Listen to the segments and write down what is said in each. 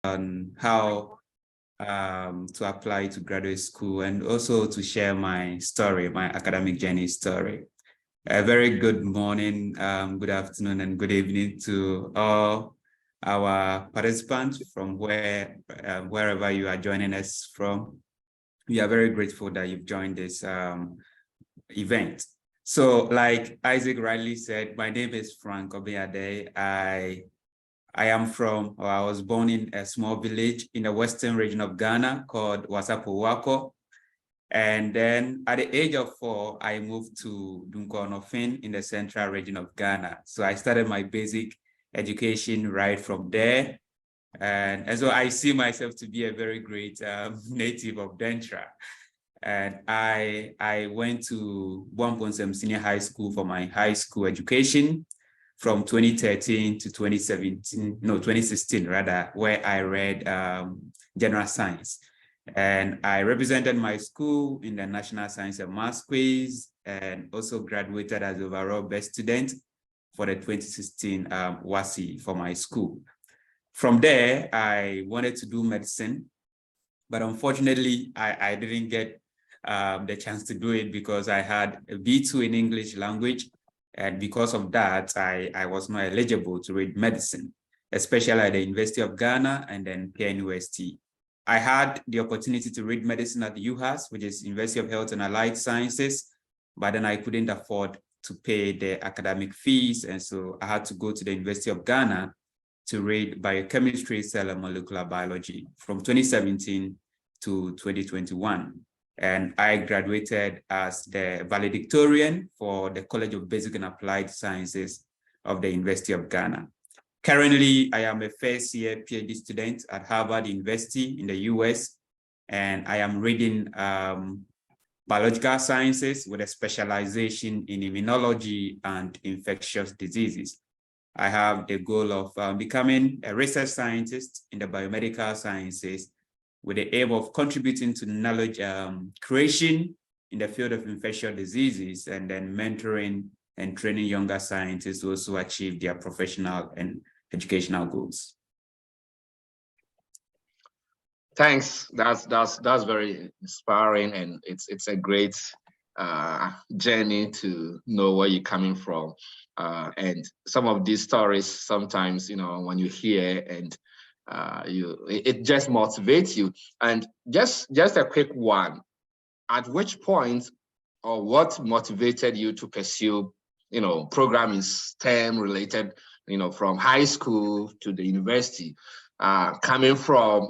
on how to apply to graduate school and also to share my story, my academic journey story. A very good morning, good afternoon, and good evening to all our participants from wherever you are joining us from. We are very grateful that you've joined this event. So, like Isaac rightly said, my name is Frank Obiade. I was born in a small village in the western region of Ghana called Wasapowako. And then at the age of 4, I moved to Dunkornofin in the central region of Ghana. So I started my basic education right from there. And so I see myself to be a very great native of Dentra. And I went to Wamponsem Senior High School for my high school education from 2013 to 2016 rather, where I read general science. And I represented my school in the National Science and Maths Quiz and also graduated as overall best student for the 2016 WASI for my school. From there, I wanted to do medicine, but unfortunately, I didn't get the chance to do it because I had a B2 in English language. And because of that, I was not eligible to read medicine, especially at the University of Ghana and then KNUST. I had the opportunity to read medicine at the UHAS, which is University of Health and Allied Sciences, but then I couldn't afford to pay the academic fees. And so I had to go to the University of Ghana to read biochemistry, cell and molecular biology from 2017 to 2021. And I graduated as the valedictorian for the College of Basic and Applied Sciences of the University of Ghana. Currently, I am a first-year PhD student at Harvard University in the US, and I am reading biological sciences with a specialization in immunology and infectious diseases. I have the goal of becoming a research scientist in the biomedical sciences with the aim of contributing to knowledge creation in the field of infectious diseases and then mentoring and training younger scientists to also achieve their professional and educational goals. Thanks. That's very inspiring, and it's a great journey to know where you're coming from. And some of these stories, sometimes, when you hear and it just motivates you. And just a quick one, at which point or what motivated you to pursue, programming STEM related, from high school to the university, coming from,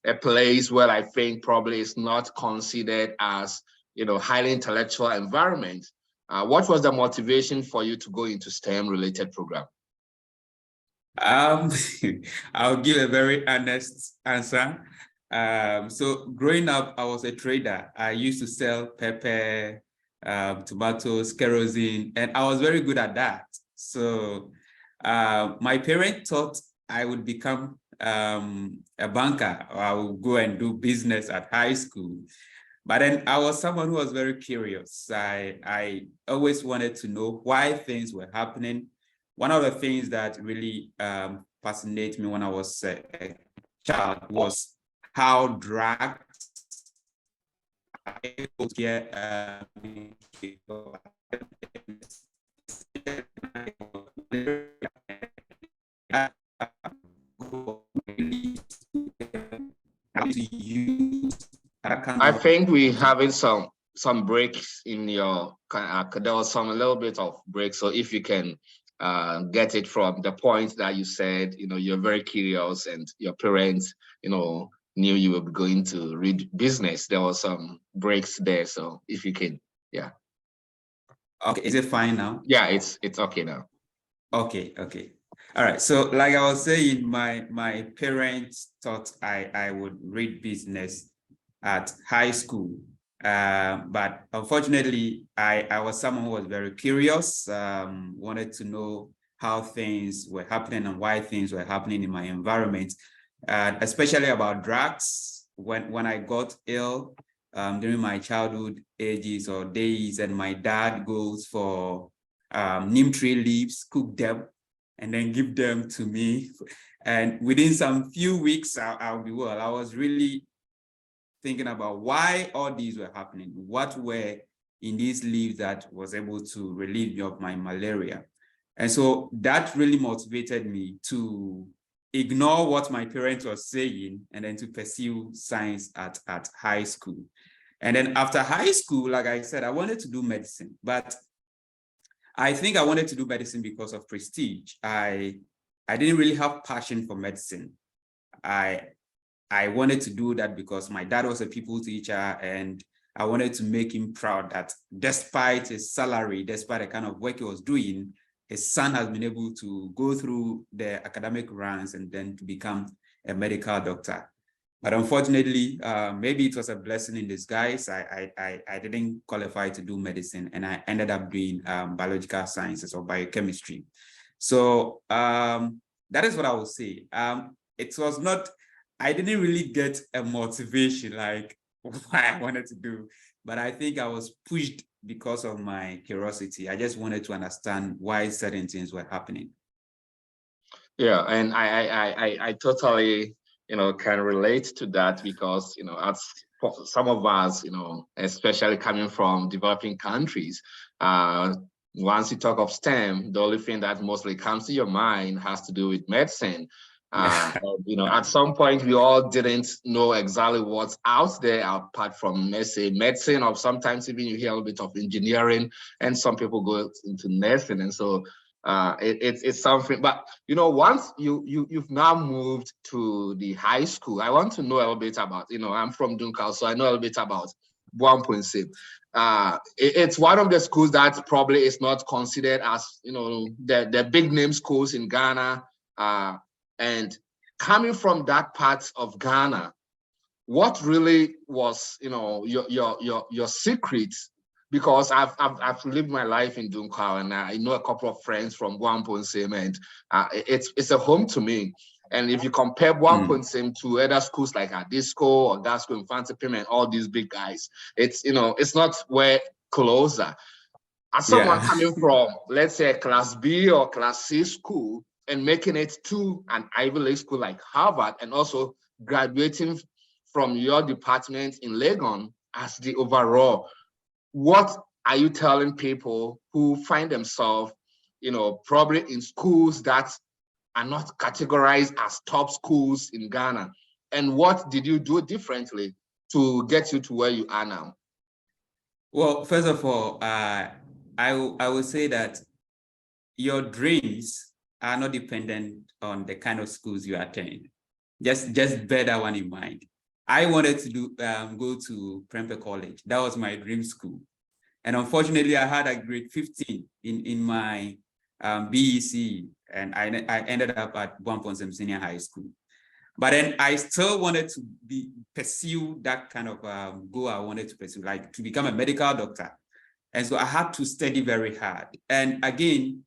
a place where I think probably is not considered as, highly intellectual environment. What was the motivation for you to go into STEM related program? I'll give a very honest answer. So growing up, I was a trader. I used to sell pepper, tomatoes, kerosene, and I was very good at that. So my parents thought I would become a banker, or I would go and do business at high school. But then I was someone who was very curious. I always wanted to know why things were happening. One of the things that really fascinated me when I was a child was how drugs are able to get I think we're having some breaks in your, there was a little bit of break. So if you can get it from the point that you said, you're very curious and your parents, knew you were going to read business. There was some breaks there. So if you can, yeah. Okay, is it fine now? Yeah, it's okay now. Okay. All right. So like I was saying, my parents thought I would read business at high school. But unfortunately, I was someone who was very curious, wanted to know how things were happening and why things were happening in my environment, especially about drugs. When I got ill during my childhood ages or days, and my dad goes for neem tree leaves, cook them, and then give them to me. And within some few weeks, I'll be well. I was really thinking about why all these were happening. What were in these leaves that was able to relieve me of my malaria? And so that really motivated me to ignore what my parents were saying and then to pursue science at high school. And then after high school, like I said, I wanted to do medicine, but I think I wanted to do medicine because of prestige. I didn't really have passion for medicine. I wanted to do that because my dad was a people teacher and I wanted to make him proud that despite his salary, despite the kind of work he was doing, his son has been able to go through the academic ranks and then to become a medical doctor. But unfortunately, maybe it was a blessing in disguise. I didn't qualify to do medicine and I ended up doing biological sciences or biochemistry. So that is what I would say. It was not, I didn't really get a motivation like why I wanted to do, but I think I was pushed because of my curiosity. I just wanted to understand why certain things were happening. Yeah, and I totally, can relate to that because, as some of us, especially coming from developing countries, once you talk of STEM, the only thing that mostly comes to your mind has to do with medicine. At some point, we all didn't know exactly what's out there apart from, let's say, medicine, or sometimes even you hear a little bit of engineering, and some people go into nursing. And so it's something, but once you've now moved to the high school, I want to know a little bit about, I'm from Dunkal, so I know a little bit about Buamponsim. It's one of the schools that probably is not considered as the big name schools in Ghana, and coming from that part of Ghana, what really was your secret? Because I've lived my life in Dunkal and I know a couple of friends from Buamponsim, and it's a home to me. And if you compare Buamponsim to other schools like Adisco or Gasco Infante Pim and all these big guys, it's not where closer. As someone coming from, let's say, a Class B or Class C school and making it to an Ivy League school like Harvard, and also graduating from your department in Legon as the overall, what are you telling people who find themselves, probably in schools that are not categorized as top schools in Ghana? And what did you do differently to get you to where you are now? Well, first of all, I would say that your dreams are not dependent on the kind of schools you attend. Just bear that one in mind. I wanted to go to Prempeh College. That was my dream school. And unfortunately, I had a grade 15 in my BEC, and I ended up at Buamponsim Senior High School. But then I still wanted to pursue that kind of goal I wanted to pursue, like to become a medical doctor. And so I had to study very hard. And again,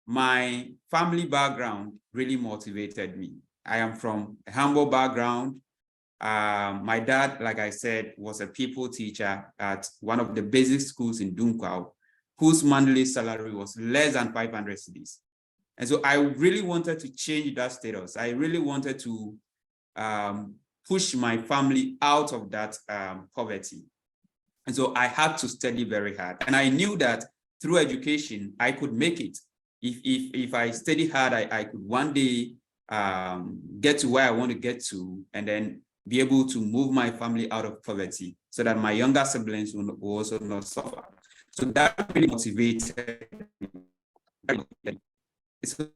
my family background really motivated me. I am from a humble background. My dad, like I said, was a people teacher at one of the basic schools in Dunkal, whose monthly salary was less than 500 cedis. And so I really wanted to change that status. I really wanted to push my family out of that poverty. And so I had to study very hard. And I knew that through education, I could make it. If I study hard, I could one day get to where I want to get to, and then be able to move my family out of poverty so that my younger siblings will also not suffer. So that really motivated me. So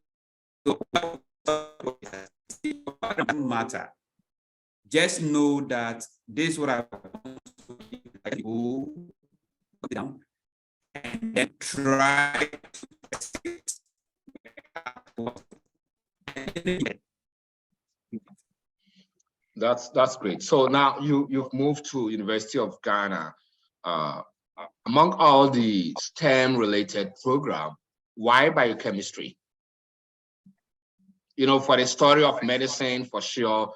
it doesn't matter. Just know that this is what I want to go down and then try to. That's great. So now you've moved to University of Ghana. Among all the STEM related program, why biochemistry? For the story of medicine, for sure,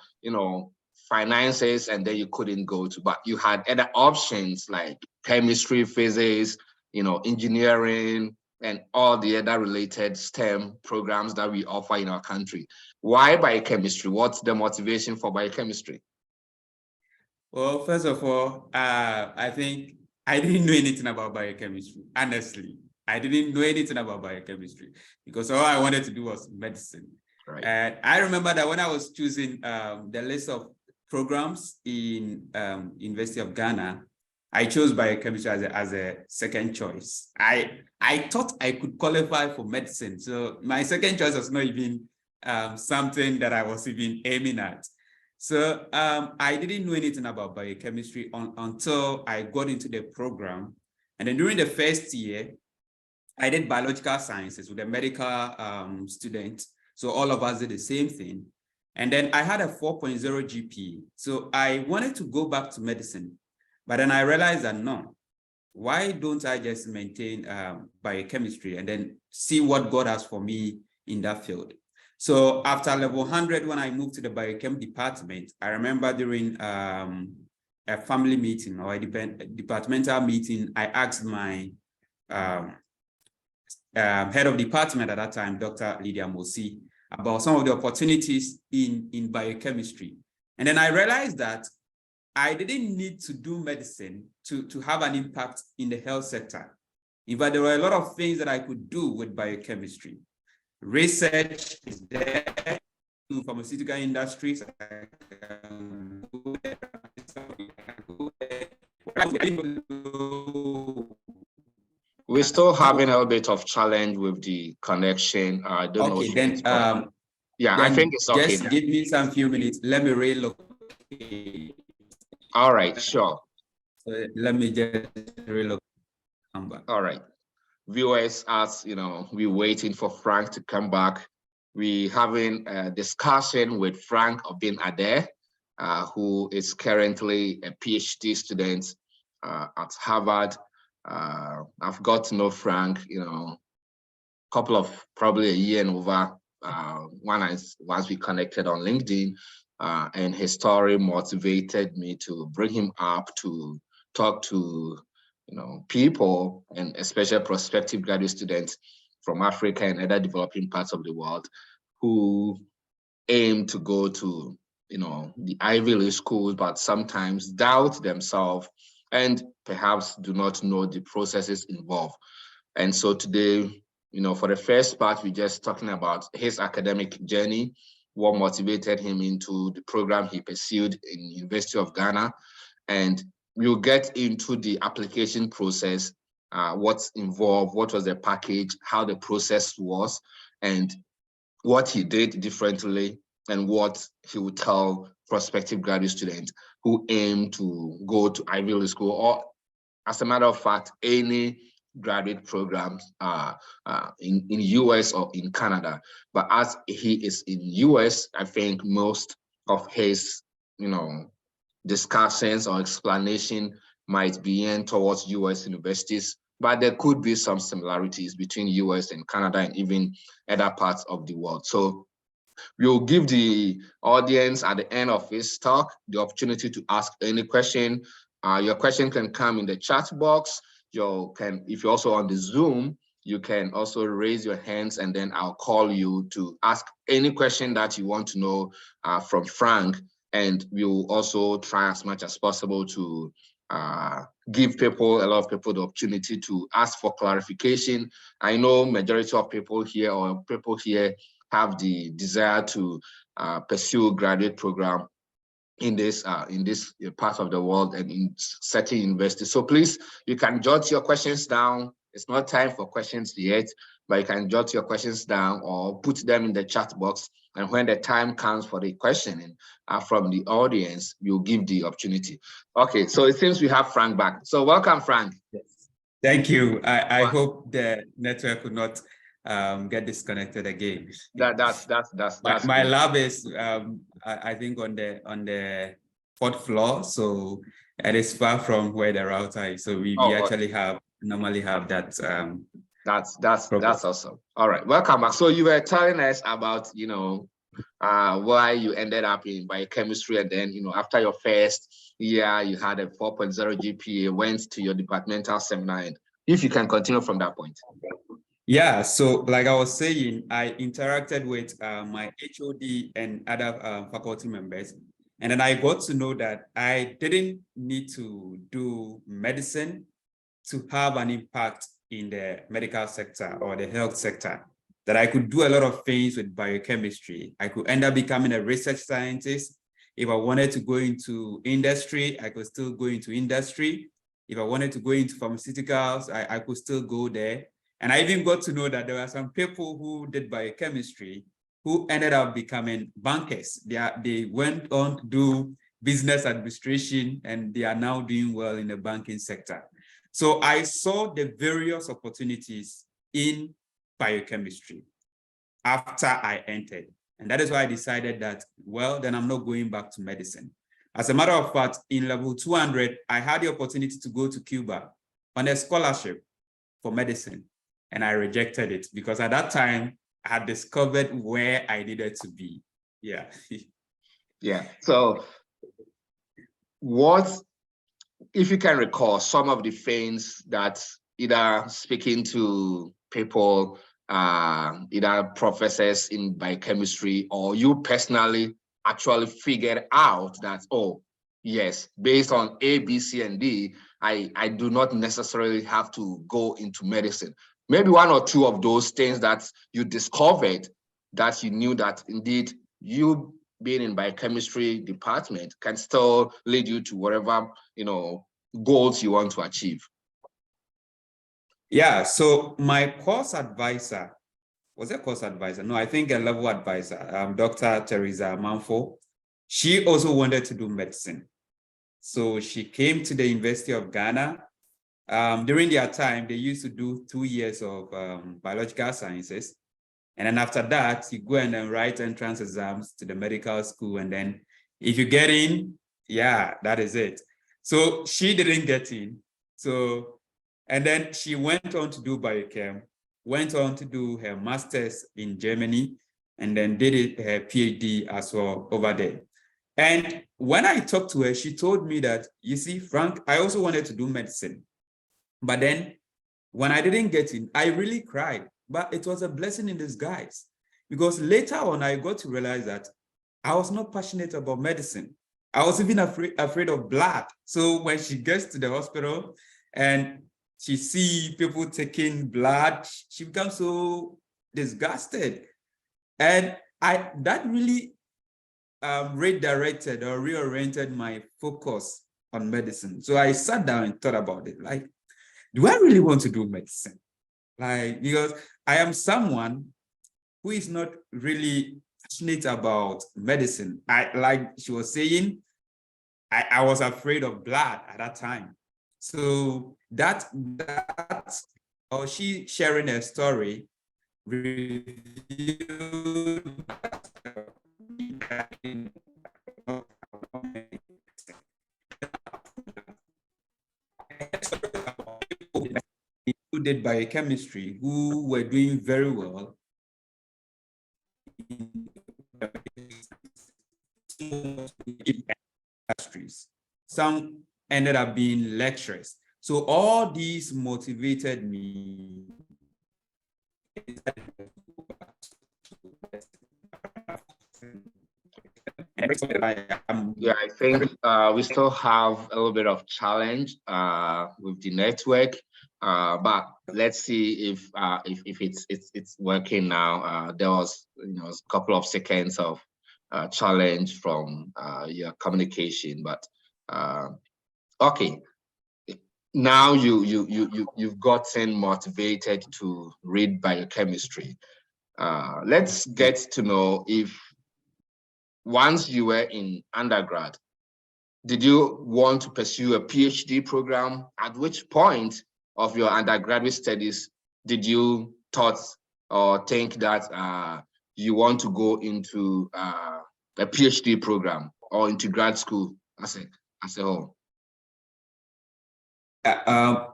finances, and then you couldn't go to, but you had other options like chemistry, physics, engineering, and all the other related STEM programs that we offer in our country. Why biochemistry? What's the motivation for biochemistry? Well, first of all, I think I didn't know anything about biochemistry. Honestly, I didn't know anything about biochemistry because all I wanted to do was medicine. Right. And I remember that when I was choosing the list of programs in University of Ghana, I chose biochemistry as a second choice. I thought I could qualify for medicine. So my second choice was not even something that I was even aiming at. So I didn't know anything about biochemistry until I got into the program. And then during the first year, I did biological sciences with a medical student. So all of us did the same thing. And then I had a 4.0 GPA. So I wanted to go back to medicine, but then I realized that no, why don't I just maintain biochemistry and then see what God has for me in that field? So after level 100, when I moved to the biochem department, I remember during a family meeting or a departmental meeting, I asked my head of department at that time, Dr. Lydia Mosi, about some of the opportunities in biochemistry. And then I realized that I didn't need to do medicine to have an impact in the health sector. In fact, there were a lot of things that I could do with biochemistry. Research is there to pharmaceutical industries. We're still having a little bit of challenge with the connection. I don't know. Okay, then yeah, then I think it's okay. Just give me some few minutes. Let me relocate. All right, sure. So let me just relocate. All right. Viewers, as you know, we're waiting for Frank to come back. We're having a discussion with Frank Obin Ade, who is currently a PhD student at Harvard. I've got to know Frank, you know, probably a year and over, once we connected on LinkedIn, and his story motivated me to bring him up to talk to people, and especially prospective graduate students from Africa and other developing parts of the world who aim to go to the Ivy League schools, but sometimes doubt themselves and perhaps do not know the processes involved. And so today, for the first part, we're just talking about his academic journey, what motivated him into the program he pursued in University of Ghana, and we'll get into the application process, what's involved, what was the package, how the process was, and what he did differently, and what he would tell prospective graduate students who aim to go to Ivy League school, or as a matter of fact, any graduate programs in US or in Canada. But as he is in US, I think most of his, discussions or explanation might be aimed towards US universities, but there could be some similarities between US and Canada and even other parts of the world. So we'll give the audience at the end of his talk the opportunity to ask any question. Your question can come in the chat box. If you're also on the Zoom, you can also raise your hands and then I'll call you to ask any question that you want to know from Frank. And we'll also try as much as possible to give a lot of people the opportunity to ask for clarification. I know majority of people here have the desire to pursue a graduate program in this part of the world and in certain universities. So please, you can jot your questions down. It's not time for questions yet, but you can jot your questions down or put them in the chat box. And when the time comes for the questioning from the audience, we'll give the opportunity. Okay, so it seems we have Frank back. So welcome, Frank. Yes. Thank you. I hope the network could not get disconnected again. That's my lab is I think on the 4th floor, so it is far from where the router is. So we actually normally have that. That's awesome. All right, welcome back. So you were telling us about why you ended up in biochemistry, and then after your first year you had a 4.0 GPA, went to your departmental seminar, and if you can continue from that point. Yeah, so like I was saying, I interacted with my HOD and other faculty members, and then I got to know that I didn't need to do medicine to have an impact in the medical sector or the health sector, that I could do a lot of things with biochemistry. I could end up becoming a research scientist. If I wanted to go into industry, I could still go into industry. If I wanted to go into pharmaceuticals, I could still go there. And I even got to know that there were some people who did biochemistry who ended up becoming bankers. They went on to do business administration, and they are now doing well in the banking sector. So I saw the various opportunities in biochemistry after I entered. And that is why I decided that, well, then I'm not going back to medicine. As a matter of fact, in level 200, I had the opportunity to go to Cuba on a scholarship for medicine, and I rejected it because at that time I had discovered where I needed to be. Yeah. Yeah. So what, if you can recall, some of the things that either speaking to people, either professors in biochemistry or you personally actually figured out that, oh, yes, based on A, B, C, and D, I do not necessarily have to go into medicine. Maybe one or two of those things that you discovered that you knew that indeed you being in biochemistry department can still lead you to whatever, goals you want to achieve. Yeah, so my course advisor, was a course advisor? No, I think a level advisor, Dr. Teresa Manfo. She also wanted to do medicine. So she came to the University of Ghana. During their time, they used to do 2 years of biological sciences. And then after that, you go and then write entrance exams to the medical school. And then if you get in, yeah, that is it. So she didn't get in. So, and then she went on to do biochem, went on to do her master's in Germany, and then did her PhD as well over there. And when I talked to her, she told me that, you see, Frank, I also wanted to do medicine. But then when I didn't get in, I really cried. But it was a blessing in disguise, because later on, I got to realize that I was not passionate about medicine. I was even afraid of blood. So when she gets to the hospital and she sees people taking blood, she becomes so disgusted. And that really redirected or reoriented my focus on medicine. So I sat down and thought about it. Like, do I really want to do medicine? Like, because I am someone who is not really passionate about medicine. Like she was saying, I was afraid of blood at that time. So that or she sharing her story revealed who did biochemistry, who were doing very well in industries. Some ended up being lecturers. So all these motivated me. Yeah, I think we still have a little bit of challenge with the network, but let's see if it's working now. There was a couple of seconds of challenge from your communication, but okay. Now you've gotten motivated to read biochemistry. Let's get to know if once you were in undergrad, did you want to pursue a PhD program? At which point of your undergraduate studies did you thought or think that you want to go into a PhD program or into grad school as a whole?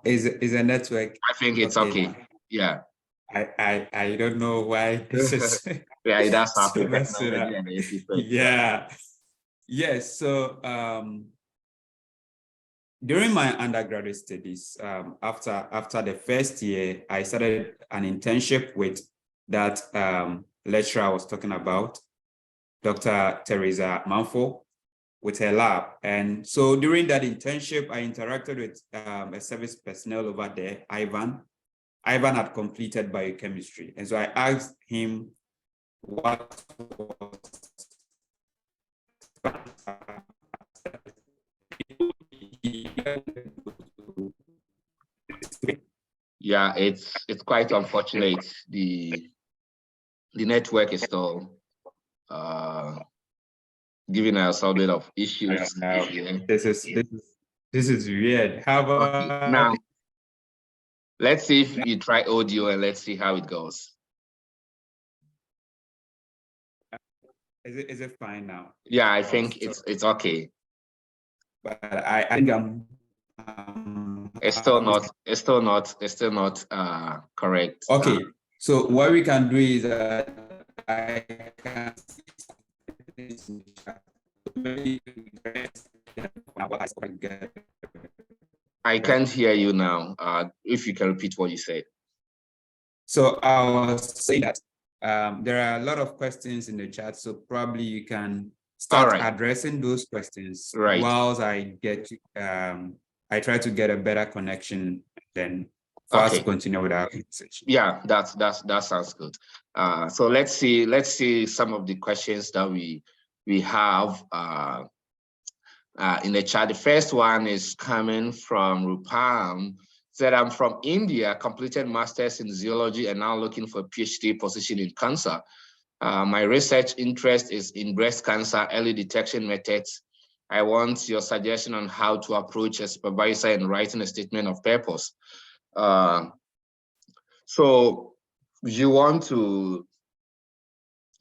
Is a network? I think it's okay. Yeah. I don't know why this is Yeah, it does happen. Yeah. Yes. So during my undergraduate studies, after the first year, I started an internship with that lecturer I was talking about, Dr. Teresa Manfo, with her lab. And so during that internship, I interacted with a service personnel over there, Ivan. Ivan had completed biochemistry. And so I asked him what was Yeah, it's quite unfortunate. The network is still giving us a bit of issues. This is weird. How about Okay, now let's see if you try audio and let's see how it goes. Is it fine now? Yeah, I think it's okay. But I think it's still not correct. Okay, so what we can do is that I can I can't hear you now. If you can repeat what you said. So I was saying that there are a lot of questions in the chat, so probably you can start addressing those questions whilst I get I try to get a better connection then for us to continue with our conversation. Yeah, that sounds good. So let's see some of the questions that we have in the chat. The first one is coming from Rupam. Said, I'm from India, completed master's in zoology and now looking for a PhD position in cancer. My research interest is in breast cancer, early detection methods. I want your suggestion on how to approach a supervisor in writing a statement of purpose. So you want to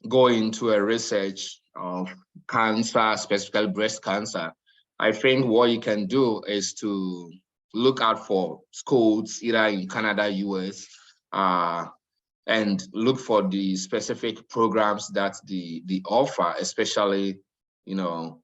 go into a research of cancer, specifically breast cancer. I think what you can do is to look out for schools either in Canada, US, and look for the specific programs that the offer, especially, you know,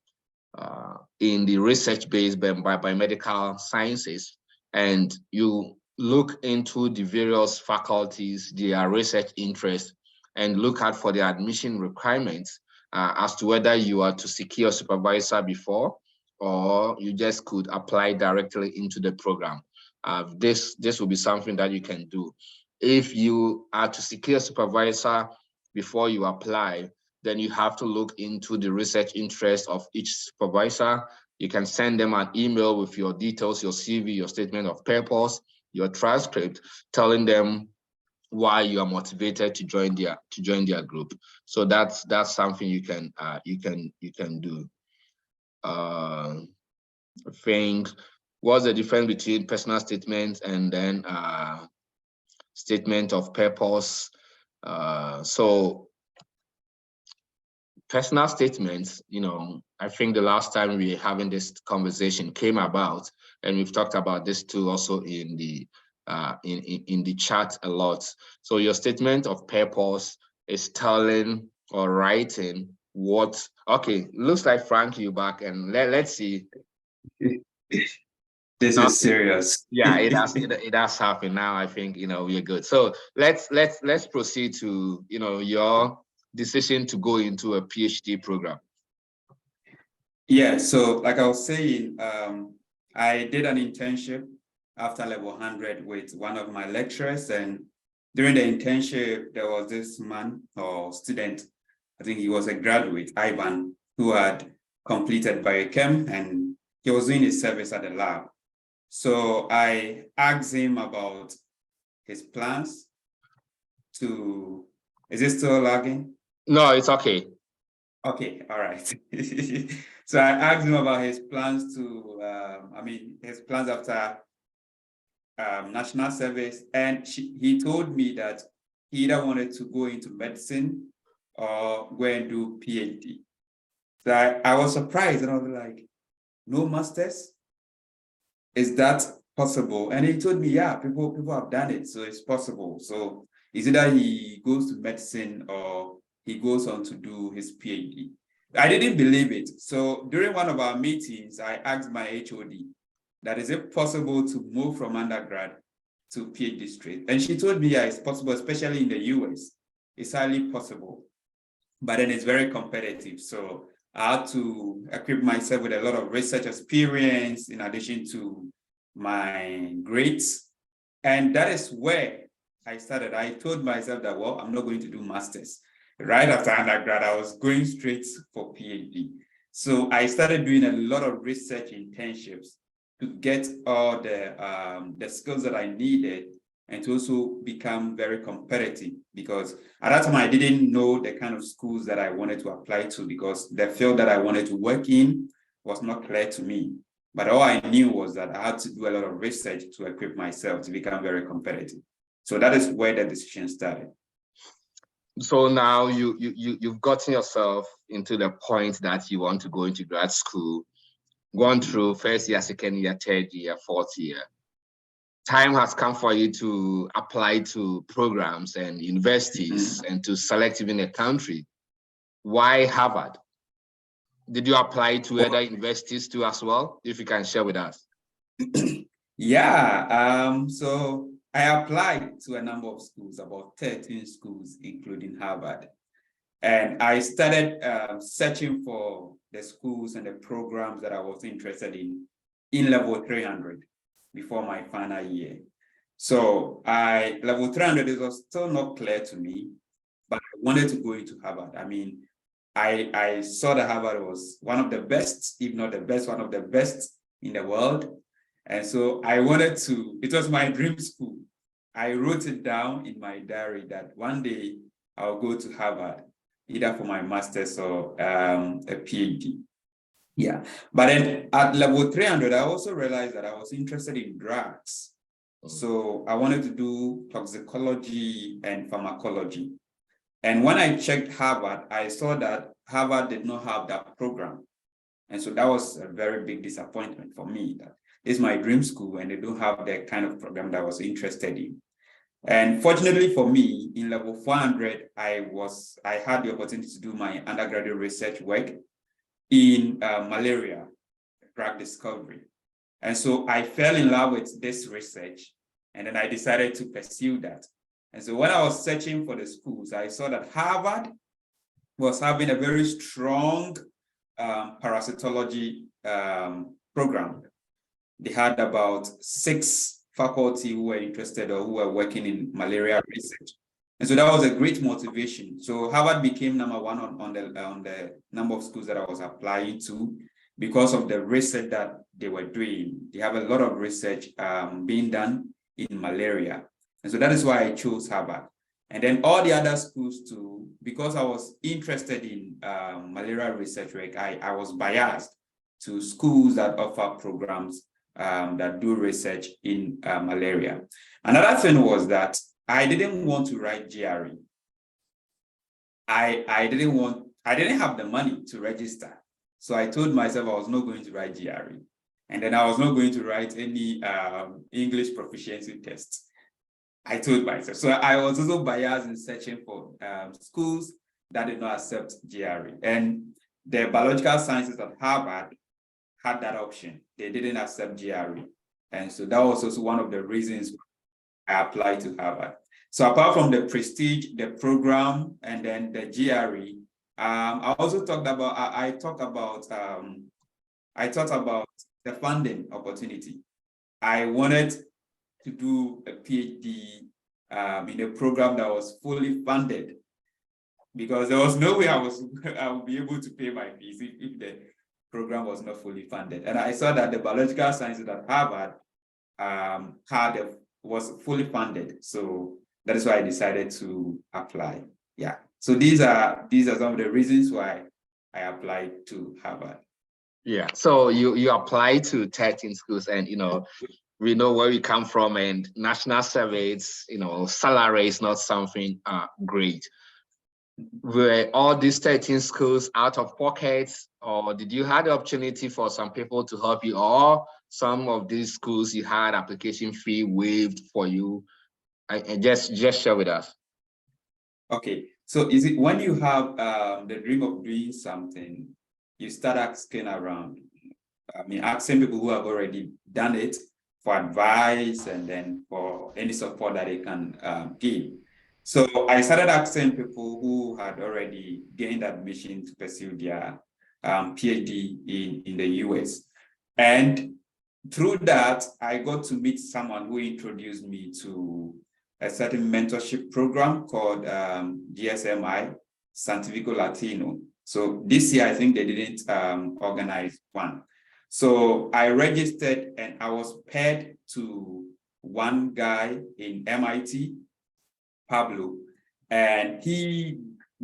in the research-based biomedical sciences, and you look into the various faculties, their research interests, and look out for the admission requirements as to whether you are to secure a supervisor before, or you just could apply directly into the program. This will be something that you can do. If you are to secure a supervisor before you apply, then you have to look into the research interest of each supervisor. You can send them an email with your details, your CV, your statement of purpose, your transcript, telling them why you are motivated to join their group. So that's something you can do. I think what's the difference between personal statement and then statement of purpose? So personal statements, you know, I think the last time we were having this conversation came about, and we've talked about this too also in the chat a lot. So your statement of purpose is telling or writing what, okay, looks like Frank, you back, and let's see. This is serious. Yeah, it has happened now. I think, you know, we're good. So let's proceed to, you know, your decision to go into a PhD program. Yeah, so like I was saying, I did an internship after level 100 with one of my lecturers, and during the internship, there was this man or student, I think he was a graduate, Ivan, who had completed biochem, and he was doing his service at the lab. So I asked him about his plans to, is it still lagging? No, it's okay. Okay, all right. So I asked him about his plans to, his plans after national service, and he told me that he either wanted to go into medicine or go and do PhD. So I was surprised, and I was like, no masters? Is that possible? And he told me, yeah, people have done it, so it's possible. So it's either he goes to medicine or he goes on to do his PhD. I didn't believe it. So during one of our meetings, I asked my HOD, that is it possible to move from undergrad to PhD straight? And she told me, yeah, it's possible, especially in the US. It's highly possible, but then it's very competitive. So I had to equip myself with a lot of research experience in addition to my grades. And that is where I started. I told myself that, well, I'm not going to do masters. Right after undergrad, I was going straight for PhD. So I started doing a lot of research internships to get all the skills that I needed and to also become very competitive, because at that time I didn't know the kind of schools that I wanted to apply to, because the field that I wanted to work in was not clear to me. But all I knew was that I had to do a lot of research to equip myself to become very competitive. So that is where the decision started. So now you've gotten yourself into the point that you want to go into grad school, gone through first year, second year, third year, fourth year. Time has come for you to apply to programs and universities and to select even a country. Why Harvard? Did you apply to other universities too as well? If you can share with us. Yeah, so I applied to a number of schools, about 13 schools, including Harvard. And I started searching for the schools and the programs that I was interested in level 300 before my final year. So level 300, it was still not clear to me, but I wanted to go into Harvard. I mean, I saw that Harvard was one of the best, if not the best, one of the best in the world. And so I wanted to, it was my dream school. I wrote it down in my diary that one day I'll go to Harvard, either for my master's or a PhD. Yeah, but then at level 300, I also realized that I was interested in drugs. So I wanted to do toxicology and pharmacology. And when I checked Harvard, I saw that Harvard did not have that program. And so that was a very big disappointment for me, that this is my dream school and they don't have the kind of program that I was interested in. And fortunately for me, in level 400, I had the opportunity to do my undergraduate research work in malaria drug discovery. And so I fell in love with this research, and then I decided to pursue that. And so when I was searching for the schools, I saw that Harvard was having a very strong parasitology program. They had about 6 faculty who were interested or who were working in malaria research. And so that was a great motivation. So Harvard became number one on the number of schools that I was applying to because of the research that they were doing. They have a lot of research being done in malaria. And so that is why I chose Harvard. And then all the other schools too, because I was interested in malaria research work, I was biased to schools that offer programs that do research in malaria. Another thing was that I didn't want to write GRE. I didn't have the money to register. So I told myself I was not going to write GRE. And then I was not going to write any English proficiency tests. I told myself. So I was also biased in searching for schools that did not accept GRE. And the biological sciences at Harvard had that option. They didn't accept GRE. And so that was also one of the reasons I applied to Harvard. So apart from the prestige, the program, and then the GRE, I also talked about, I thought about the funding opportunity. I wanted to do a PhD in a program that was fully funded, because there was no way I would be able to pay my fees if the program was not fully funded. And I saw that the biological sciences at Harvard was fully funded. So that is why I decided to apply. Yeah. So these are some of the reasons why I applied to Harvard. Yeah. So you applied to 13 schools, and we know where we come from, and national surveys, salary is not something great. Were all these 13 schools out of pocket, or did you have the opportunity for some people to help you, or some of these schools you had application fee waived for you? And just share with us. Okay, so is it when you have the dream of doing something, you start asking around, asking people who have already done it for advice and then for any support that they can give. So I started asking people who had already gained admission to pursue their PhD in the US. And through that, I got to meet someone who introduced me to a certain mentorship program called GSMI, Santifico Latino. So this year, I think they didn't organize one. So I registered and I was paired to one guy in MIT, Pablo, and he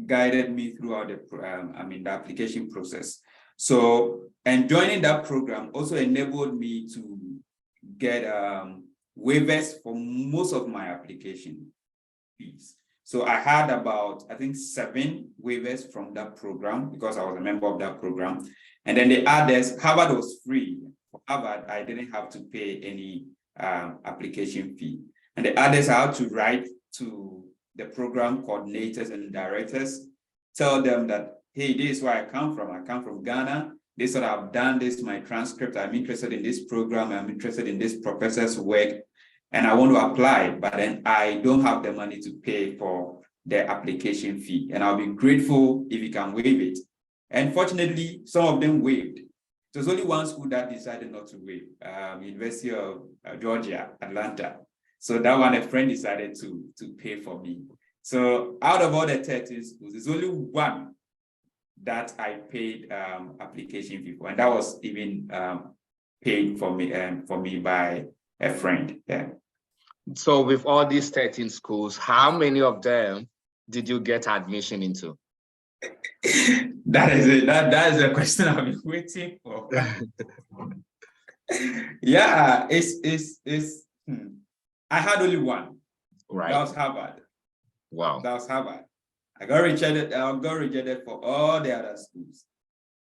guided me throughout the application process. So, and joining that program also enabled me to get waivers for most of my application fees. So I had about, I think, 7 waivers from that program because I was a member of that program. And then the others, Harvard was free. For Harvard, I didn't have to pay any application fee. And the others, I had to write to the program coordinators and directors, tell them that, hey, this is where I come from. I come from Ghana. This is what I've done. This is my transcript. I'm interested in this program. I'm interested in this professor's work. And I want to apply, but then I don't have the money to pay for the application fee. And I'll be grateful if you can waive it. And fortunately, some of them waived. There's only one school that decided not to waive, University of Georgia, Atlanta. So that one, a friend decided to pay for me. So out of all the 13 schools, there's only one that I paid application fee for, and that was even paid for me by a friend. Yeah. So with all these 13 schools, how many of them did you get admission into? That is a question I've been waiting for. Yeah, I had only one. Right. That was Harvard. Wow. That was Harvard. I got rejected for all the other schools.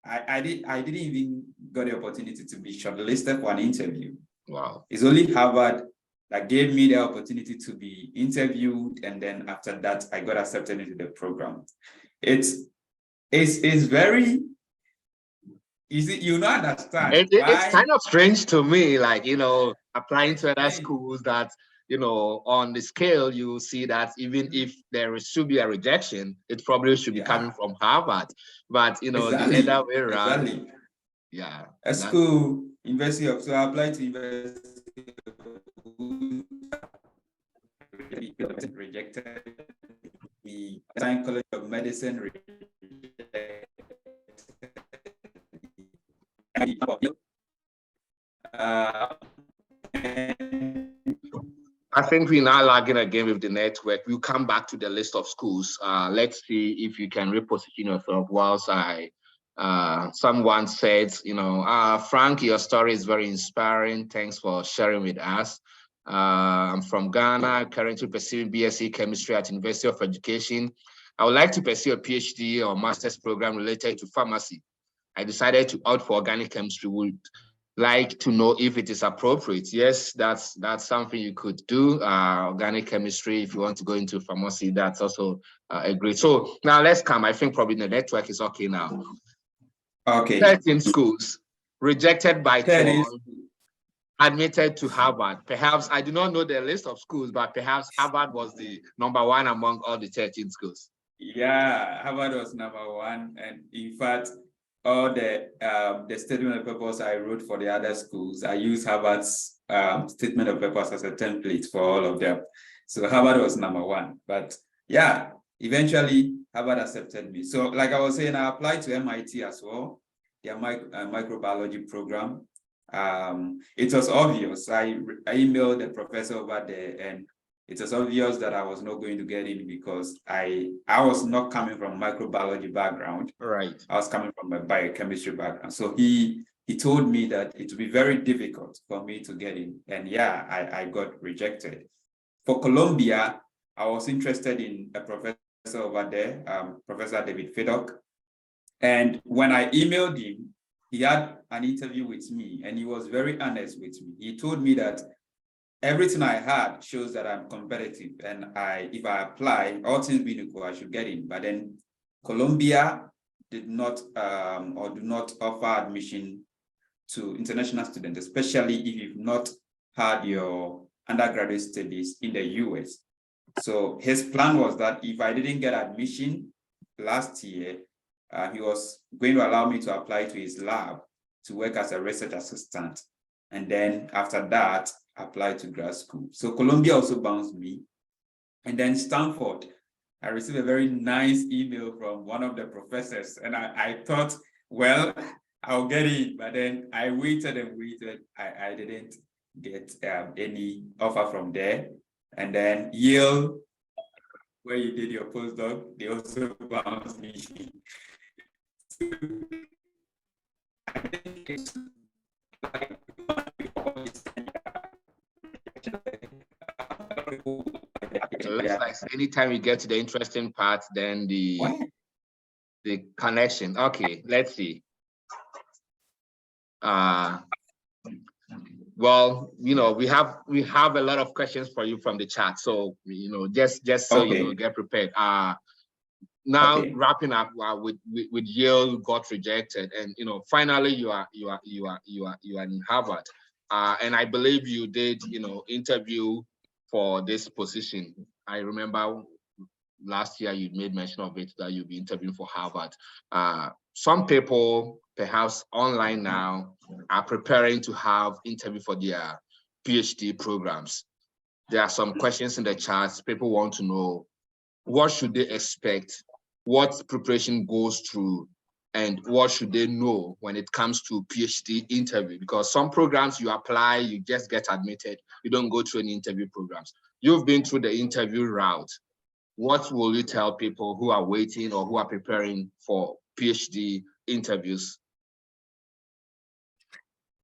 I didn't even got the opportunity to be shortlisted for an interview. Wow. It's only Harvard that gave me the opportunity to be interviewed, and then after that, I got accepted into the program. It's very easy, you know, understand. It's kind of strange to me, like, you know, applying to other schools that, you know, on the scale, you see that even if there should be a rejection, it probably should be coming from Harvard. But, you know, exactly. the other way around. Exactly. Yeah. A school, University of, so I applied to University of rejected, the Science College of Medicine rejected. I think we're now lagging again with the network. We'll come back to the list of schools. Let's see if you can reposition yourself whilst someone said, you know, Frank, your story is very inspiring. Thanks for sharing with us. I'm from Ghana, currently pursuing BSc Chemistry at University of Education. I would like to pursue a PhD or master's program related to pharmacy. I decided to opt for organic chemistry. Would like to know if it is appropriate. Yes, that's something you could do. Organic chemistry, if you want to go into pharmacy, that's also a great. So now let's come. I think probably the network is okay now. Okay. 13 schools rejected by 12, admitted to Harvard. Perhaps I do not know the list of schools, but perhaps Harvard was the #1 among all the 13 schools. Yeah, Harvard was #1, and in fact, all the statement of purpose I wrote for the other schools, I used Harvard's statement of purpose as a template for all of them. So Harvard was #1, but yeah, eventually Harvard accepted me. So like I was saying, I applied to MIT as well, their microbiology program. It was obvious. I emailed the professor over there, and it was obvious that I was not going to get in because I was not coming from a microbiology background. Right. I was coming from a biochemistry background. So he told me that it would be very difficult for me to get in. And yeah, I got rejected. For Colombia, I was interested in a professor over there, Professor David Fedok. And when I emailed him, he had an interview with me, and he was very honest with me. He told me that everything I had shows that I'm competitive, and if I apply, all things being equal, I should get in. But then Colombia did not or do not offer admission to international students, especially if you've not had your undergraduate studies in the US. So his plan was that if I didn't get admission last year, he was going to allow me to apply to his lab to work as a research assistant. And then after that, apply to grad school. So Columbia also bounced me. And then Stanford, I received a very nice email from one of the professors. And I thought, well, I'll get in. But then I waited and waited. I didn't get any offer from there. And then Yale, where you did your postdoc, they also bounced me. I think it's like It looks like anytime you get to the interesting part, then the connection. Okay, let's see. Well, you know, we have a lot of questions for you from the chat. So, you know, just so okay. you know, get prepared. Now wrapping up with Yale got rejected, and you know, finally you are in Harvard, and I believe you did, you know, interview for this position. I remember last year you made mention of it, that you'll be interviewing for Harvard. Some people, perhaps online now, are preparing to have interview for their PhD programs. There are some questions in the chat. People want to know, what should they expect? What preparation goes through, and what should they know when it comes to PhD interview? Because some programs you apply, you just get admitted. You don't go through any interview programs. You've been through the interview route. What will you tell people who are waiting or who are preparing for PhD interviews?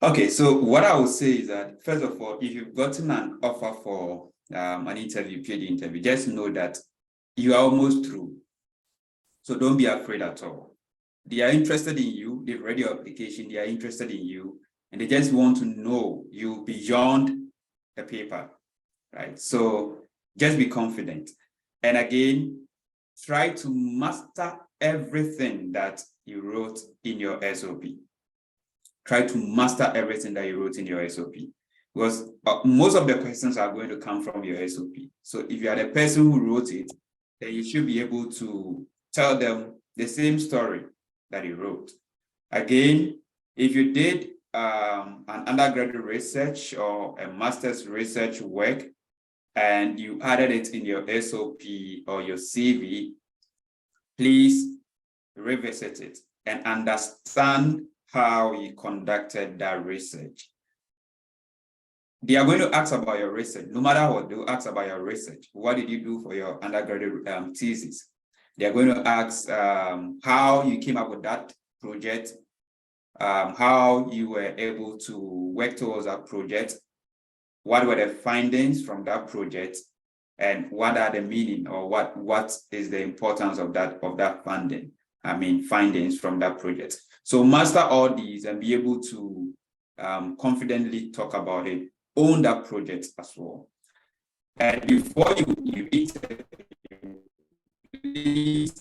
Okay, so what I would say is that, first of all, if you've gotten an offer for an interview, PhD interview, just know that you are almost through. So don't be afraid at all. They are interested in you, they've read your application, they are interested in you, and they just want to know you beyond the paper, right? So just be confident. And again, try to master everything that you wrote in your SOP. Try to master everything that you wrote in your SOP, because most of the questions are going to come from your SOP. So if you are the person who wrote it, then you should be able to tell them the same story that you wrote. Again, if you did an undergraduate research or a master's research work and you added it in your SOP or your CV, please revisit it and understand how you conducted that research. They are going to ask about your research. No matter what, they'll ask about your research. What did you do for your undergraduate thesis? They're going to ask how you came up with that project, how you were able to work towards that project, what were the findings from that project, and what are the meaning, or what is the importance of that findings from that project. So master all these and be able to confidently talk about it, own that project as well. And before you eat, please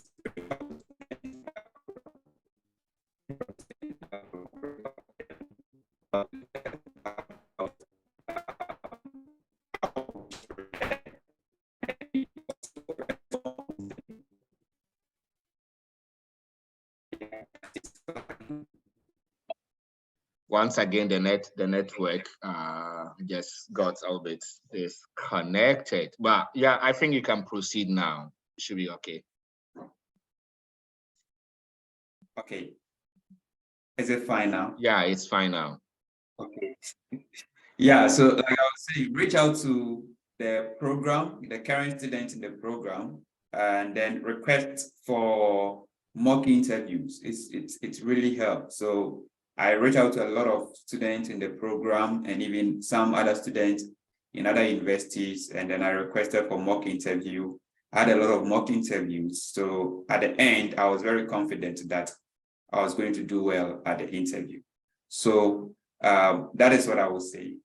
Once again, the network just got a little bit disconnected. But yeah, I think you can proceed now. It should be okay. Okay. Is it fine now? Yeah, it's fine now. Okay. Yeah, so like I was saying, reach out to the program, the current student in the program, and then request for mock interviews. It's really helped. So I reach out to a lot of students in the program and even some other students in other universities, and then I requested for mock interview. I had a lot of mock interviews. So at the end, I was very confident that I was going to do well at the interview. So that is what I would say.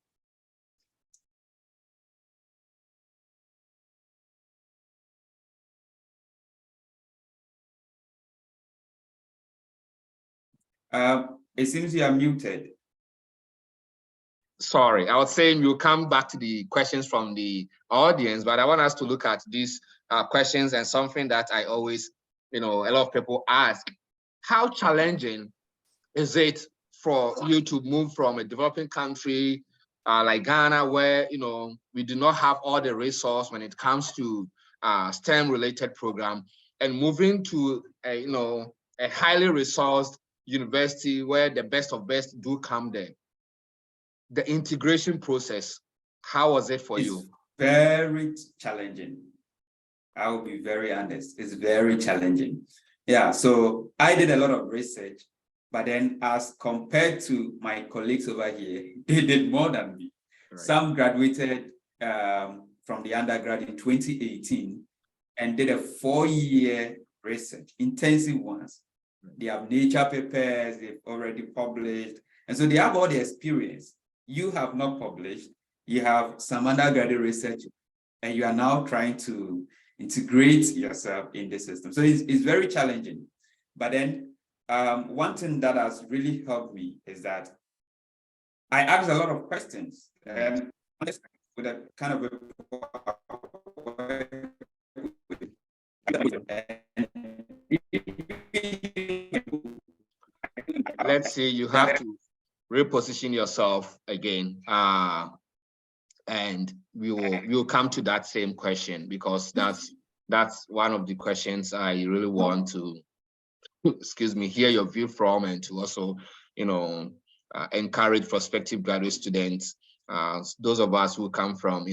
It seems you are muted. Sorry, I was saying we'll come back to the questions from the audience, but I want us to look at these questions and something that I always, a lot of people ask. How challenging is it for you to move from a developing country like Ghana, where, we do not have all the resource when it comes to STEM related program, and moving to a highly resourced university where the best of best do come there? The integration process, how was it for you? Very challenging. I will be very honest. It's very challenging. Yeah, so I did a lot of research, but then as compared to my colleagues over here, they did more than me. Right. Some graduated from the undergrad in 2018 and did a 4-year research, intensive ones. They have Nature papers, they've already published, and so they have all the experience. You have not published, you have some undergraduate research, and you are now trying to integrate yourself in the system. So it's very challenging. But then one thing that has really helped me is that I asked a lot of questions, and with a kind of let's see, you have to reposition yourself again, and we'll come to that same question, because that's one of the questions I really want to hear your view from, and to also encourage prospective graduate students, those of us who come from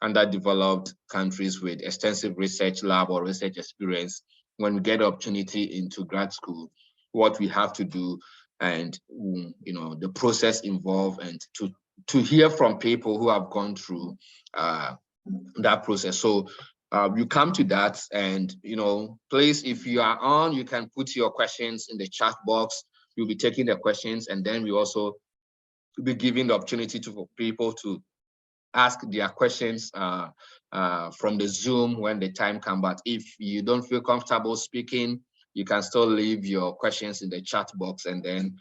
underdeveloped countries with extensive research lab or research experience. When we get the opportunity into grad school, what we have to do, and the process involved, and to hear from people who have gone through that process. So you come to that, and please, if you are on, you can put your questions in the chat box. We'll be taking the questions, and then we also be giving the opportunity for people to ask their questions from the Zoom when the time comes. But if you don't feel comfortable speaking, you can still leave your questions in the chat box, and then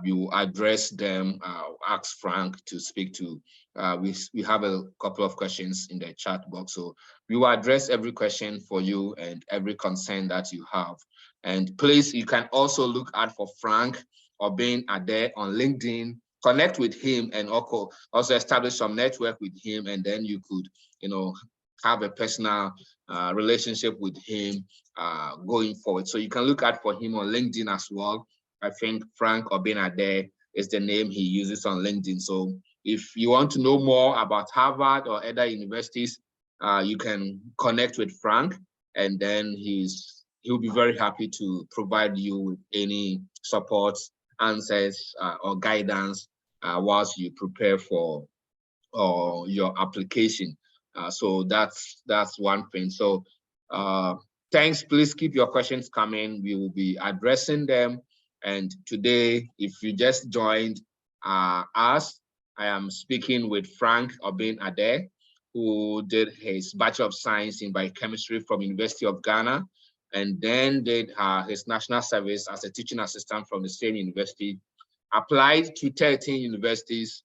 we will address them. Ask Frank to speak to. We have a couple of questions in the chat box, so we will address every question for you and every concern that you have. And please, you can also look out for Frank Obin Ade on LinkedIn. Connect with him, and also establish some network with him, and then you could, have a personal relationship with him going forward. So you can look out for him on LinkedIn as well. I think Frank Obinade is the name he uses on LinkedIn. So if you want to know more about Harvard or other universities, you can connect with Frank, and then he'll be very happy to provide you with any support, answers, or guidance whilst you prepare for your application. So that's one thing. So thanks. Please keep your questions coming. We will be addressing them. And today, if you just joined us, I am speaking with Frank Obin Ade, who did his Bachelor of Science in Biochemistry from University of Ghana, and then did his national service as a teaching assistant from the same university. Applied to 13 universities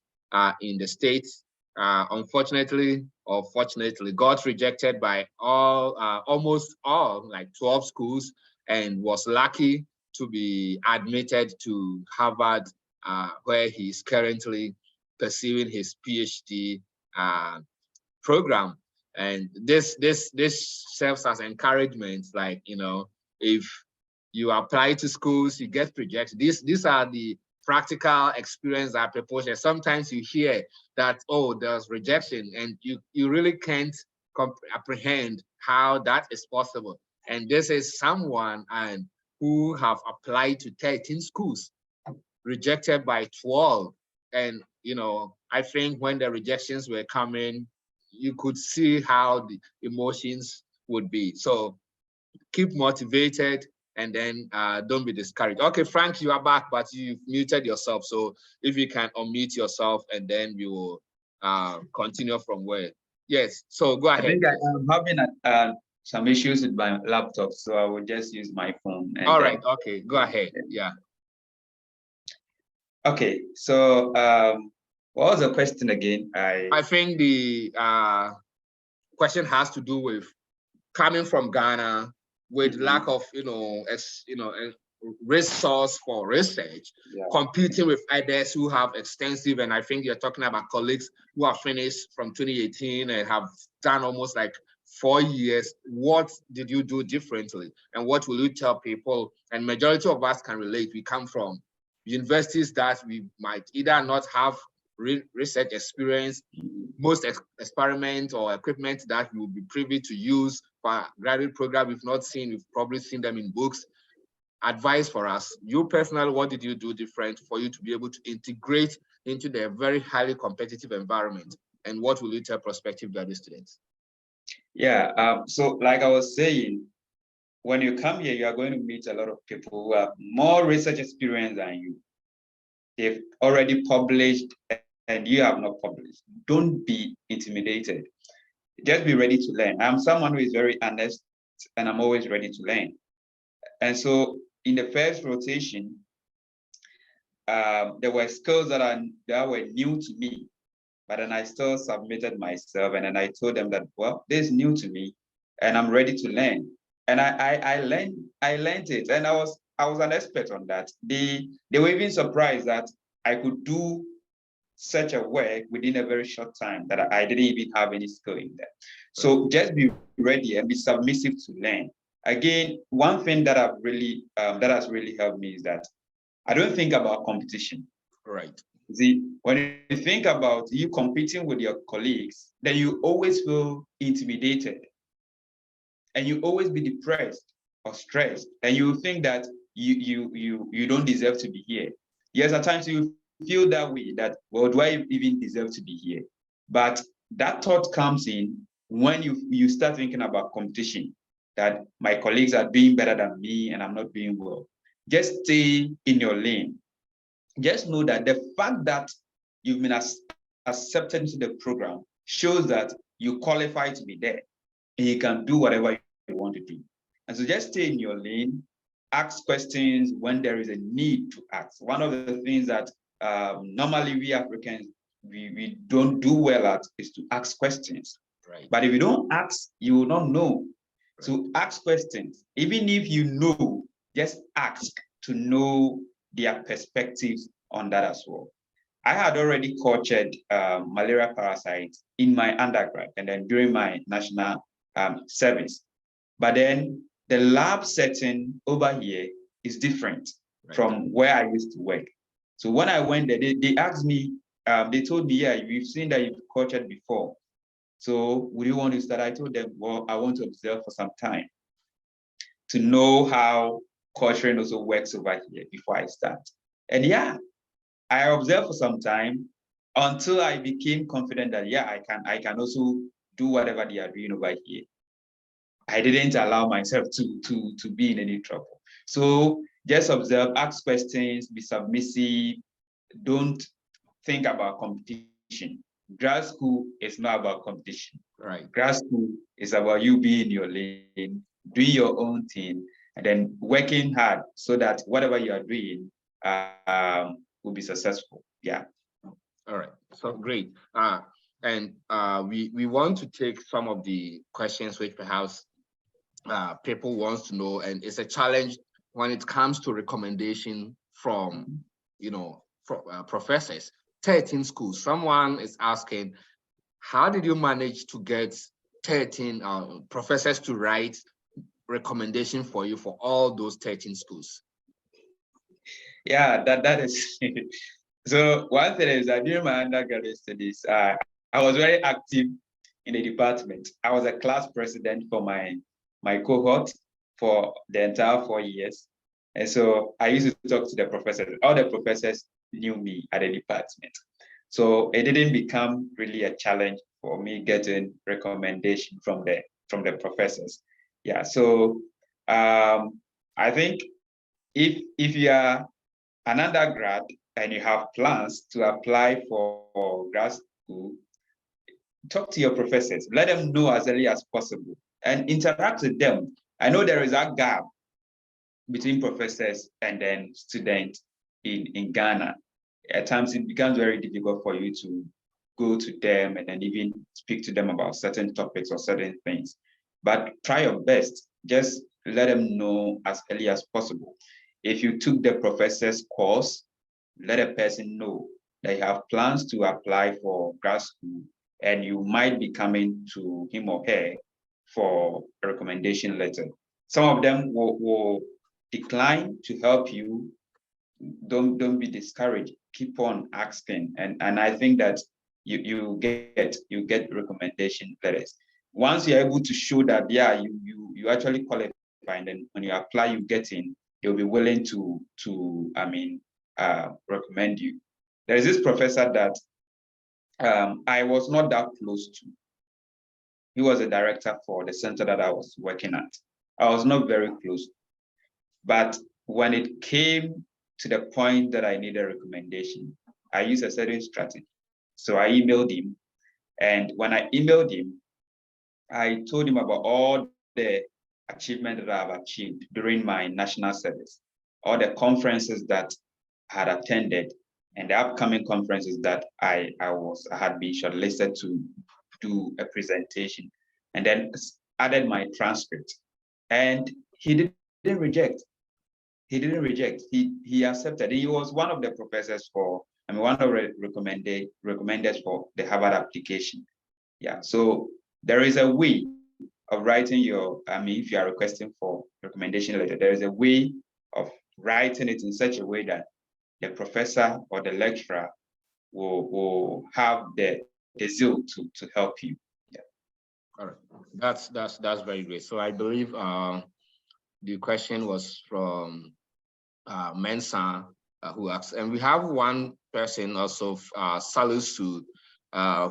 in the States. Unfortunately, or fortunately, got rejected by almost all, like 12 schools, and was lucky to be admitted to Harvard, where he's currently pursuing his PhD program. And this serves as encouragement, like, if you apply to schools, you get rejected. These are the practical experience that people share. Sometimes you hear that, oh, there's rejection, and you really can't apprehend how that is possible. And this is someone who have applied to 13 schools, rejected by 12. And I think when the rejections were coming, you could see how the emotions would be. So keep motivated, and then don't be discouraged. Okay, Frank, you are back, but you've muted yourself. So if you can unmute yourself, and then we will continue from where. Yes, so go ahead. I think I'm having some issues with my laptop, so I will just use my phone. All right, okay, go ahead, yeah. Okay, so What was the question again? I think the question has to do with coming from Ghana with lack of, resource for research, competing with others who have extensive, and I think you're talking about colleagues who have finished from 2018 and have done almost like 4 years. What did you do differently? And what will you tell people? And majority of us can relate. We come from universities that we might either not have research experience, most experiments or equipment that we will be privy to use for graduate program we've not seen, we've probably seen them in books. Advice for us, you personally, what did you do different for you to be able to integrate into the very highly competitive environment? And what will you tell prospective graduate students? Yeah, so like I was saying, when you come here, you are going to meet a lot of people who have more research experience than you. They've already published and you have not published. Don't be intimidated. Just be ready to learn. I'm someone who is very honest and I'm always ready to learn. And so in the first rotation, there were skills that were new to me, but then I still submitted myself and then I told them that, well, this is new to me and I'm ready to learn. And I learned it, and I was an expert on that. They were even surprised that I could do such a work within a very short time that I didn't even have any skill in that. So just be ready and be submissive to learn. Again, one thing that has really helped me is that I don't think about competition. Right. See, when you think about you competing with your colleagues, then you always feel intimidated. And you always be depressed or stressed, and you think that you don't deserve to be here. Yes, at times you feel that way, that, well, do I even deserve to be here? But that thought comes in when you start thinking about competition, that my colleagues are doing better than me and I'm not doing well. Just stay in your lane. Just know that the fact that you've been accepted into the program shows that you qualify to be there. And you can do whatever you want to do. And so just stay in your lane, ask questions when there is a need to ask. One of the things that normally we Africans, we don't do well at is to ask questions. Right. But if you don't ask, you will not know. Right. So ask questions. Even if you know, just ask to know their perspectives on that as well. I had already cultured malaria parasites in my undergrad and then during my national service. But then the lab setting over here is different from where I used to work. So when I went there, they asked me, they told me, yeah, we've seen that you've cultured before. So would you want to start? I told them, well, I want to observe for some time to know how culturing also works over here before I start. And yeah, I observed for some time until I became confident that, yeah, I can also do whatever they are doing over here. I didn't allow myself to be in any trouble. So just observe, ask questions, be submissive, don't think about competition. Grad school is not about competition. Right. Grad school is about you being in your lane, doing your own thing, and then working hard so that whatever you are doing will be successful. Yeah. All right. So great. And we want to take some of the questions which perhaps people wants to know, and it's a challenge when it comes to recommendation from, professors. 13 schools. Someone is asking, how did you manage to get 13 professors to write recommendation for you for all those 13 schools? Yeah, that is. So one thing is that during my undergraduate studies, I was very active in the department. I was a class president for my cohort for the entire 4 years. And so I used to talk to the professors. All the professors knew me at the department. So it didn't become really a challenge for me getting recommendation from the professors. Yeah, so I think if you are an undergrad and you have plans to apply for grad school, talk to your professors, let them know as early as possible and interact with them. I know there is a gap between professors and then students in Ghana. at times it becomes very difficult for you to go to them and then even speak to them about certain topics or certain things. But try your best. Just let them know as early as possible. If you took the professor's course, let a person know that you have plans to apply for grad school and you might be coming to him or her for a recommendation letter. Some of them will decline to help you. Don't be discouraged. Keep on asking. And I think that you get recommendation letters. Once you're able to show that, yeah, you actually qualify, and then when you apply, you get in, they'll be willing to recommend you. There's this professor that I was not that close to. He was a director for the center that I was working at. I was not very close, but when it came to the point that I needed a recommendation, I used a certain strategy. So I emailed him, and when I emailed him, I told him about all the achievement that I've achieved during my national service, all the conferences that I had attended, and the upcoming conferences that I had been shortlisted to do a presentation, and then added my transcript. And he didn't reject. He didn't reject. He accepted. He was one of the professors for, one of the recommended for the Harvard application. Yeah. So there is a way of writing your, if you are requesting for recommendation letter, there is a way of writing it in such a way that the professor or the lecturer will have the zeal to help you. Yeah. All right. That's very great. So I believe the question was from Mensa, who asked, and we have one person also, Salisu,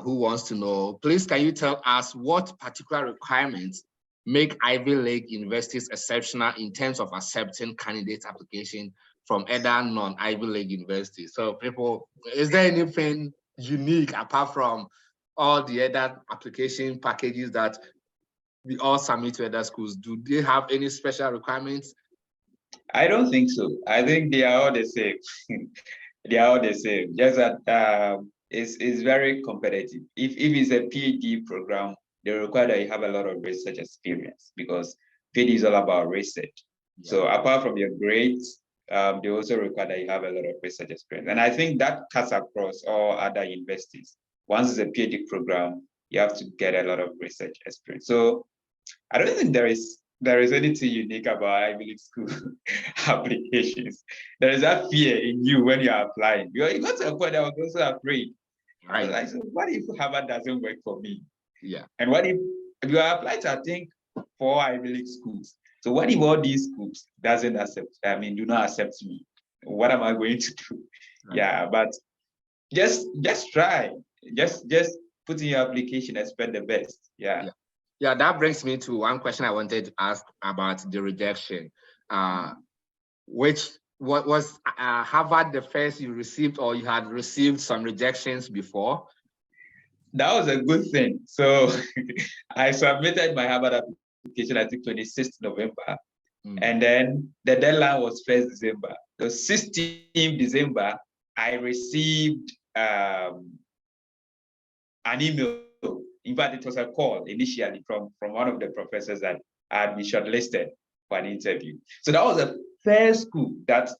who wants to know, please can you tell us what particular requirements make Ivy League universities exceptional in terms of accepting candidate application from other non-Ivy League universities? So people, is there anything unique apart from all the other application packages that we all submit to other schools? Do they have any special requirements? I don't think so. I think they are all the same. They are all the same. Just that it's very competitive. If it's a PhD program, they require that you have a lot of research experience, because PhD is all about research. Yeah. So apart from your grades, they also require that you have a lot of research experience. And I think that cuts across all other universities. Once it's a PhD program, you have to get a lot of research experience. So I don't think there is anything unique about Ivy League school applications. There is that fear in you when you're applying. You got to a point I was also afraid. Right. I was like, so what if Harvard doesn't work for me? Yeah. And what if you are applied to, I think, 4 Ivy League schools? So what if all these schools doesn't accept, do not accept me? What am I going to do? Right. Yeah, but just try. Just put in your application, expect the best. Yeah. Yeah, that brings me to one question I wanted to ask about the rejection. What was Harvard the first you received, or you had received some rejections before? That was a good thing. So I submitted my Harvard application, I think 26th November. And then the deadline was 1st December. So 16th December, I received an email. In fact, it was a call initially from one of the professors that had been shortlisted for an interview. So that was the first school that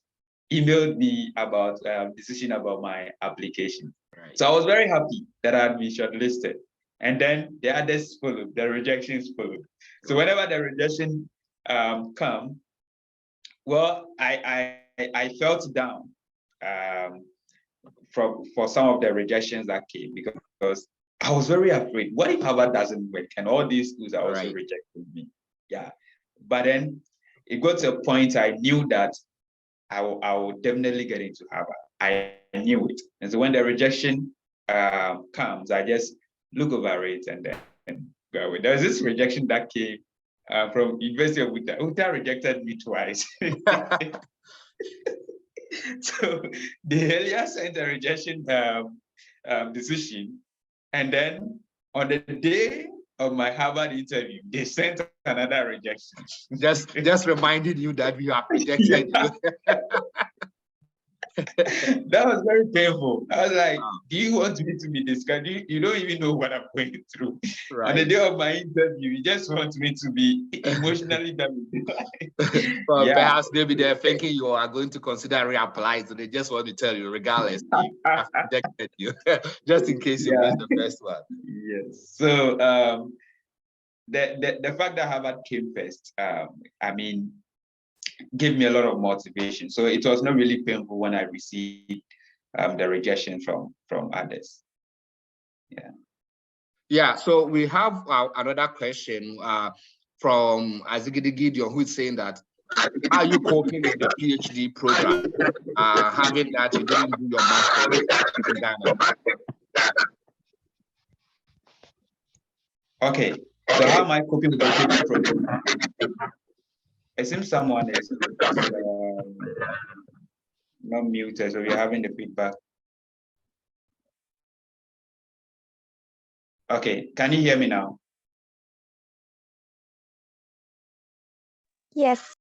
emailed me about decision about my application. Right. So I was very happy that I had been shortlisted. And then the others followed, the rejections followed. Right. So whenever the rejection come, well, I felt down for some of the rejections that came, because I was very afraid. What if Harvard doesn't work and all these schools are also rejecting me? Yeah. But then it got to a point I knew that I will definitely get into Harvard. I knew it. And so when the rejection comes, I just look over it and then go away. There was this rejection that came from University of Utah. Utah rejected me twice. So they earlier sent a rejection decision. And then on the day of my Harvard interview, they sent another rejection. Just reminded you that we are rejected. That was very painful. I was like, do you want me to be discussed? You don't even know what I'm going through. Right. On the day of my interview, you just want me to be emotionally damaged. Well, Yeah. perhaps maybe they're thinking you are going to consider reapply, so they just want to tell you, regardless, they have rejected you, just in case you missed the first one. Yes. So the fact that Harvard came first, I mean, gave me a lot of motivation. So it was not really painful when I received the rejection from others. Yeah. Yeah. So we have another question from Azigidi Gideon, who is saying that, how are you coping with the PhD program? Having that you didn't do your master's in Ghana. Okay. So how am I coping with the PhD program? It seems someone is not muted, so we're having the feedback. Okay, can you hear me now? Yes.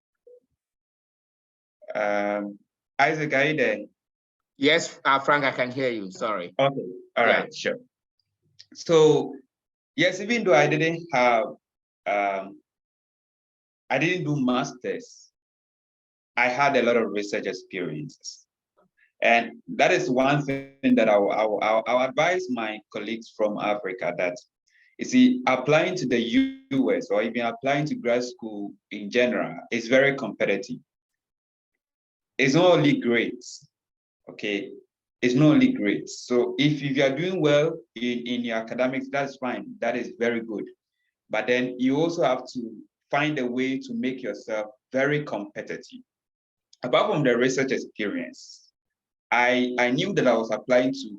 Isaac, are you there? Yes, Frank, I can hear you. Sorry. Okay, all right, sure. So yes, even though I didn't have, I didn't do masters, I had a lot of research experiences. And that is one thing that I'll advise my colleagues from Africa that, you see, applying to the US or even applying to grad school in general is very competitive. It's not only grades, okay? It's not only grades. So if you are doing well in your academics, that's fine. That is very good. But then you also have to find a way to make yourself very competitive. Apart from the research experience, I knew that I was applying to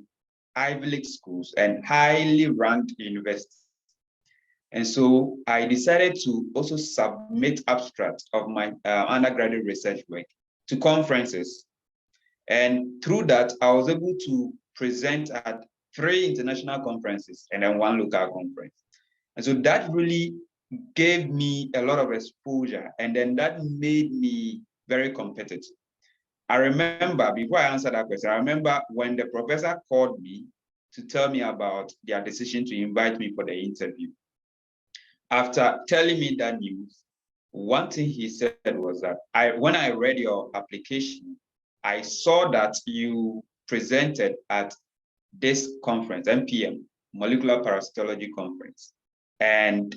Ivy League schools and highly ranked universities. And so I decided to also submit abstracts of my undergraduate research work to conferences. And through that, I was able to present at 3 international conferences and then 1 local conference. And so that really gave me a lot of exposure. And then that made me very competitive. I remember, before I answer that question, I remember when the professor called me to tell me about their decision to invite me for the interview. After telling me that news, one thing he said was that when I read your application, I saw that you presented at this conference, MPM, Molecular Parasitology Conference. And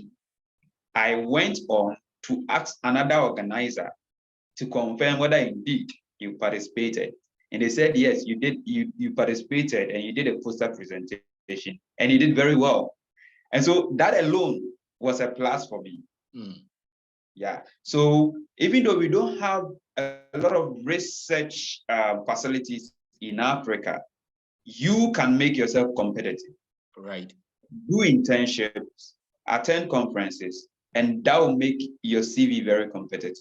I went on to ask another organizer to confirm whether indeed you participated. And they said, yes, you did, you participated and you did a poster presentation and you did very well. And so that alone was a plus for me. Yeah. So even though we don't have a lot of research facilities in Africa, you can make yourself competitive. Right. Do internships, attend conferences, and that will make your CV very competitive.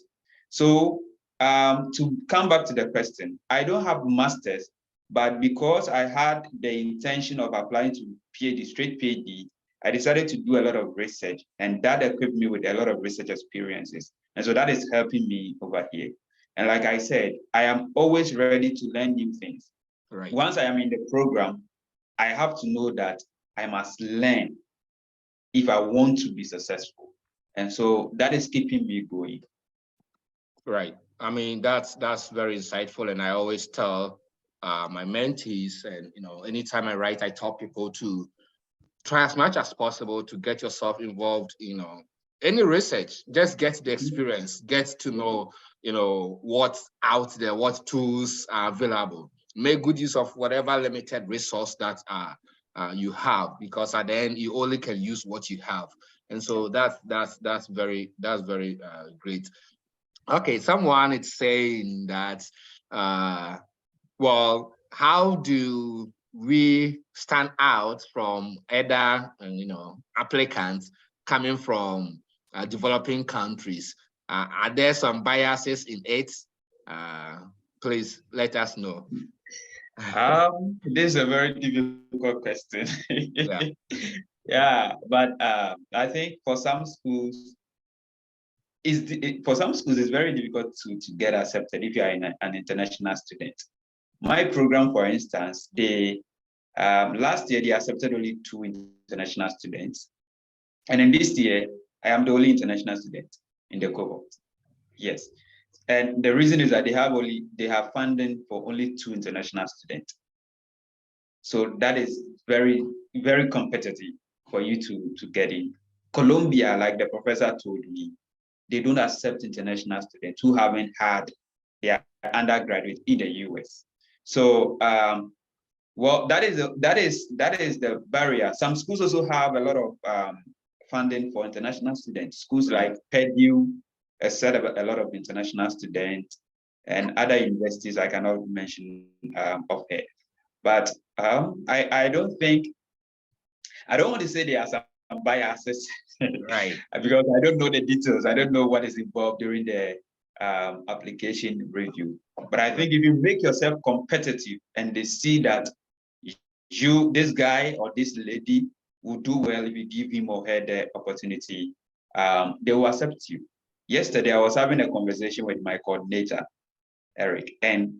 So to come back to the question, I don't have masters, but because I had the intention of applying to PhD, straight PhD, I decided to do a lot of research, and that equipped me with a lot of research experiences. And so that is helping me over here. And like I said, I am always ready to learn new things. Right. Once I am in the program, I have to know that I must learn if I want to be successful. And so that is keeping me going. Right. I mean, that's very insightful. And I always tell my mentees, and anytime I write, I tell people to try as much as possible to get yourself involved in any research. Just get the experience, get to know what's out there, what tools are available. Make good use of whatever limited resource that you have, because at the end you only can use what you have. And so that's very great. Okay, someone is saying that well, how do we stand out from other applicants coming from developing countries? Are there some biases in it? Please let us know. This is a very difficult question. Yeah. Yeah, but I think for some schools, it's very difficult to get accepted if you are an international student. My program, for instance, they last year they accepted only 2 international students, and in this year I am the only international student in the cohort. Yes, and the reason is that they have funding for only 2 international students. So that is very, very competitive for you to get in. Colombia, like the professor told me, they don't accept international students who haven't had their undergraduate in the US. So well, that is the barrier. Some schools also have a lot of funding for international students. Schools like Purdue accept a lot of international students, and other universities I cannot mention off air. But I don't think, I don't want to say there are some biases, Right. because I don't know the details. I don't know what is involved during the application review. But I think if you make yourself competitive and they see that this guy or this lady will do well if you give him or her the opportunity, they will accept you. Yesterday, I was having a conversation with my coordinator, Eric, and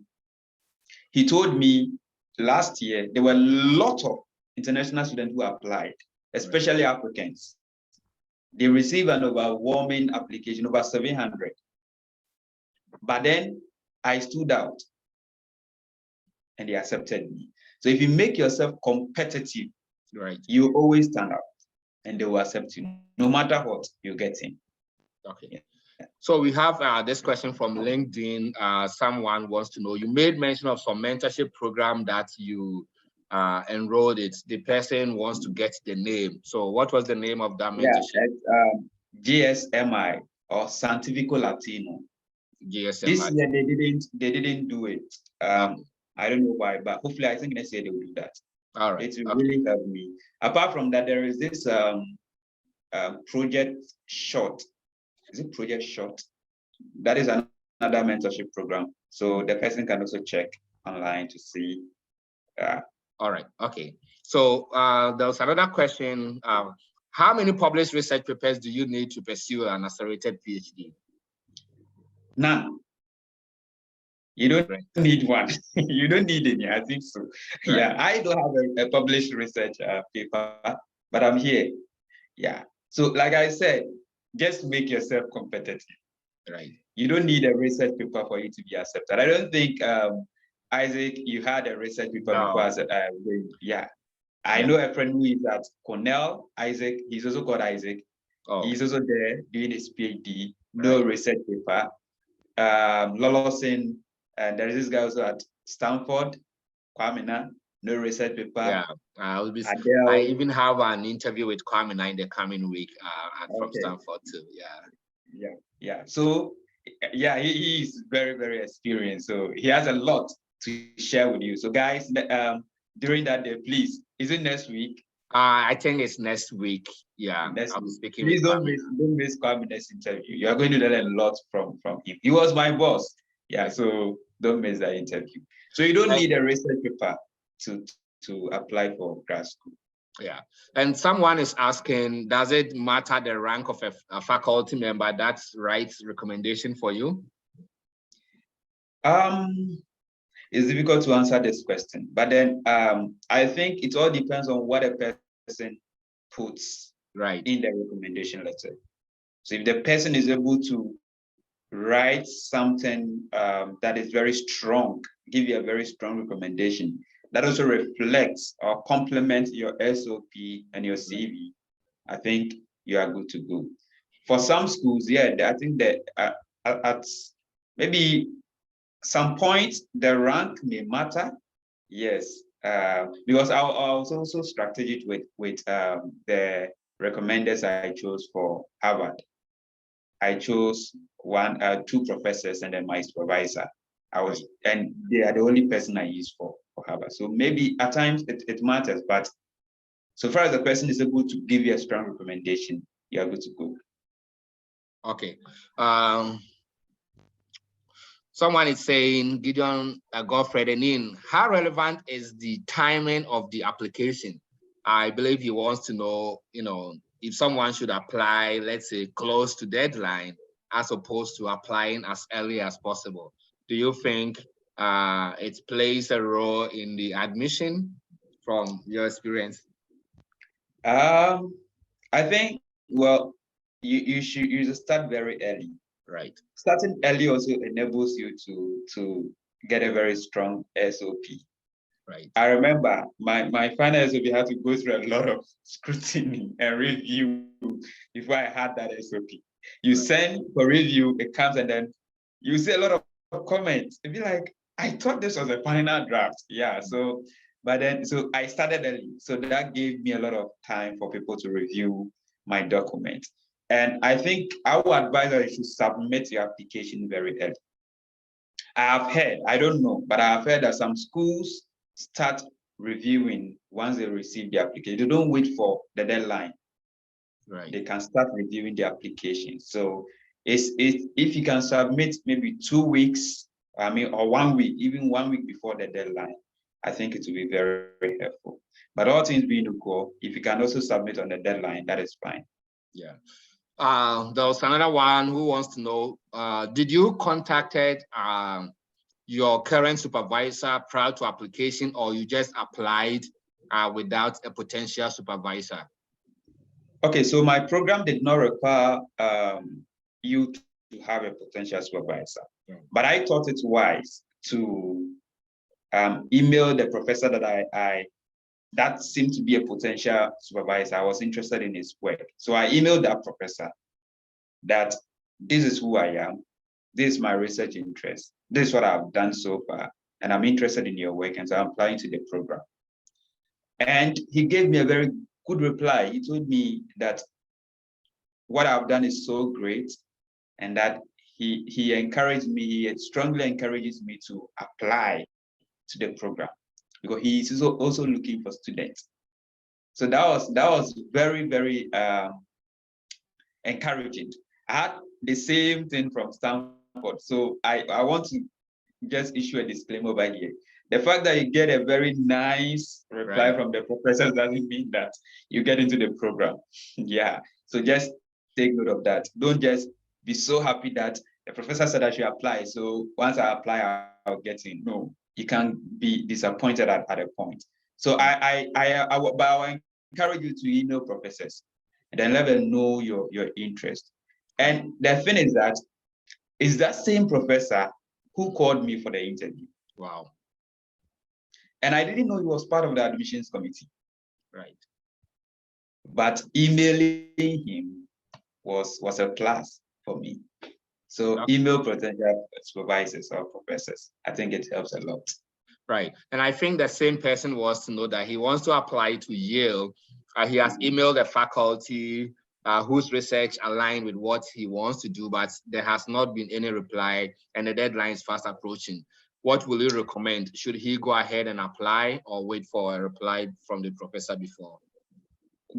he told me last year there were a lot of international students who applied, especially Africans. They received an overwhelming application, over 700. But then I stood out and they accepted me. So if you make yourself competitive, you always stand out and they will accept you, no matter what you're getting. Okay. Yeah. So we have this question from LinkedIn. Someone wants to know, you made mention of some mentorship program that you enrolled it. The person wants to get the name. So what was the name of that mentorship? Yeah, GSMI, or Scientifico Latino. GSMI. This year they didn't do it. I don't know why, but hopefully I think next year they will do that. All right. It will really help me. Apart from that, there is this Project Short. Is it Project Short? That is another mentorship program. So the person can also check online to see. All right. Okay. So there was another question. How many published research papers do you need to pursue an accelerated PhD? None. You don't need one. You don't need any. I think so. Right. Yeah, I don't have a published research paper, but I'm here. Yeah. So like I said, just make yourself competitive. Right. You don't need a research paper for you to be accepted. I don't think, Isaac, you had a research paper before. Yeah. I know a friend who is at Cornell, Isaac. He's also called Isaac. Oh. He's also there doing his PhD. No research paper. Lolosin, and there is this guy also at Stanford, Kwamina, no research paper. Yeah, I even have an interview with Kwamina in the coming week from Stanford too. Yeah. So, yeah, he is very, very experienced. So he has a lot to share with you. So, guys, during that day, please, is it next week? I think it's next week. Yeah, please don't miss Kwamina's interview. You are going to learn a lot from him. He was my boss. Yeah, so don't miss that interview. So you don't need a research paper to apply for grad school. Yeah, and someone is asking, does it matter the rank of a faculty member that writes recommendation for you? It's difficult to answer this question, but then I think it all depends on what a person puts in the recommendation letter. So if the person is able to write something that is very strong, give you a very strong recommendation, that also reflects or complements your SOP and your CV, I think you are good to go. For some schools, yeah, I think that at maybe some point, the rank may matter. Yes, because I was also strategic with the recommenders I chose for Harvard. I chose two professors and then my supervisor. And they are the only person I use for Harvard. So maybe at times it matters, but so far as the person is able to give you a strong recommendation, you are good to go. Okay. Someone is saying, Gideon Godfred Enin, how relevant is the timing of the application? I believe he wants to know, if someone should apply, let's say, close to deadline, as opposed to applying as early as possible. Do you think it plays a role in the admission from your experience? I think, well, you should start very early. Right. Starting early also enables you to get a very strong SOP. Right. I remember my final SOP had to go through a lot of scrutiny and review before I had that SOP. You send for review, it comes, and then you see a lot of comments. It'd be like, I thought this was a final draft. Yeah. So, but then, so I started early. So that gave me a lot of time for people to review my document. And I think I would advise that you should submit your application very early. I have heard, I don't know, but I have heard that some schools start reviewing once they receive the application. They don't wait for the deadline. Right. They can start reviewing the application. So if you can submit maybe 2 weeks, or 1 week, even 1 week before the deadline, I think it will be very, very helpful. But all things being equal, if you can also submit on the deadline, that is fine. Yeah. There was another one who wants to know, did you contacted your current supervisor prior to application, or you just applied without a potential supervisor? Okay, so my program did not require you to have a potential supervisor, but I thought it wise to email the professor that seemed to be a potential supervisor. I was interested in his work. So I emailed that professor that this is who I am, this is my research interest, this is what I've done so far, and I'm interested in your work, and so I'm applying to the program. And he gave me a very good reply. He told me that what I've done is so great, and that he encouraged me, he strongly encourages me to apply to the program because he is also looking for students. So that was very, very encouraging. I had the same thing from Stanford. So I want to just issue a disclaimer over here. The fact that you get a very nice reply from the professors doesn't mean that you get into the program. Yeah. So just take note of that. Don't just be so happy that the professor said I should apply. So once I apply, I'll get in. No, you can't be disappointed at a point. So I encourage you to email professors and then let them know your interest. And the thing is that it's that same professor who called me for the interview. Wow. And I didn't know he was part of the admissions committee. Right. But emailing him was a plus for me. So email potential supervisors or professors. I think it helps a lot. Right. And I think the same person wants to know that he wants to apply to Yale. He has emailed the faculty whose research aligned with what he wants to do, but there has not been any reply and the deadline is fast approaching. What will you recommend? Should he go ahead and apply or wait for a reply from the professor before?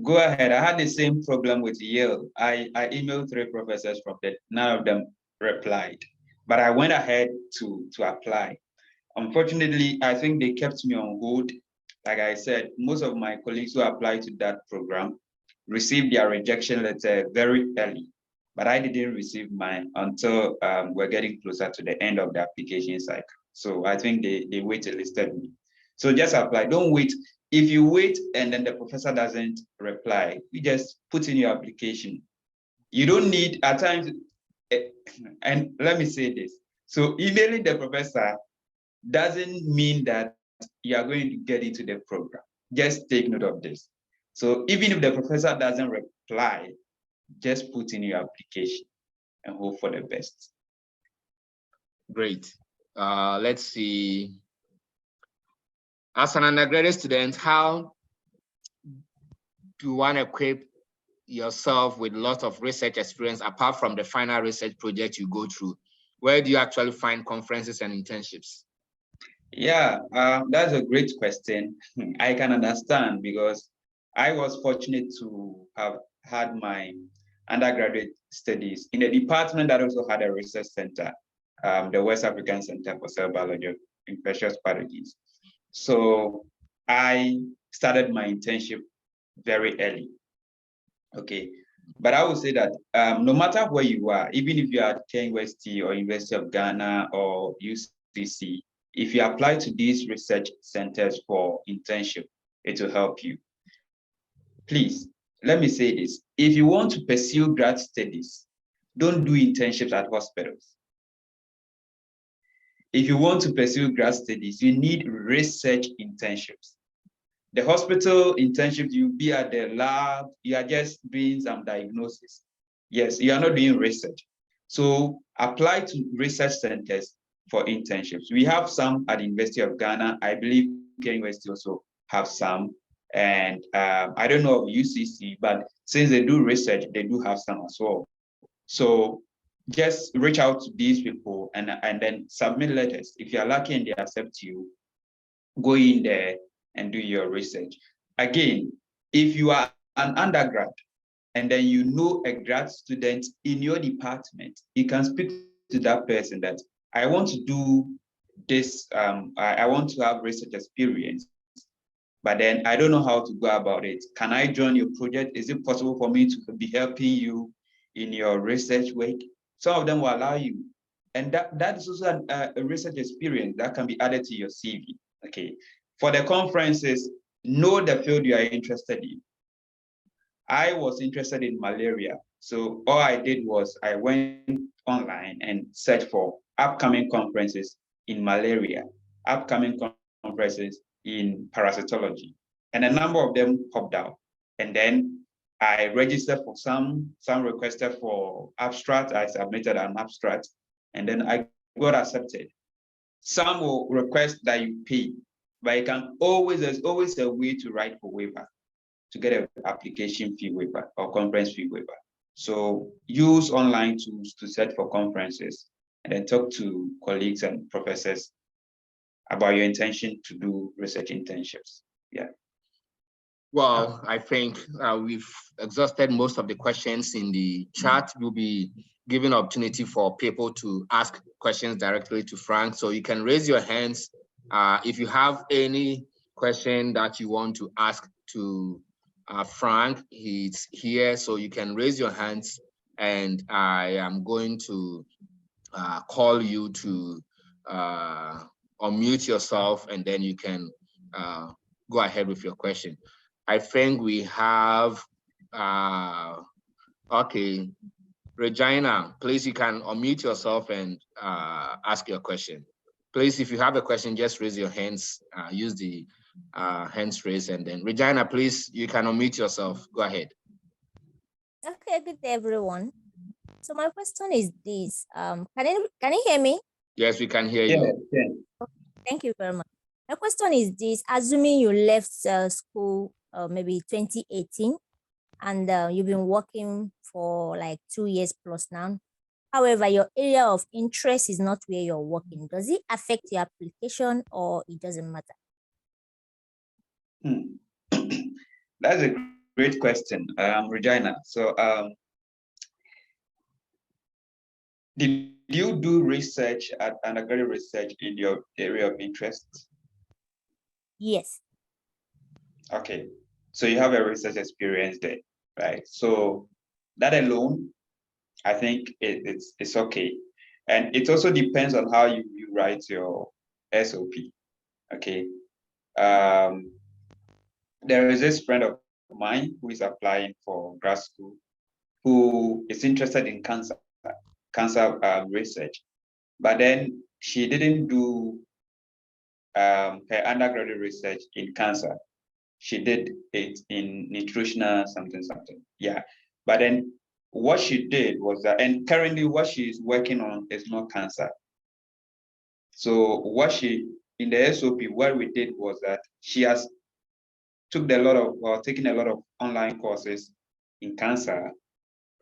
Go ahead. I had the same problem with Yale. I emailed 3 professors from that. None of them replied, but I went ahead to apply. Unfortunately, I think they kept me on hold. Like I said, most of my colleagues who applied to that program received their rejection letter very early, but I didn't receive mine until we're getting closer to the end of the application cycle. So I think they waited listed me. So just apply. Don't wait. If you wait and then the professor doesn't reply, you just put in your application. You don't need at times, and let me say this. So emailing the professor doesn't mean that you are going to get into the program. Just take note of this. So even if the professor doesn't reply, just put in your application and hope for the best. Great. Let's see. As an undergraduate student, how do you want to equip yourself with lots of research experience apart from the final research project you go through? Where do you actually find conferences and internships? Yeah, that's a great question. I can understand because I was fortunate to have had my undergraduate studies in a department that also had a research center, the West African Center for Cell Biology and Infectious Pathogens. So I started my internship very early. Okay, but I would say that no matter where you are, even if you are at University or University of Ghana or UCC, if you apply to these research centers for internship, it will help you. Please, let me say this. If you want to pursue grad studies, don't do internships at hospitals. If you want to pursue grad studies, you need research internships. The hospital internships, you'll be at the lab, you are just doing some diagnosis. Yes, you are not doing research. So apply to research centers for internships. We have some at the University of Ghana. I believe K University also have some. And I don't know of UCC, but since they do research, they do have some as well. So just reach out to these people and then submit letters. If you're lucky and they accept you, go in there and do your research. Again, if you are an undergrad and then you know a grad student in your department, you can speak to that person that I want to do this, I want to have research experience, but then I don't know how to go about it. Can I join your project? Is it possible for me to be helping you in your research work? Some of them will allow you. And that is also a research experience that can be added to your CV. Okay. For the conferences, know the field you are interested in. I was interested in malaria. So all I did was I went online and searched for upcoming conferences in malaria, upcoming conferences in parasitology. And a number of them popped out. And then I registered for some requested for abstract. I submitted an abstract, and then I got accepted. Some will request that you pay, but there's always a way to write for waiver, to get an application fee waiver or conference fee waiver. So use online tools to search for conferences and then talk to colleagues and professors about your intention to do research internships. Yeah. Well, I think we've exhausted most of the questions in the chat. We'll be giving opportunity for people to ask questions directly to Frank. So you can raise your hands if you have any question that you want to ask to Frank. He's here, so you can raise your hands, and I am going to call you to unmute yourself, and then you can go ahead with your question. I think we have, okay, Regina, please, you can unmute yourself and ask your question. Please, if you have a question, just raise your hands, use the hands raise, and then Regina, please, you can unmute yourself. Go ahead. Okay, good day, everyone. So my question is this, can you hear me? Yes, we can hear you. Yeah. Okay, thank you very much. My question is this, assuming you left school maybe 2018 and you've been working for like 2 years plus now. However, your area of interest is not where you're working. Does it affect your application or it doesn't matter? That's a great question, Regina. So did you do research at undergraduate research in your area of interest? Yes. Okay, so you have a research experience there, right? So that alone, I think it's okay. And it also depends on how you write your SOP, okay? There is this friend of mine who is applying for grad school, who is interested in cancer research, but then she didn't do her undergraduate research in cancer. She did it in nutritional something. Yeah. But then what she did was that, and currently what she's working on is not cancer. So in the SOP, what we did was that she has taken a lot of online courses in cancer,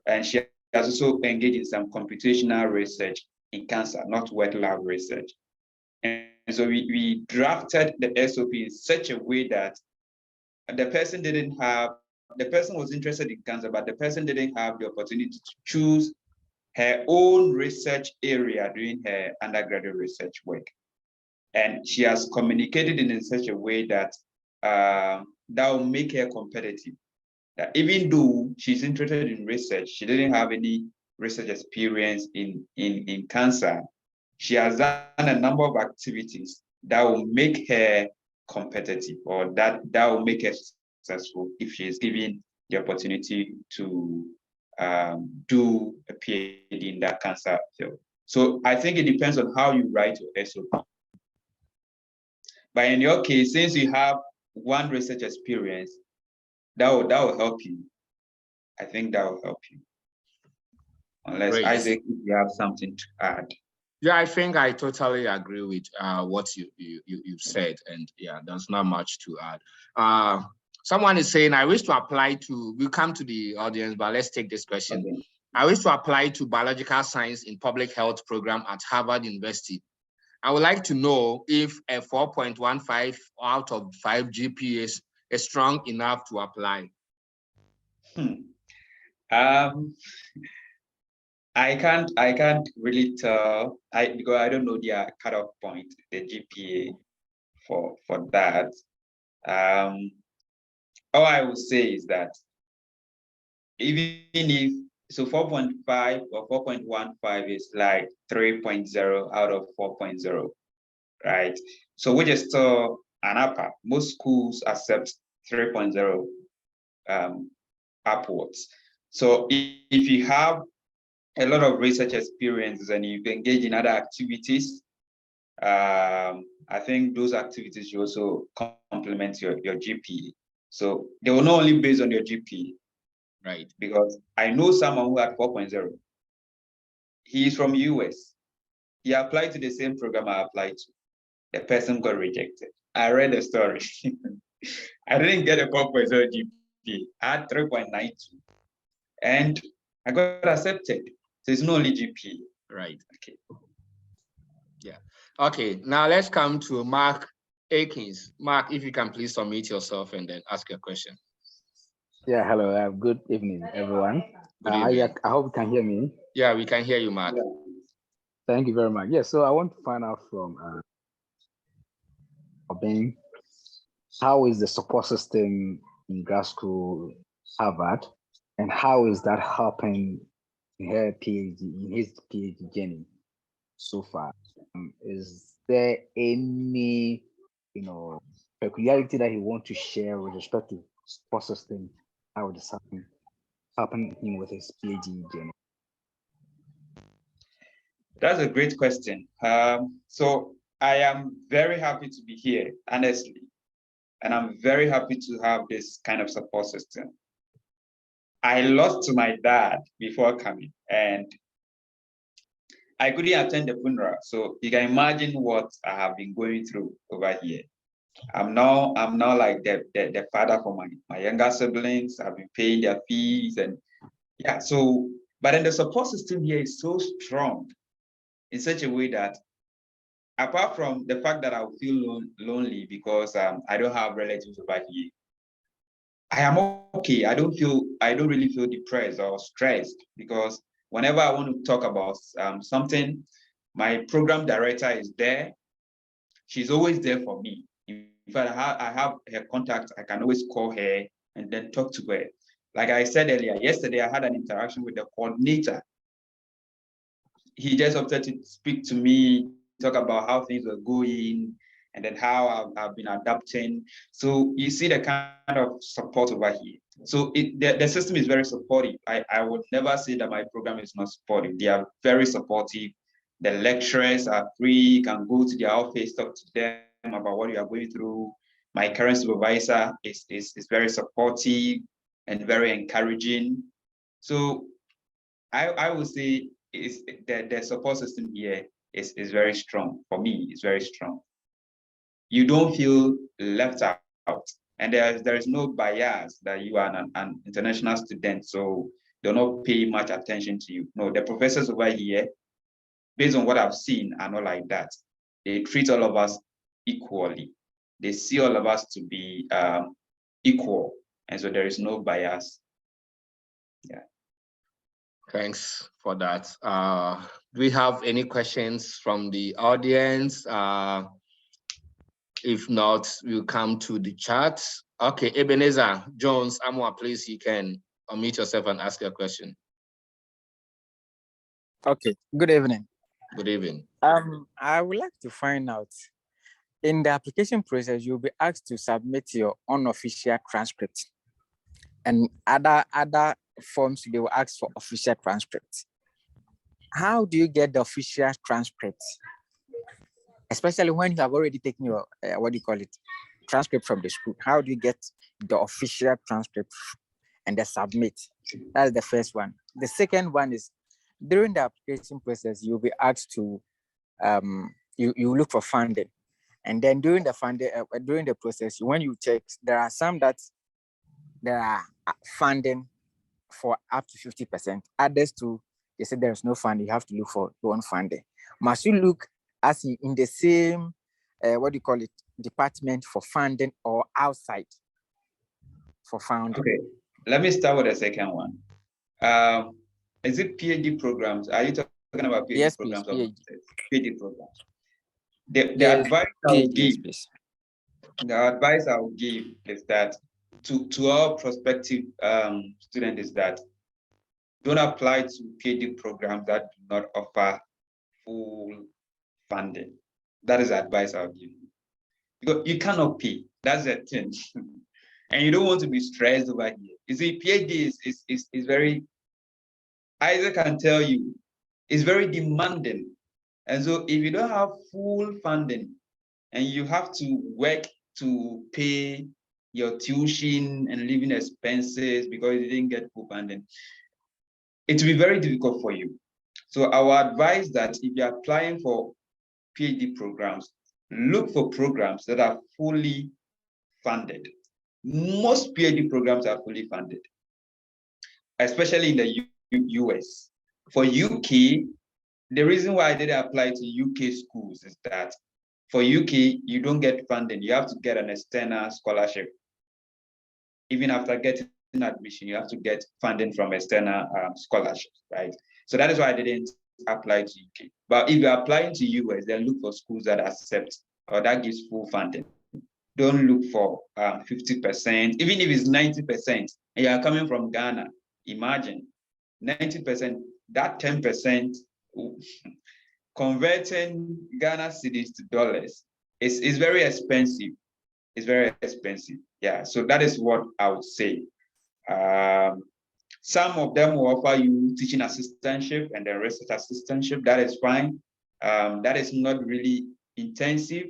and she has also engaged in some computational research in cancer, not wet lab research. And so we drafted the SOP in such a way that the person was interested in cancer, but the person didn't have the opportunity to choose her own research area during her undergraduate research work. And she has communicated in such a way that that will make her competitive. That even though she's interested in research, she didn't have any research experience in cancer, she has done a number of activities that will make her competitive, or that will make her successful if she is given the opportunity to do a PhD in that cancer field. So I think it depends on how you write your SOP. But in your case, since you have one research experience, that will help you. I think that will help you. Unless Great. Isaac, if you have something to add. Yeah, I think I totally agree with what you said, and yeah, there's not much to add. Someone is saying, I wish to apply to, we'll come to the audience, but let's take this question. Okay. I wish to apply to biological science in public health program at Harvard University. I would like to know if a 4.15 out of 5 GPAs is strong enough to apply. I can't really tell. Because I don't know their cutoff point, the GPA for that. All I will say is that even if, so 4.5 or 4.15 is like 3.0 out of 4.0, right? So which is still an upper. Most schools accept 3.0 upwards. So if you have a lot of research experience and you engage in other activities, I think those activities you also complement your GPA. So they will not only based on your GPA, right? Because I know someone who had 4.0. He is from US. He applied to the same program I applied to. The person got rejected. I read the story. I didn't get a 4.0 GPA. I had 3.92. And I got accepted. So it's not only GPA. Right. Okay. Yeah. Okay. Now let's come to Mark Akins. Mark, if you can please unmute yourself and then ask your question. Yeah. Hello. Good evening, everyone. Good evening. I hope you can hear me. Yeah, we can hear you, Mark. Yeah. Thank you very much. Yeah. So I want to find out from Ben, how is the support system in grad school, Harvard, and how is that helping in his PhD journey so far? Is there any, peculiarity that he wants to share with respect to support system? How it is helping him with his PhD journey? That's a great question. So I am very happy to be here, honestly. And I'm very happy to have this kind of support system. I lost to my dad before coming, and I couldn't attend the funeral. So you can imagine what I have been going through over here. I'm now like the father for my younger siblings. I've been paying their fees, and yeah. So, but then the support system here is so strong in such a way that, apart from the fact that I will feel lonely because I don't have relatives over here, I am okay. I don't really feel depressed or stressed, because whenever I want to talk about something, my program director is there. She's always there for me. In fact, I have her contact. I can always call her and then talk to her. Like I said earlier, yesterday I had an interaction with the coordinator. He just opted to speak to me, talk about how things were going, and then how I've been adapting. So you see the kind of support over here. So the system is very supportive. I would never say that my program is not supportive. They are very supportive. The lecturers are free. You can go to their office, talk to them about what you are going through. My current supervisor is very supportive and very encouraging. So I would say the support system here is very strong. For me, it's very strong. You don't feel left out, and there is no bias that you are an international student, so they'll not pay much attention to you. No, the professors over here, based on what I've seen, are not like that. They treat all of us equally. They see all of us to be equal, and so there is no bias. Yeah. Thanks for that. Do we have any questions from the audience? If not, we'll come to the chat. Okay, Ebenezer Jones, Amwa, please, you can unmute yourself and ask your question. Okay, good evening. Good evening. I would like to find out, in the application process, you'll be asked to submit your unofficial transcript, and other forms they will ask for official transcript. How do you get the official transcript, especially when you have already taken your what do you call it, transcript from the school? How do you get the official transcript and the submit? That's the first one. The second one is, during the application process, you'll be asked to you look for funding, and then during the funding during the process, when you check, there are some that there are funding for up to 50%. Others too, they said there's no funding, you have to look for your own funding. Must you look as in the same what do you call it, department for funding, or outside for funding? Okay, let me start with the second one. Is it PhD programs? Are you talking about PhD Yes, programs? please, Or PhD programs? The Yes, advice I will PhD, give, please. the advice I will give is that to all prospective students is that don't apply to PhD programs that do not offer full funding. That is the advice I'll give you. Because you cannot pay. That's the thing. And you don't want to be stressed over here. You see, PhD is very, Isaac can tell you, it's very demanding. And so if you don't have full funding and you have to work to pay your tuition and living expenses because you didn't get full funding, it will be very difficult for you. So I would advise that if you're applying for PhD programs, look for programs that are fully funded. Most PhD programs are fully funded, especially in the US. For UK, the reason why I didn't apply to UK schools is that for UK, you don't get funding. You have to get an external scholarship. Even after getting admission, you have to get funding from external scholarships, right? So that is why I didn't apply to UK. But if you're applying to US, then look for schools that accept or that gives full funding. Don't look for 50%, even if it's 90%, and you're coming from Ghana. Imagine 90%, that 10%, converting Ghana cedis to dollars is very expensive. It's very expensive. Yeah, so that is what I would say. Some of them will offer you teaching assistantship and then research assistantship. That is fine. That is not really intensive.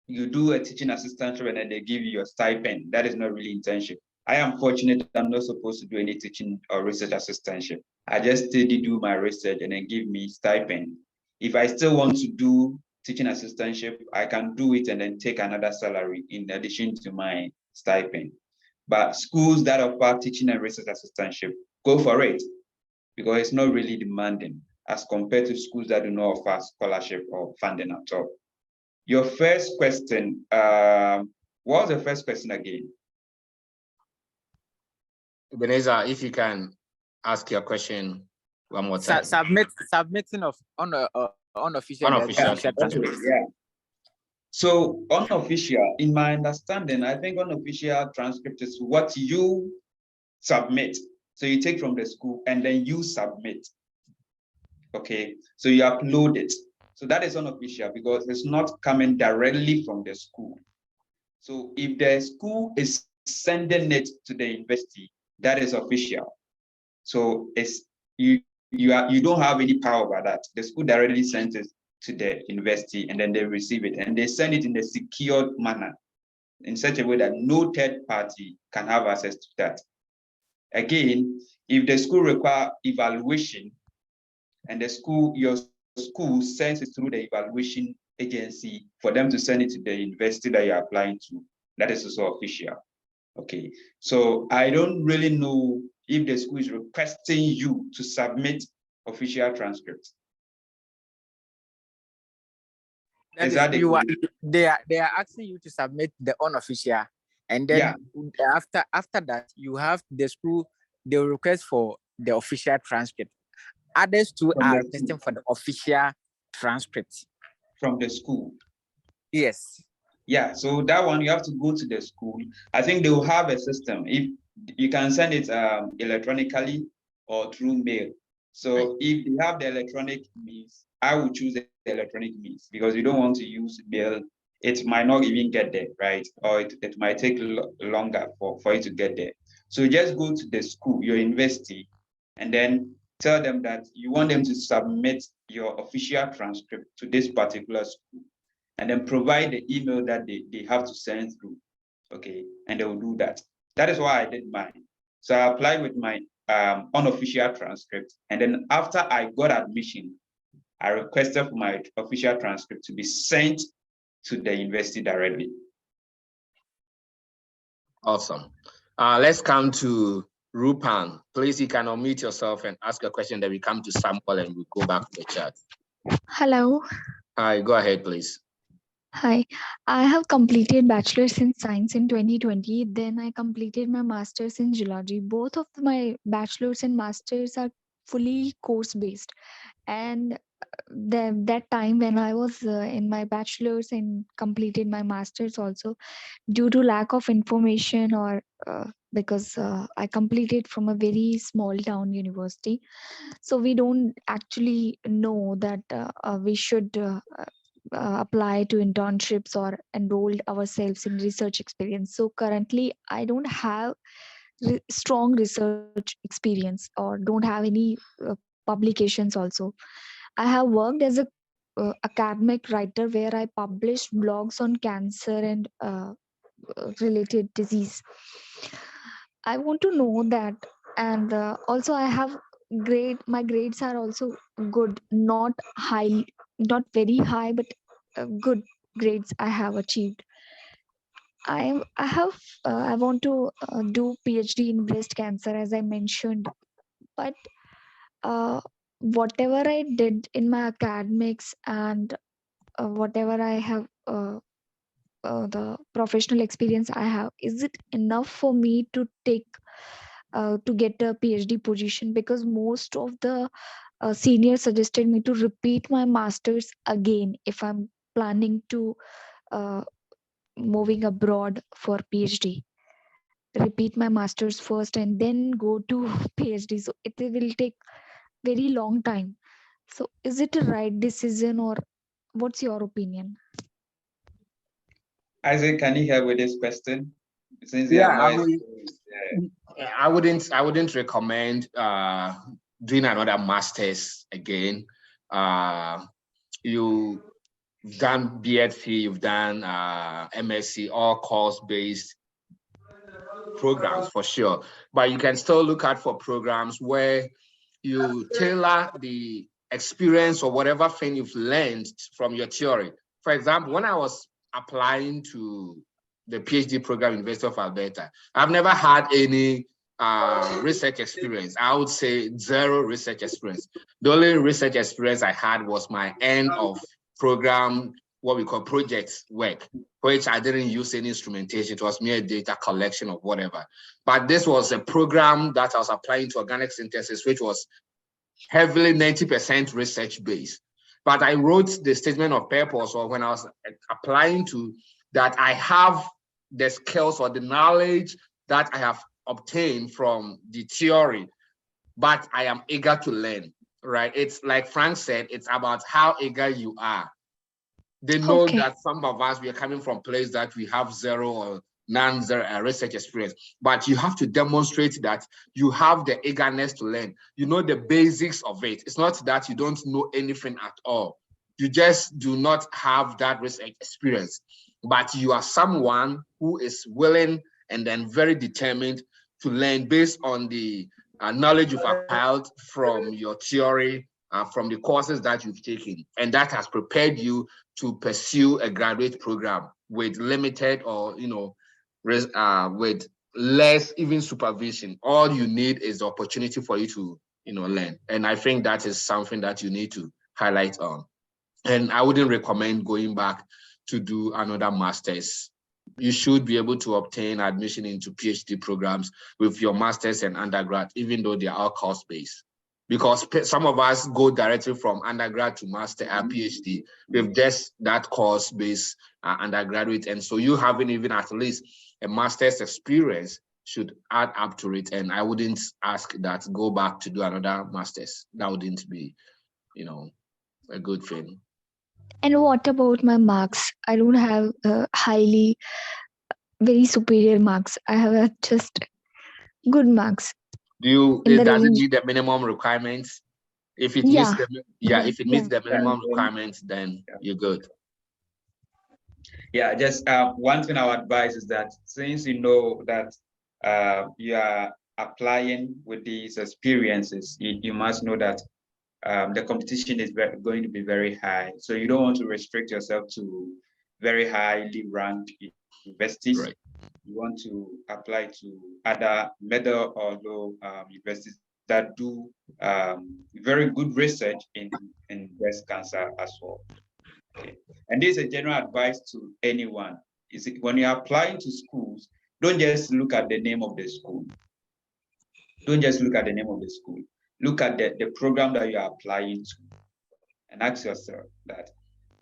You do a teaching assistantship and then they give you a stipend. That is not really internship. I am fortunate I'm not supposed to do any teaching or research assistantship. I just steady do my research and then give me stipend. If I still want to do teaching assistantship, I can do it and then take another salary in addition to my stipend. But schools that offer teaching and research assistantship, go for it because it's not really demanding as compared to schools that do not offer scholarship or funding at all. Your first question, what was the first question again? Ebenezer, if you can ask your question one more time. Submitting of unofficial transcript. Yeah. So unofficial, in my understanding, I think unofficial transcript is what you submit. So you take from the school and then you submit. Okay, so you upload it. So that is unofficial because it's not coming directly from the school. So if the school is sending it to the university, that is official. So it's you don't have any power over that. The school directly sends it to the university and then they receive it and they send it in a secured manner in such a way that no third party can have access to that. Again, if the school require evaluation and your school sends it through the evaluation agency for them to send it to the university that you're applying to, that is also official. Okay, so I don't really know if the school is requesting you to submit official transcripts. They are asking you to submit the unofficial, and then after that you have the school, they will request for the official transcript. Others too are requesting for the official transcript from the school. Yes. Yeah, so that one you have to go to the school. I think they will have a system. If you can send it electronically or through mail. So if they have the electronic means, I would choose the electronic means because you don't want to use mail. It might not even get there, right? Or it might take longer for it to get there. So just go to the school, your university, and then tell them that you want them to submit your official transcript to this particular school, and then provide the email that they have to send through. Okay, and they will do that. That is why I did mine. So I applied with my unofficial transcript, and then after I got admission, I requested for my official transcript to be sent to the university directly. Awesome. Let's come to Rupan. Please, you can unmute yourself and ask a question. Then we come to Samuel and we go back to the chat. Hello. Hi, go ahead, please. Hi. I have completed bachelor's in science in 2020. Then I completed my master's in geology. Both of my bachelor's and masters are fully course based. And that time when I was in my bachelor's and completed my master's also, due to lack of information or because I completed from a very small town university, so we don't actually know that we should apply to internships or enroll ourselves in research experience. So currently I don't have strong research experience or don't have any publications also. I have worked as a academic writer where I published blogs on cancer and related disease. I want to know that, and also I have my grades are also good, not high, not very high, but good grades I have achieved. I want to do PhD in breast cancer as I mentioned, but uh, whatever I did in my academics and whatever I have the professional experience I have, is it enough for me to take to get a PhD position? Because most of the seniors suggested me to repeat my masters again if I'm planning to uh, moving abroad for PhD. Repeat my masters first and then go to PhD. So it will take very long time. So is it a right decision, or what's your opinion? Isaac, can you help with this question? Since you Yeah, have more experience. I wouldn't recommend doing another master's again. You've done BSc, you've done MSc, all course-based programs for sure. But you can still look out for programs where you tailor the experience or whatever thing you've learned from your theory. For example, when I was applying to the PhD program, University of Alberta, I've never had any research experience. I would say zero research experience. The only research experience I had was my end of program, what we call project work, which I didn't use any instrumentation. It was mere data collection of whatever. But this was a program that I was applying to organic synthesis, which was heavily 90% research based. But I wrote the statement of purpose, or when I was applying to that, I have the skills or the knowledge that I have obtained from the theory, but I am eager to learn, right? It's like Frank said, it's about how eager you are. They know that some of us, we are coming from places that we have zero or non-zero research experience, but you have to demonstrate that you have the eagerness to learn. You know the basics of it. It's not that you don't know anything at all. You just do not have that research experience, but you are someone who is willing and then very determined to learn based on the knowledge you've acquired from your theory, from the courses that you've taken, and that has prepared you to pursue a graduate program with limited or with less even supervision. All you need is the opportunity for you to learn, and I think that is something that you need to highlight on. And I wouldn't recommend going back to do another master's. You should be able to obtain admission into PhD programs with your master's and undergrad, even though they are all course-based. Because some of us go directly from undergrad to master and PhD with just that course-based undergraduate. And so you having even at least a master's experience should add up to it. And I wouldn't ask that go back to do another master's. That wouldn't be, a good thing. And what about my marks? I don't have very superior marks. I have just good marks in the Does it range. meet the minimum requirements? If it Yeah. meets if it meets the minimum Yeah. requirements, then you're good. Yeah, just one thing I would advise is that since you know that you are applying with these experiences, you must know that the competition is going to be very high. So you don't want to restrict yourself to very highly ranked universities. Right. You want to apply to other middle or low universities that do very good research in breast cancer as well. Okay. And this is a general advice to anyone. Is when you're applying to schools, don't just look at the name of the school. Don't just look at the name of the school. Look at the program that you are applying to and ask yourself that,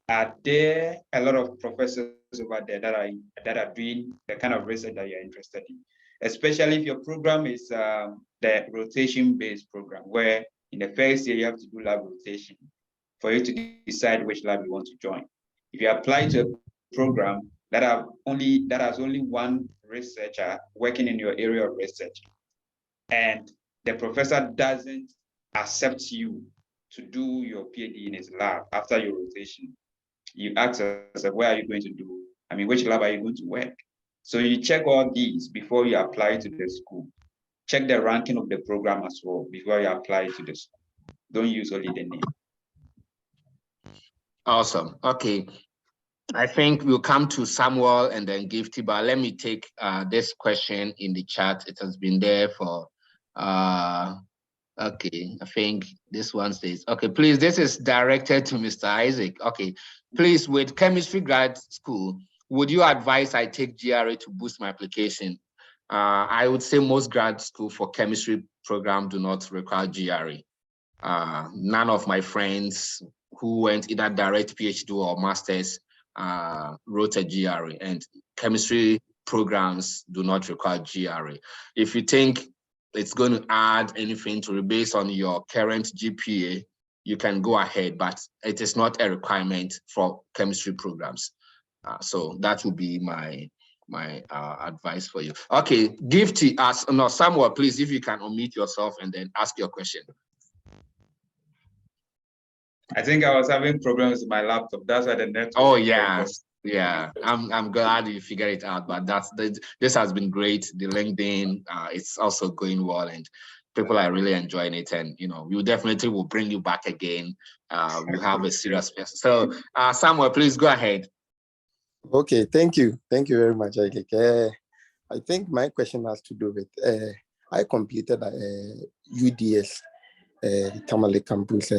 are there a lot of professors over there that are doing the kind of research that you're interested in? Especially if your program is the rotation-based program, where in the first year you have to do lab rotation for you to decide which lab you want to join. If you apply to a program that has only one researcher working in your area of research, and the professor doesn't accept you to do your PhD in his lab after your rotation, you ask yourself, where are you going to do? I mean, which lab are you going to work? So you check all these before you apply to the school. Check the ranking of the program as well before you apply to the school. Don't use only the name. Awesome. Okay. I think we'll come to Samuel and then Gifty, but let me take this question in the chat. It has been there for, okay, I think this one says, okay, please, this is directed to Mr. Isaac. Okay, please, with chemistry grad school, would you advise I take GRE to boost my application? I would say most grad school for chemistry program do not require GRE. None of my friends who went either direct PhD or masters wrote a GRE, and chemistry programs do not require GRE. If you think it's going to add anything to based on your current GPA, you can go ahead, but it is not a requirement for chemistry programs. So that would be my advice for you. Okay, Gifty, Samuel, please, if you can unmute yourself and then ask your question. I think I was having problems with my laptop. That's why the network. Oh yeah, yeah. I'm glad you figured it out. But this has been great. The LinkedIn, it's also going well, and people are really enjoying it. And we definitely will bring you back again. We have a serious person. So Samuel, please go ahead. Okay, thank you very much, Isaac. I think my question has to do with I completed UDS Tamale campus.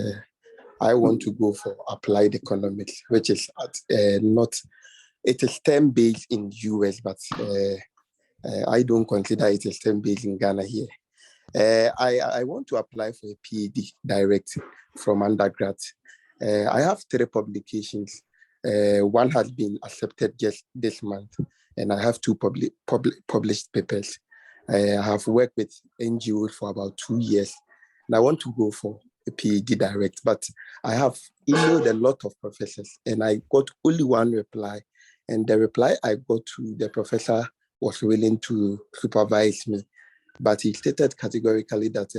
I want to go for applied economics, which is it is STEM-based in US, but I don't consider it a STEM-based in Ghana here. I want to apply for a PhD direct from undergrad. I have 3 publications. One has been accepted just this month, and I have 2 published papers. I have worked with NGOs for about 2 years, and I want to go for a PhD direct, but I have emailed a lot of professors and I got only one reply. And the reply I got to the professor was willing to supervise me, but he stated categorically that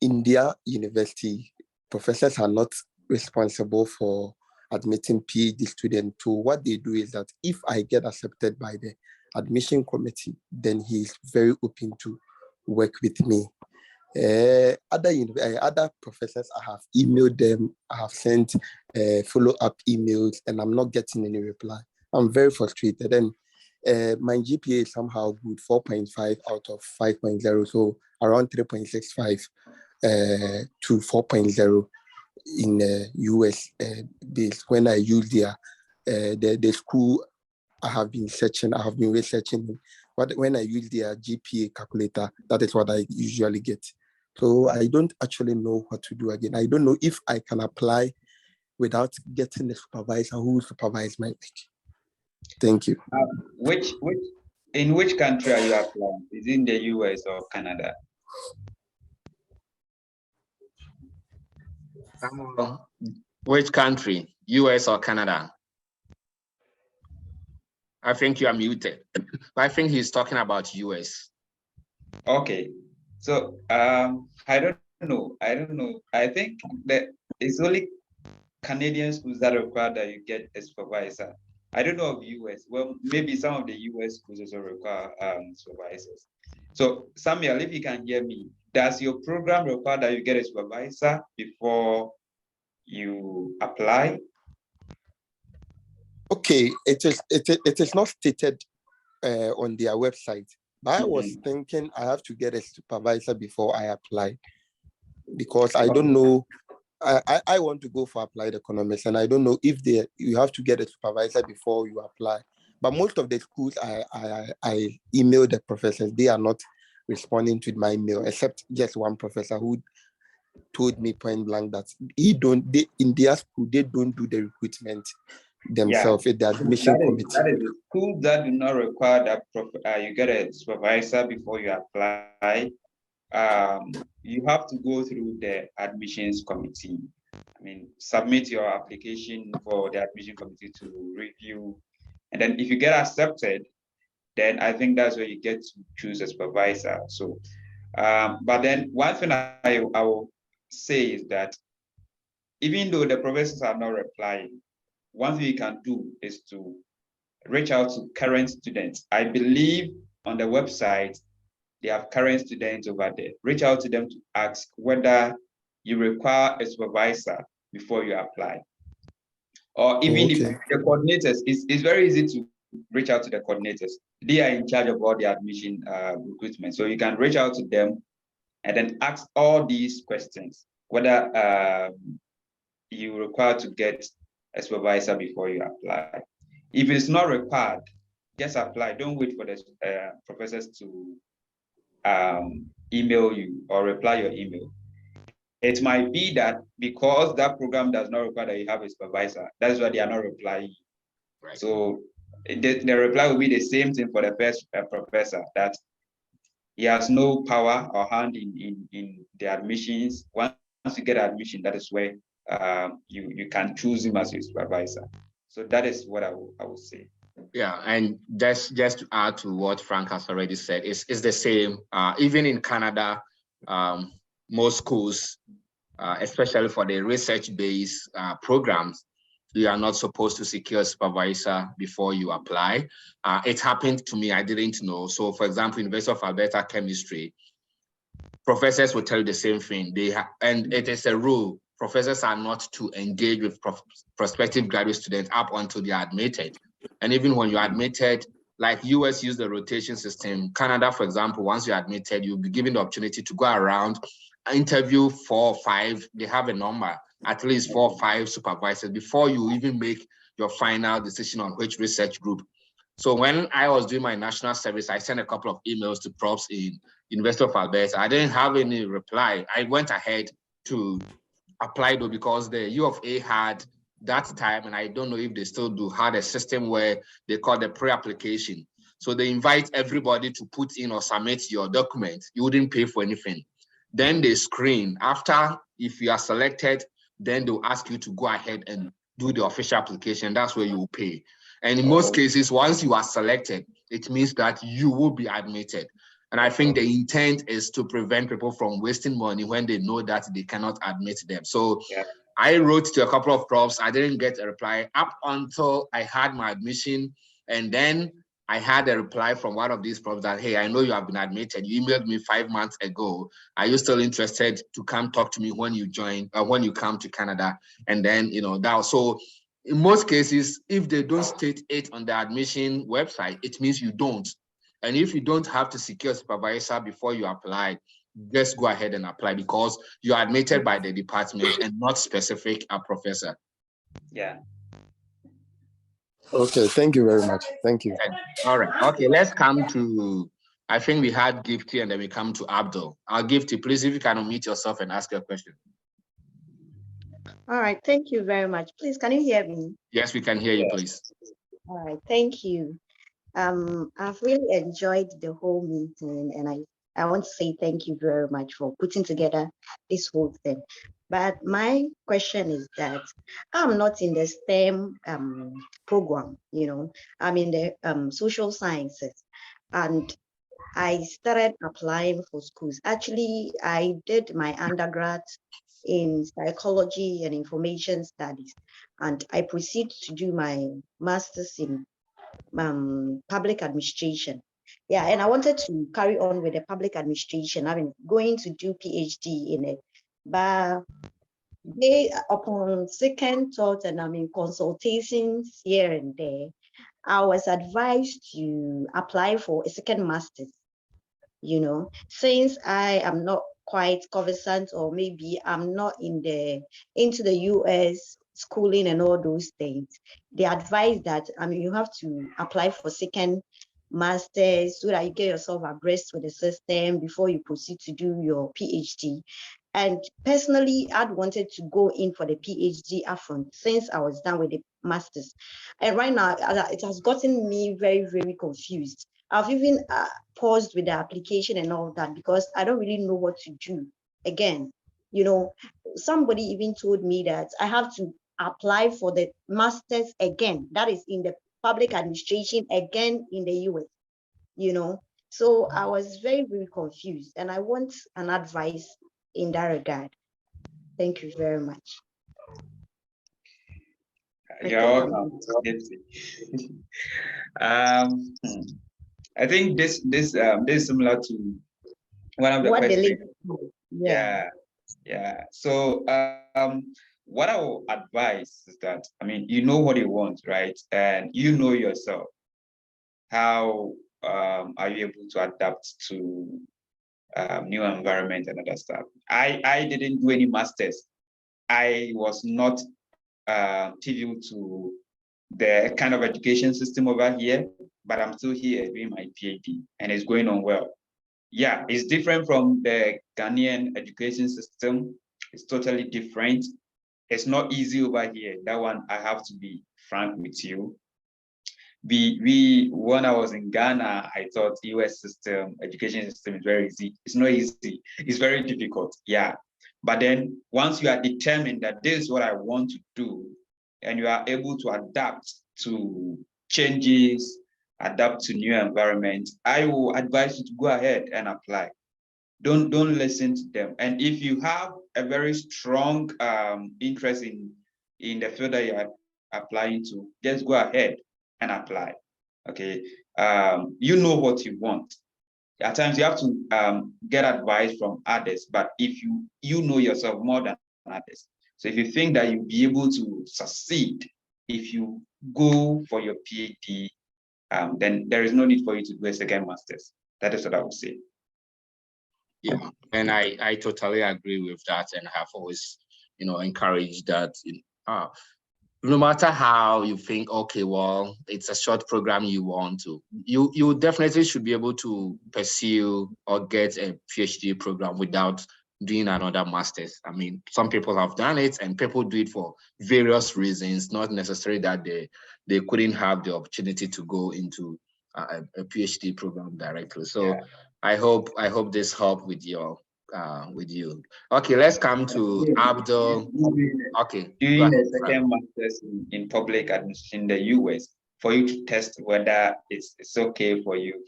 in their university, professors are not responsible for admitting PhD students. So what they do is that if I get accepted by the admission committee, then he's very open to work with me. Other professors, I have emailed them, I have sent follow-up emails, and I'm not getting any reply. I'm very frustrated. And my GPA is somehow good, 4.5 out of 5.0, so around 3.65 to 4.0 in US based. When I use the school I have been researching, but when I use their GPA calculator, that is what I usually get. So I don't actually know what to do again. I don't know if I can apply without getting the supervisor who will supervise my work. Thank you. In which country are you applying? Is it in the US or Canada? Which country, US or Canada? I think you are muted. I think he's talking about US. Okay. So I don't know. I think that it's only Canadian schools that require that you get a supervisor. I don't know of US. Well, maybe some of the US schools also require supervisors. So Samuel, if you can hear me, does your program require that you get a supervisor before you apply? Okay, it is not stated on their website, but I was thinking I have to get a supervisor before I apply, because I don't know. I want to go for applied economics, and I don't know if you have to get a supervisor before you apply. But most of the schools I email the professors, they are not responding to my email, except just one professor who told me point blank that in their school they don't do the recruitment themselves. It's the admission committee. That is the schools that do not require that you get a supervisor before you apply. You have to go through the admissions committee. I mean, submit your application for the admission committee to review. And then if you get accepted, then I think that's where you get to choose a supervisor. So, but then one thing I will say is that even though the professors are not replying, one thing you can do is to reach out to current students. I believe on the website, they have current students over there. Reach out to them to ask whether you require a supervisor before you apply. Or even if the coordinators, it's very easy to reach out to the coordinators. They are in charge of all the admission recruitment. So you can reach out to them and then ask all these questions, whether you require to get a supervisor before you apply. If it's not required, just apply. Don't wait for the professors to email you or reply your email. It might be that because that program does not require that you have a supervisor, that's why they are not replying. Right. So the reply will be the same thing for the first professor, that he has no power or hand in the admissions. Once you get admission, that is where you can choose him as your supervisor. So that is what I would say. Yeah, and just to add to what Frank has already said, it's the same. Even in Canada, most schools, especially for the research-based programs, you are not supposed to secure a supervisor before you apply. It happened to me, I didn't know. So for example, University of Alberta Chemistry, professors will tell you the same thing. And it is a rule. Professors are not to engage with prospective graduate students up until they are admitted. And even when you're admitted, like US use the rotation system, Canada, for example, once you're admitted, you'll be given the opportunity to go around, interview 4 or 5, they have a number, at least 4 or 5 supervisors before you even make your final decision on which research group. So when I was doing my national service, I sent a couple of emails to profs in University of Alberta. I didn't have any reply. I went ahead to apply though, because the U of A had that time, and I don't know if they still do, had a system where they call the pre-application. So they invite everybody to put in or submit your document. You wouldn't pay for anything. Then they screen. After, if you are selected, then they'll ask you to go ahead and do the official application. That's where you will pay. And in most cases, once you are selected, it means that you will be admitted. And I think the intent is to prevent people from wasting money when they know that they cannot admit them. So I wrote to a couple of profs. I didn't get a reply up until I had my admission. And then I had a reply from one of these profs that, hey, I know you have been admitted. You emailed me 5 months ago. Are you still interested to come talk to me when you join, when you come to Canada? And then, that was so. In most cases, if they don't state it on the admission website, it means you don't. And if you don't have to secure a supervisor before you apply, just go ahead and apply, because you are admitted by the department and not specific a professor. Yeah. Okay, thank you very much. Thank you. All right. Okay, let's come to, I think we had Gifty and then we come to Abdul. Gifty, please, if you can unmute yourself and ask your question. All right, thank you very much. Please, can you hear me? Yes, we can hear you, please. All right, thank you. I've really enjoyed the whole meeting, and I want to say thank you very much for putting together this whole thing. But my question is that I'm not in the STEM program, I'm in the social sciences. And I started applying for schools. Actually, I did my undergrad in psychology and information studies, and I proceeded to do my master's in public administration. Yeah, and I wanted to carry on with the public administration. I mean, going to do PhD in it, but upon second thought, and I mean consultations here and there, I was advised to apply for a second master's. Since I am not quite conversant, or maybe I'm not into the US schooling and all those things, they advise that you have to apply for second masters so that you get yourself abreast with the system before you proceed to do your PhD. And personally, I'd wanted to go in for the PhD upfront since I was done with the masters. And right now, it has gotten me very, very confused. I've even paused with the application and all that because I don't really know what to do. Again, somebody even told me that I have to apply for the masters again. That is in the public administration again in the US. So I was very, very confused, and I want an advice in that regard. Thank you very much. You're welcome. I think this is similar to one of the questions. Yeah. So what I will advise is that, you know what you want, right? And you know yourself. How are you able to adapt to new environment and other stuff? I didn't do any masters. I was not trivial to the kind of education system over here, but I'm still here doing my PhD, and it's going on well. Yeah, it's different from the Ghanaian education system. It's totally different. It's not easy over here. That one, I have to be frank with you. When I was in Ghana, I thought US system, education system is very easy. It's not easy. It's very difficult. Yeah. But then once you are determined that this is what I want to do, and you are able to adapt to changes, adapt to new environment, I will advise you to go ahead and apply. Don't listen to them. And if you have a very strong interest in the field that you are applying to, just go ahead and apply. Okay. You know what you want. At times you have to get advice from others, but if you know yourself more than others. So if you think that you'll be able to succeed if you go for your PhD, then there is no need for you to do a second master's. That is what I would say. Yeah, and I totally agree with that, and have always, encouraged that. No matter how you think, okay, well, it's a short program you want to, you definitely should be able to pursue or get a PhD program without doing another master's. Some people have done it, and people do it for various reasons, not necessarily that they couldn't have the opportunity to go into a PhD program directly. So yeah. I hope this helped with you. Okay, let's come to Abdul. Okay, doing a second master's in public administration in the US for you to test whether it's okay for you.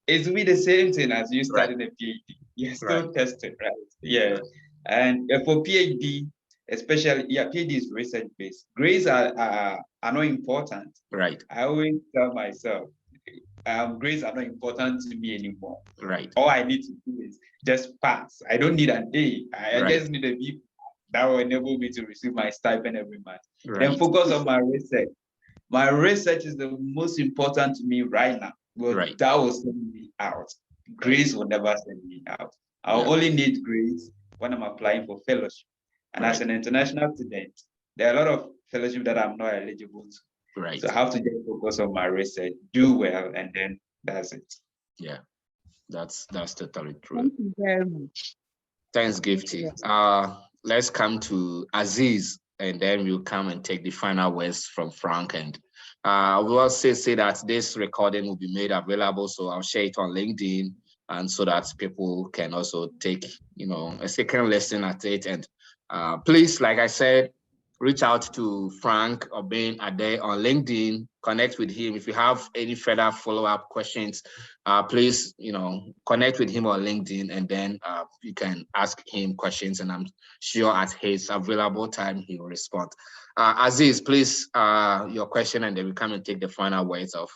It's be the same thing as you starting a PhD. You're still tested, right? Yeah. And for PhD, especially, PhD is research based. Grades are not important. Right. I always tell myself, grades are not important to me anymore. Right. All I need to do is just pass. I don't need an A. I just need a B. That will enable me to receive my stipend every month. Right. Then focus on my research. My research is the most important to me right now. But that will send me out. Grades will never send me out. I'll only need grades when I'm applying for fellowship. And as an international student, there are a lot of fellowship that I'm not eligible to. Right. So I have to just focus on my research, do well, and then that's it. Yeah, that's totally true. Thank you very much. Thanks, Gifty. Let's come to Aziz, and then we'll come and take the final words from Frank. And we'll also say that this recording will be made available, so I'll share it on LinkedIn, and so that people can also take, a second lesson at it and Please, like I said, reach out to Frank or Ben Ade on LinkedIn, connect with him. If you have any further follow-up questions, please, connect with him on LinkedIn, and then you can ask him questions, and I'm sure at his available time, he will respond. Aziz, please, your question, and then we come and take the final words of,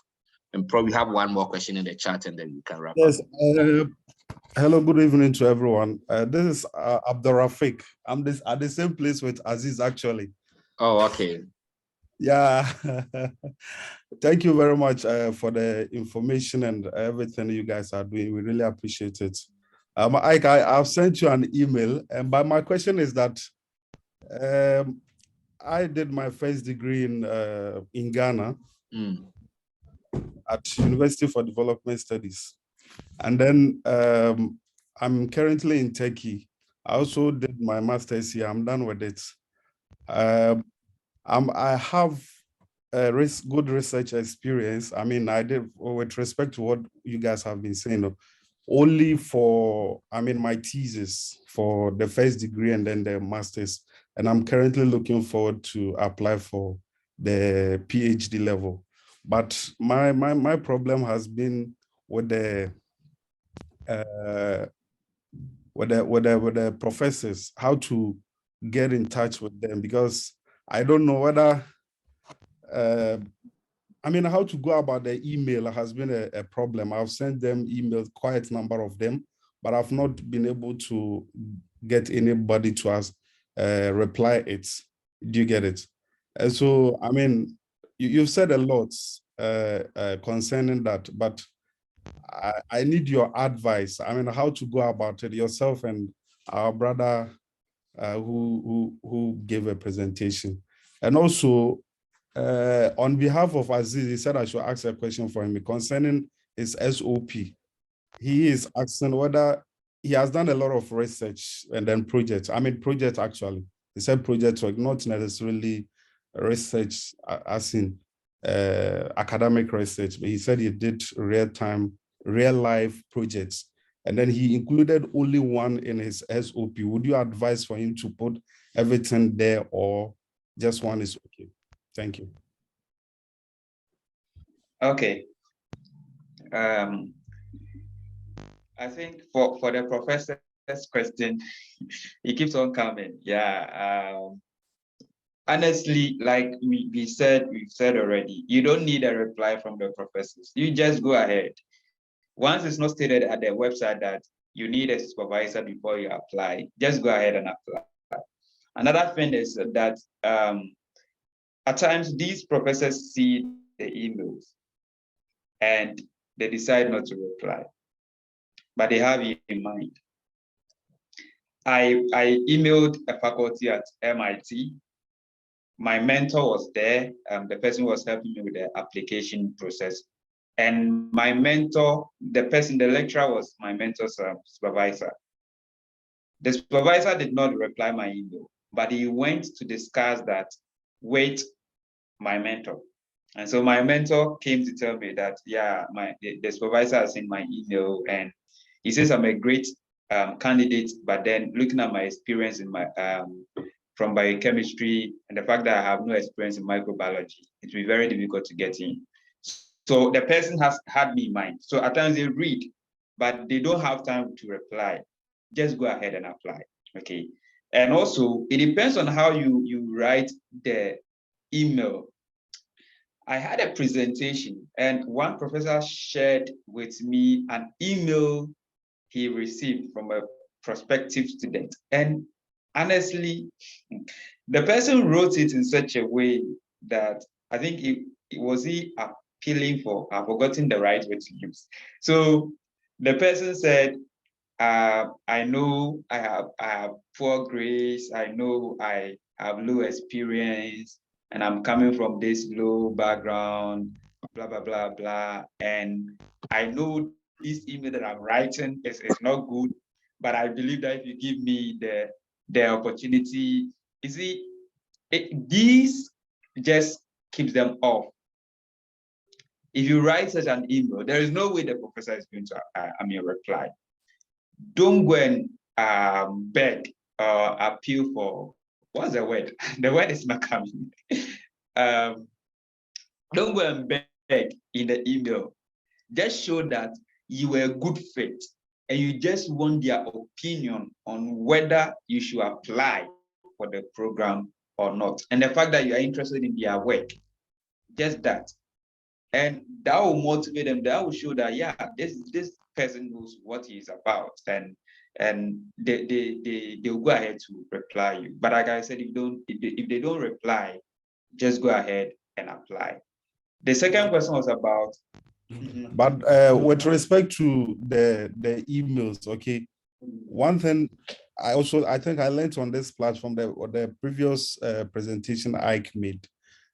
and probably have one more question in the chat, and then we can wrap Yes. up. Hello, good evening to everyone. This is Abdul Rafiq. I'm at the same place with Aziz, actually. Oh, okay. Yeah. Thank you very much for the information and everything you guys are doing. We really appreciate it. I've sent you an email, but my question is that I did my first degree in Ghana at University for Development Studies. And then I'm currently in Turkey. I also did my master's here. I'm done with it. I have good research experience. I mean, I did, with respect to what you guys have been saying, only for, my thesis for the first degree and then the master's. And I'm currently looking forward to apply for the PhD level. But my problem has been with the professors, how to get in touch with them, because I don't know whether, how to go about the email has been a problem. I've sent them emails, quite a number of them, but I've not been able to get anybody to reply it. Do you get it? And so, you've said a lot concerning that, but I need your advice. How to go about it, yourself and our brother who gave a presentation. And also, on behalf of Aziz, he said I should ask a question for him concerning his SOP. He is asking whether he has done a lot of research and then projects. Project actually. He said project work, not necessarily research as in academic research, but he said he did real life projects. And then he included only one in his SOP. Would you advise for him to put everything there, or just one is okay? Thank you. Okay. I think for the professor's question, it keeps on coming. Yeah. Honestly, like we've said already, you don't need a reply from the professors. You just go ahead. Once it's not stated at the website that you need a supervisor before you apply, just go ahead and apply. Another thing is that at times these professors see the emails and they decide not to reply, but they have you in mind. I emailed a faculty at MIT. My mentor was there. The person was helping me with the application process. And my mentor, the lecturer was my mentor's supervisor. The supervisor did not reply my email, but he went to discuss that with my mentor. And so my mentor came to tell me that, yeah, the supervisor has seen my email and he says I'm a great candidate, but then looking at my experience in from biochemistry and the fact that I have no experience in microbiology, it will be very difficult to get in. So the person has had me in mind. So at times they read, but they don't have time to reply. Just go ahead and apply, okay? And also, it depends on how you write the email. I had a presentation and one professor shared with me an email he received from a prospective student. And honestly, the person wrote it in such a way that I think it was appealing for, I've forgotten the right word to use. So the person said, I know I have poor grades, I know I have low experience, and I'm coming from this low background, blah, blah, blah, blah. And I know this email that I'm writing is not good, but I believe that if you give me the opportunity, you see, these just keeps them off. If you write such an email, there is no way the professor is going to reply. Don't go and beg appeal for, what's the word? The word is not coming. Don't go and beg in the email. Just show that you were a good fit and you just want their opinion on whether you should apply for the program or not. And the fact that you are interested in their work, just that. And that will motivate them. That will show that, yeah, this person knows what he's about. And they will go ahead to reply you. But like I said, if they don't reply, just go ahead and apply. The second question was about. But with respect to the emails, okay, one thing I think I learned on this platform, the previous presentation Ike made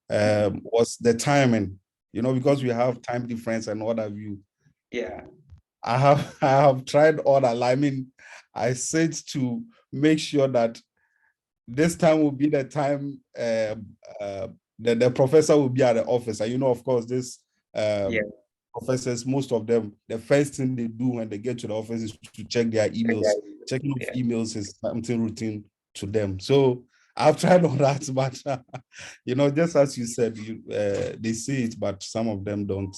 was the timing, because we have time difference and what have you. Yeah. I have tried all that. I mean, I said to make sure that this time will be the time the professor will be at the office. And of course, this professors, most of them, the first thing they do when they get to the office is to check their emails. Checking of emails is something routine to them. So I've tried all that, but just as you said, they see it, but some of them don't.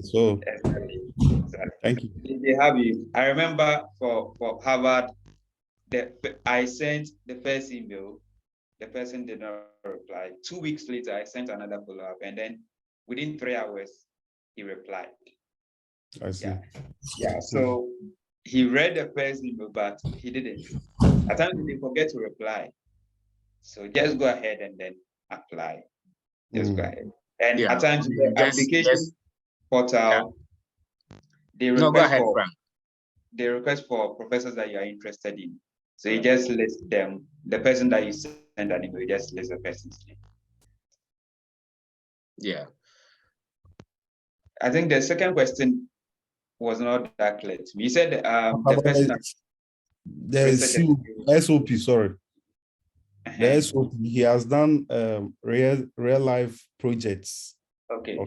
So exactly. Thank you. They have you. I remember for Harvard, I sent the first email, the person did not reply. 2 weeks later, I sent another follow-up, and then within 3 hours, he replied. I see. Yeah. So he read the first email, but he didn't. At times they forget to reply. So just go ahead and then apply. Just go ahead. And at times the application portal, they request for professors that you are interested in. So you just list them. The person that you send an email, you just list the person's name. Yeah. I think the second question was not that clear to me. You said the person the SOP, sorry. The SOP, he has done real life projects. Okay.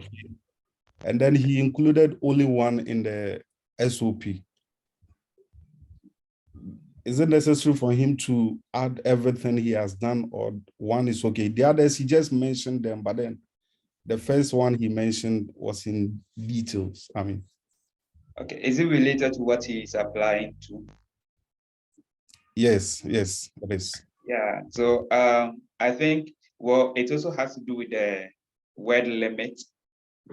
And then he included only one in the SOP. Is it necessary for him to add everything he has done, or one is okay? The others, he just mentioned them, but then the first one he mentioned was in details. I mean. Okay. Is it related to what he is applying to? Yes, it is. Yeah. So I think, well, it also has to do with the word limit.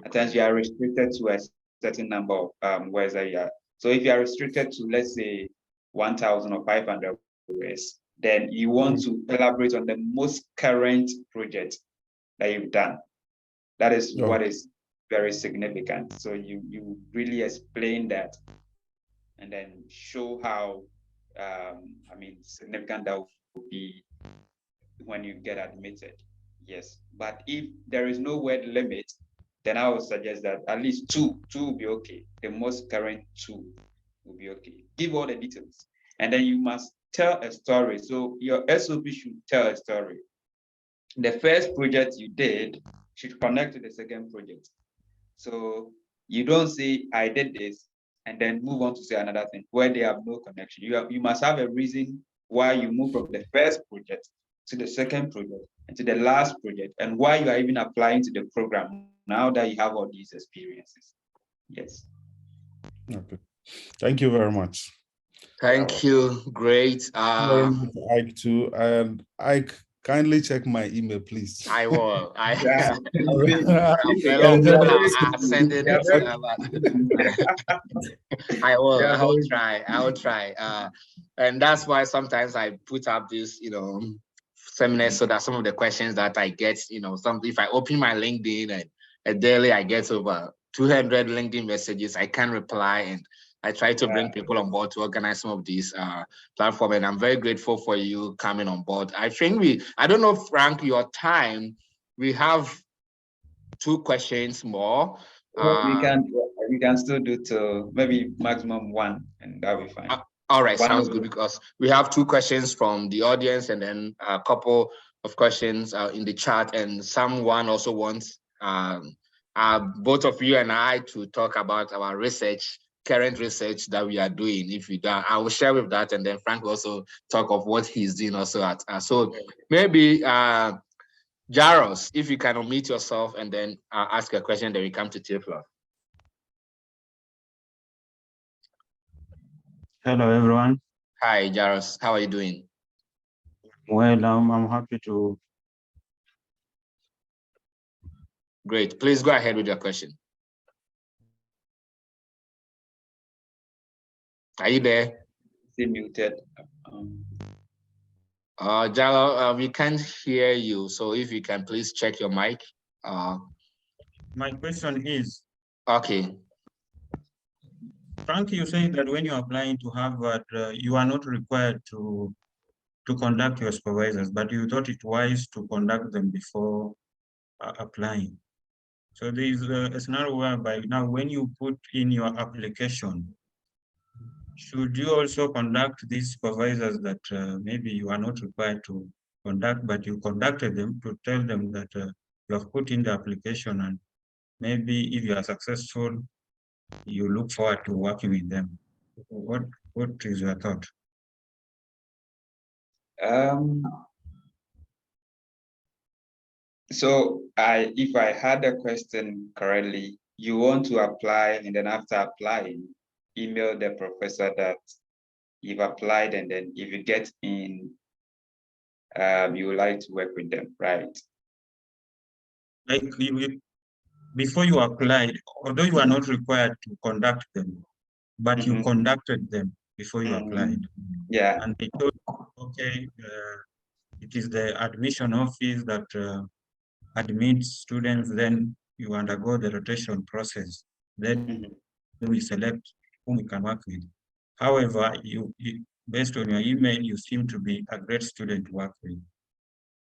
At times you are restricted to a certain number of words that you are. So if you are restricted to, let's say, 1,000 or 500 words, then you want to elaborate on the most current project that you've done. That is what is very significant. So you really explain that and then show how significant that would be when you get admitted. Yes. But if there is no word limit, then I would suggest that at least two will be okay. The most current 2 will be okay. Give all the details. And then you must tell a story. So your SOP should tell a story. The first project you did should connect to the second project. So you don't say, I did this, and then move on to say another thing where they have no connection. You must have a reason why you move from the first project to the second project and to the last project, and why you are even applying to the program now that you have all these experiences. Yes. Okay. Thank you very much. Thank you. Great. Ike too. And Ike, kindly check my email, please. I will. I send it. I will try. I will try. And that's why sometimes I put up this, seminars so that some of the questions that I get, if I open my LinkedIn and a daily I get over 200 LinkedIn messages, I can reply, and I try to bring people on board to organize some of these platforms. And I'm very grateful for you coming on board. I think I don't know, Frank, your time, we have 2 questions more. We can still do to maybe maximum 1, and that'll be fine. All right, sounds good, because we have 2 questions from the audience and then a couple of questions in the chat, and someone also wants both of you and I to talk about our research current research that we are doing. If you don't, I will share with that, and then Frank will also talk of what he's doing also at. So maybe Jaros, if you can unmute yourself and then ask a question, then we come to Tifla. Hello, everyone. Hi, Jaros. How are you doing? Well, I'm happy to. Great. Please go ahead with your question. Are you there? Still muted. Jalo, we can't hear you. So if you can please check your mic. My question is, Okay. Frank, you say that when you're applying to Harvard, you are not required to conduct your supervisors, but you thought it wise to conduct them before applying. So there is a scenario whereby now when you put in your application, should you also conduct these supervisors that maybe you are not required to conduct, but you conducted them to tell them that you have put in the application, and maybe if you are successful, you look forward to working with them. What is your thought? So if I had the question correctly, you want to apply, and then after applying, email the professor that you've applied, and then if you get in, you would like to work with them, right? Like before you applied, although you are not required to conduct them, but you conducted them before you applied. Yeah. And they told you, okay, it is the admission office that admits students, then you undergo the rotation process. Then we select whom we can work with. However, you based on your email, you seem to be a great student to work with.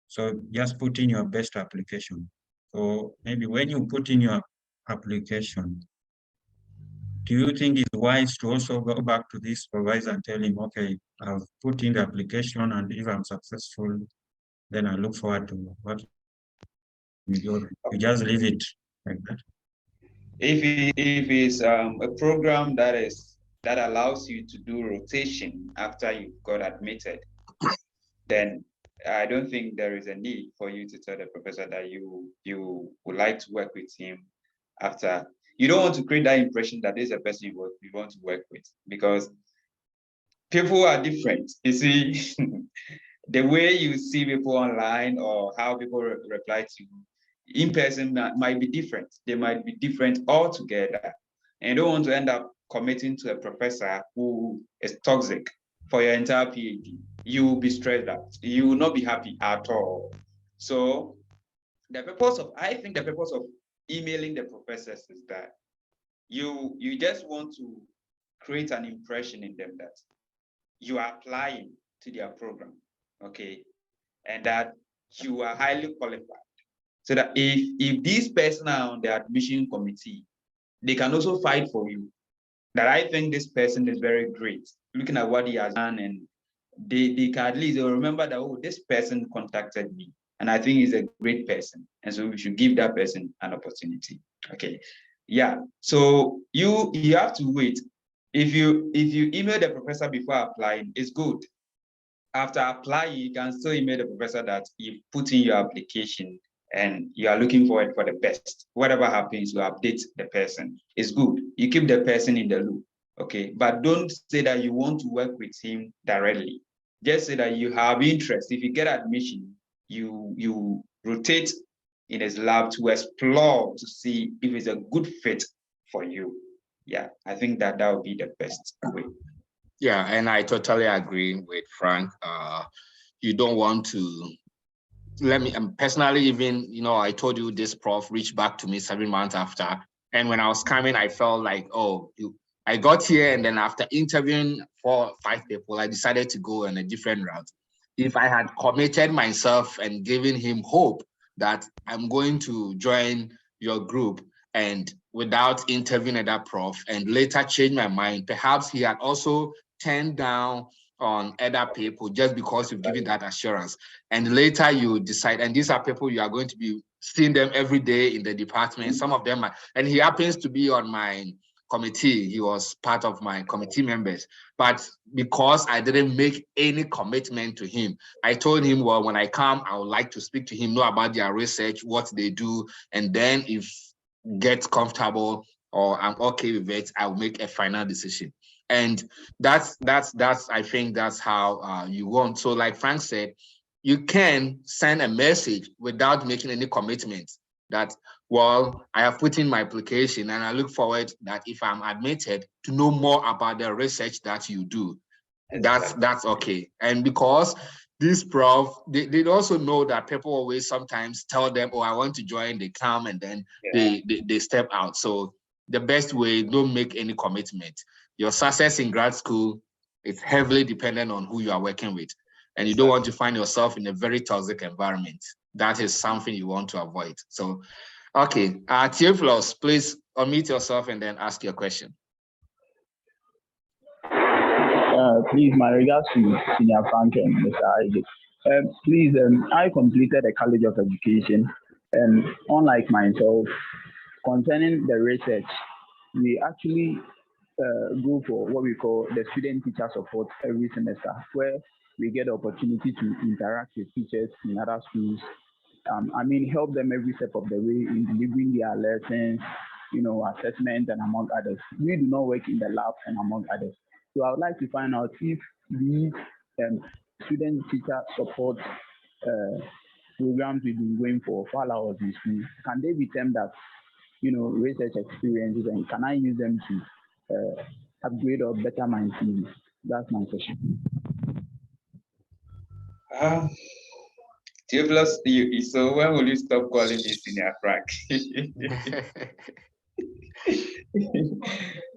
So just put in your best application. So maybe when you put in your application, do you think it's wise to also go back to this supervisor and tell him, okay, I've put in the application, and if I'm successful, then I look forward to working with you? You just leave it like that. If it's a program that allows you to do rotation after you got admitted, then I don't think there is a need for you to tell the professor that you would like to work with him after. You don't want to create that impression that this is a person you want to work with, because people are different. You see, the way you see people online or how people reply to you in person might be different. They might be different altogether. And you don't want to end up committing to a professor who is toxic for your entire PhD. You will be stressed out. You will not be happy at all. So I think the purpose of emailing the professors is that you just want to create an impression in them that you are applying to their program, okay, and that you are highly qualified, so that if these persons are on the admission committee, they can also fight for you. That I think this person is very great, looking at what he has done, and they can at least remember that, oh, this person contacted me, and I think he's a great person, and so we should give that person an opportunity. Okay, yeah. So you have to wait. If you email the professor before applying, it's good. After applying, you can still email the professor that you put in your application and you are looking forward for the best. Whatever happens, you update the person. It's good. You keep the person in the loop, okay? But don't say that you want to work with him directly. Just say that you have interest. If you get admission, you rotate in his lab to explore to see if it's a good fit for you. Yeah, I think that would be the best way. Yeah, and I totally agree with Frank. You don't want to, personally, even, I told you this prof reached back to me 7 months after. And when I was coming, I felt like, I got here, and then after interviewing 4 or 5 people, I decided to go on a different route. If I had committed myself and given him hope that I'm going to join your group, and without interviewing that prof, and later change my mind, perhaps he had also turned down on other people just because you've given that assurance. And later you decide, and these are people you are going to be seeing them every day in the department. Some of them and he happens to be on my committee. He was part of my committee members. But because I didn't make any commitment to him, I told him, well, when I come, I would like to speak to him, know about their research, what they do, and then if get comfortable or I'm okay with it, I'll make a final decision. And that's I think that's how you want. So like Frank said, you can send a message without making any commitment that, well, I have put in my application and I look forward that if I'm admitted to know more about the research that you do. That's okay. And because this prof, they also know that people always sometimes tell them, oh, I want to join, they come and then they step out. So the best way, don't make any commitment. Your success in grad school is heavily dependent on who you are working with. And you don't want to find yourself in a very toxic environment. That is something you want to avoid. So, okay, Theophilus, please unmute yourself and then ask your question. Please, my regards to Senior Frank and Mr. Isaac. Please, I completed a College of Education, and unlike myself, concerning the research, we actually go for what we call the student teacher support every semester, where we get the opportunity to interact with teachers in other schools. Help them every step of the way in delivering their lessons, assessment, and among others. We do not work in the lab and among others. So I would like to find out if these student teacher support programs we've been going for hours in school, can they be termed as, research experiences, and can I use them to upgrade or better my CV? That's my question. Theophilus, so when will you stop calling me Senior Frank?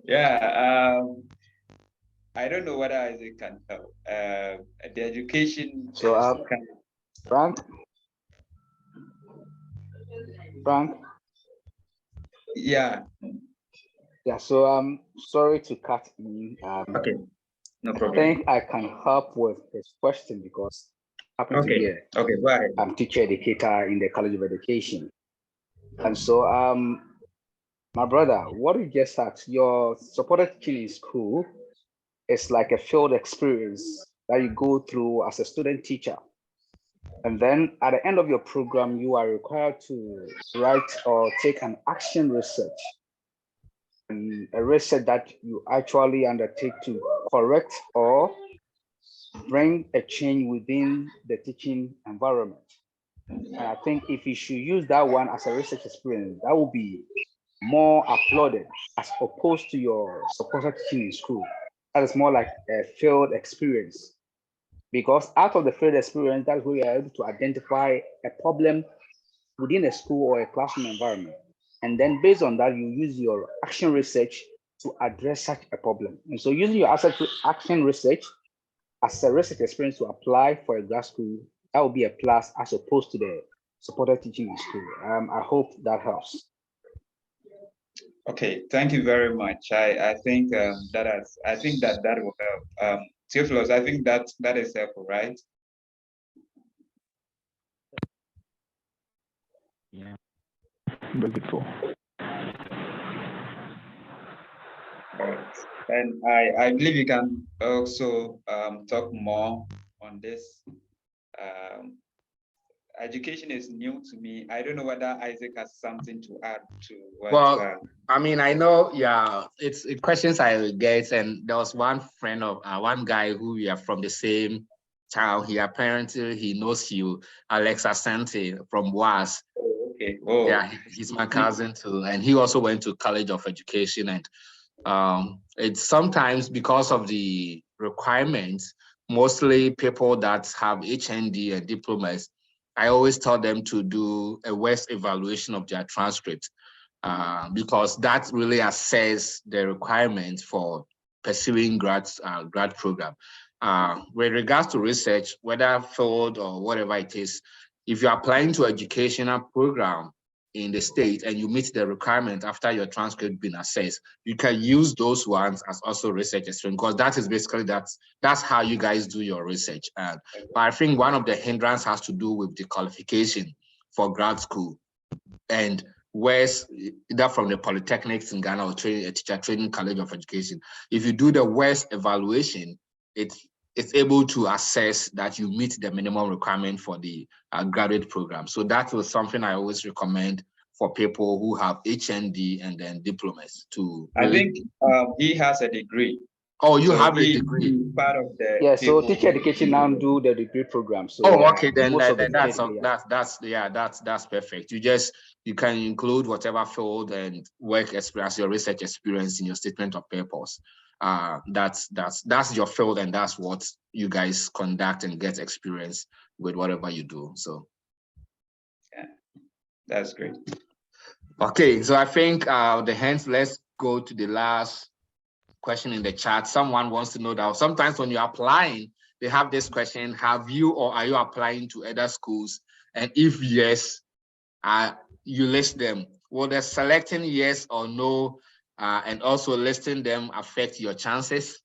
Yeah, I don't know whether Isaac can help. The education. So, Frank. Yeah. Yeah. So I'm sorry to cut in. Okay. No problem. I think I can help with his question because I happen to be go ahead. I'm teacher educator in the College of Education, and so my brother, what you just asked, your supported teaching in school is like a field experience that you go through as a student teacher. And then at the end of your program, you are required to write or take an action research, and a research that you actually undertake to correct or bring a change within the teaching environment. And I think if you should use that one as a research experience, that would be more applauded as opposed to your supported teaching in school. That is more like a field experience. Because out of the field experience, that's where you're able to identify a problem within a school or a classroom environment. And then based on that, you use your action research to address such a problem. And so using your action research as a research experience to apply for a grad school, that would be a plus as opposed to the supported teaching in school. I hope that helps. Okay, thank you very much. I think that will help. Theophilus, I think that is helpful, right? Yeah. Beautiful. And I believe you can also talk more on this. Education is new to me. I don't know whether Isaac has something to add to what. Well, I know, it's questions I get, and there was one friend of one guy who we are from the same town. He apparently he knows you, Alex Asante from WAS. Okay. Oh. Yeah, he's my cousin too, and he also went to College of Education, and it's sometimes because of the requirements, mostly people that have HND and diplomas, I always tell them to do a West evaluation of their transcript because that really assesses the requirements for pursuing grad program. With regards to research, whether field or whatever it is, if you're applying to educational program in the state and you meet the requirement after your transcript been assessed, you can use those ones as also research experience because that is basically that's how you guys do your research. But I think one of the hindrance has to do with the qualification for grad school. And WES, either from the polytechnics in Ghana or a teacher training college of education, if you do the WES evaluation, it's able to assess that you meet the minimum requirement for the graduate program. So that was something I always recommend for people who have HND and then diplomas to. I think he has a degree. Oh, you have a degree. Part of the yeah. So teacher education now do the degree program. So okay, then that's perfect. You can include whatever field and work experience, your research experience in your statement of purpose. That's your field, and that's what you guys conduct and get experience with whatever you do. So yeah, that's great. Okay, so I think let's go to the last question in the chat. Someone wants to know that sometimes when you're applying, they have this question: have you or are you applying to other schools? And if yes, you list them. Will the selecting yes or no and also listing them affect your chances?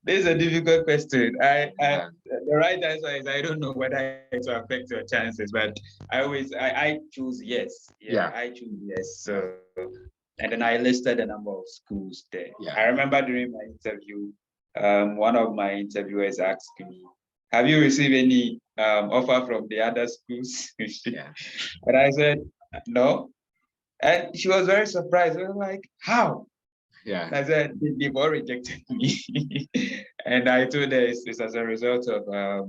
This is a difficult question. The right answer is I don't know whether it will affect your chances, but I choose yes. Yeah, I choose yes. So, and then I listed a number of schools there. Yeah. I remember during my interview, one of my interviewers asked me, "Have you received any offer from the other schools?" Yeah. And I said, "No." And she was very surprised. I was like, "How?" Yeah. I said, "They've all rejected me." And I told her it's as a result of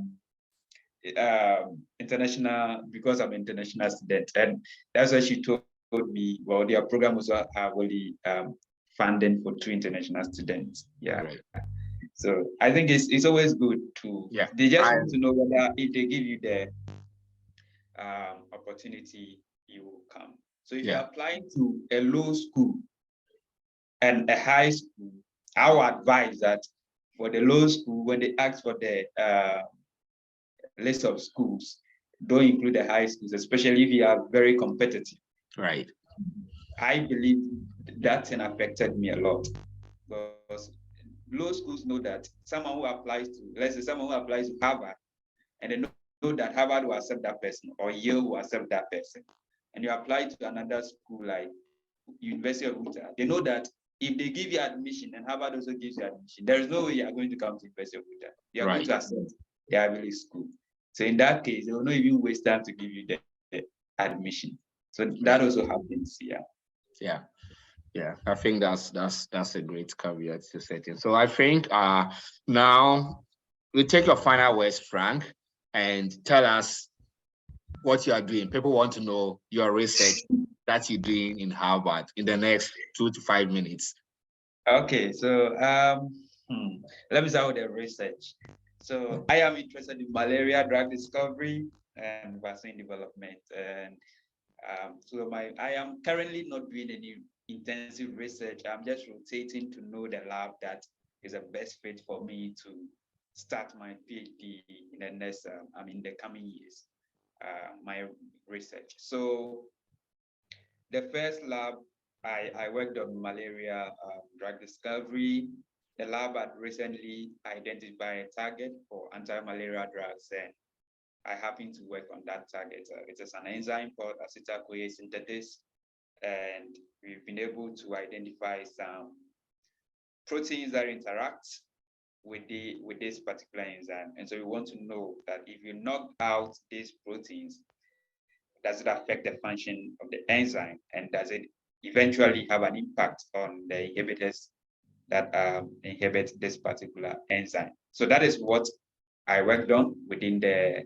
international, because I'm an international student. And that's why she told me, well, their program also have only funding for 2 international students. Yeah. Right. So I think it's always good to, they just want to know whether if they give you the opportunity, you will come. So if you're applying to a low school and a high school, I would advise that for the low school, when they ask for the list of schools, don't include the high schools, especially if you are very competitive. Right. I believe that thing affected me a lot, because low schools know that someone who applies to, let's say someone who applies to Harvard, and they know that Harvard will accept that person or Yale will accept that person. And you apply to another school like University of Utah, they know that if they give you admission and Harvard also gives you admission, there is no way you are going to come to University of Utah. You are going to accept the Ivy League school. So in that case, they will not even waste time to give you the admission. So that also happens. Yeah. I think that's a great caveat to set in. So I think now we take your final words, Frank, and tell us what you are doing. People want to know your research that you're doing in Harvard in the next 2 to 5 minutes. Okay, so let me start with the research. So I am interested in malaria drug discovery and vaccine development. And so I am currently not doing any intensive research. I'm just rotating to know the lab that is the best fit for me to start my PhD in the next, the coming years, my research. So the first lab, I worked on malaria drug discovery. The lab had recently identified a target for anti-malaria drugs, and I happen to work on that target. It is an enzyme called acetyl-CoA synthetase, and we've been able to identify some proteins that interact with this particular enzyme. And so we want to know that if you knock out these proteins, does it affect the function of the enzyme, and does it eventually have an impact on the inhibitors that inhibit this particular enzyme? So that is what I worked on within the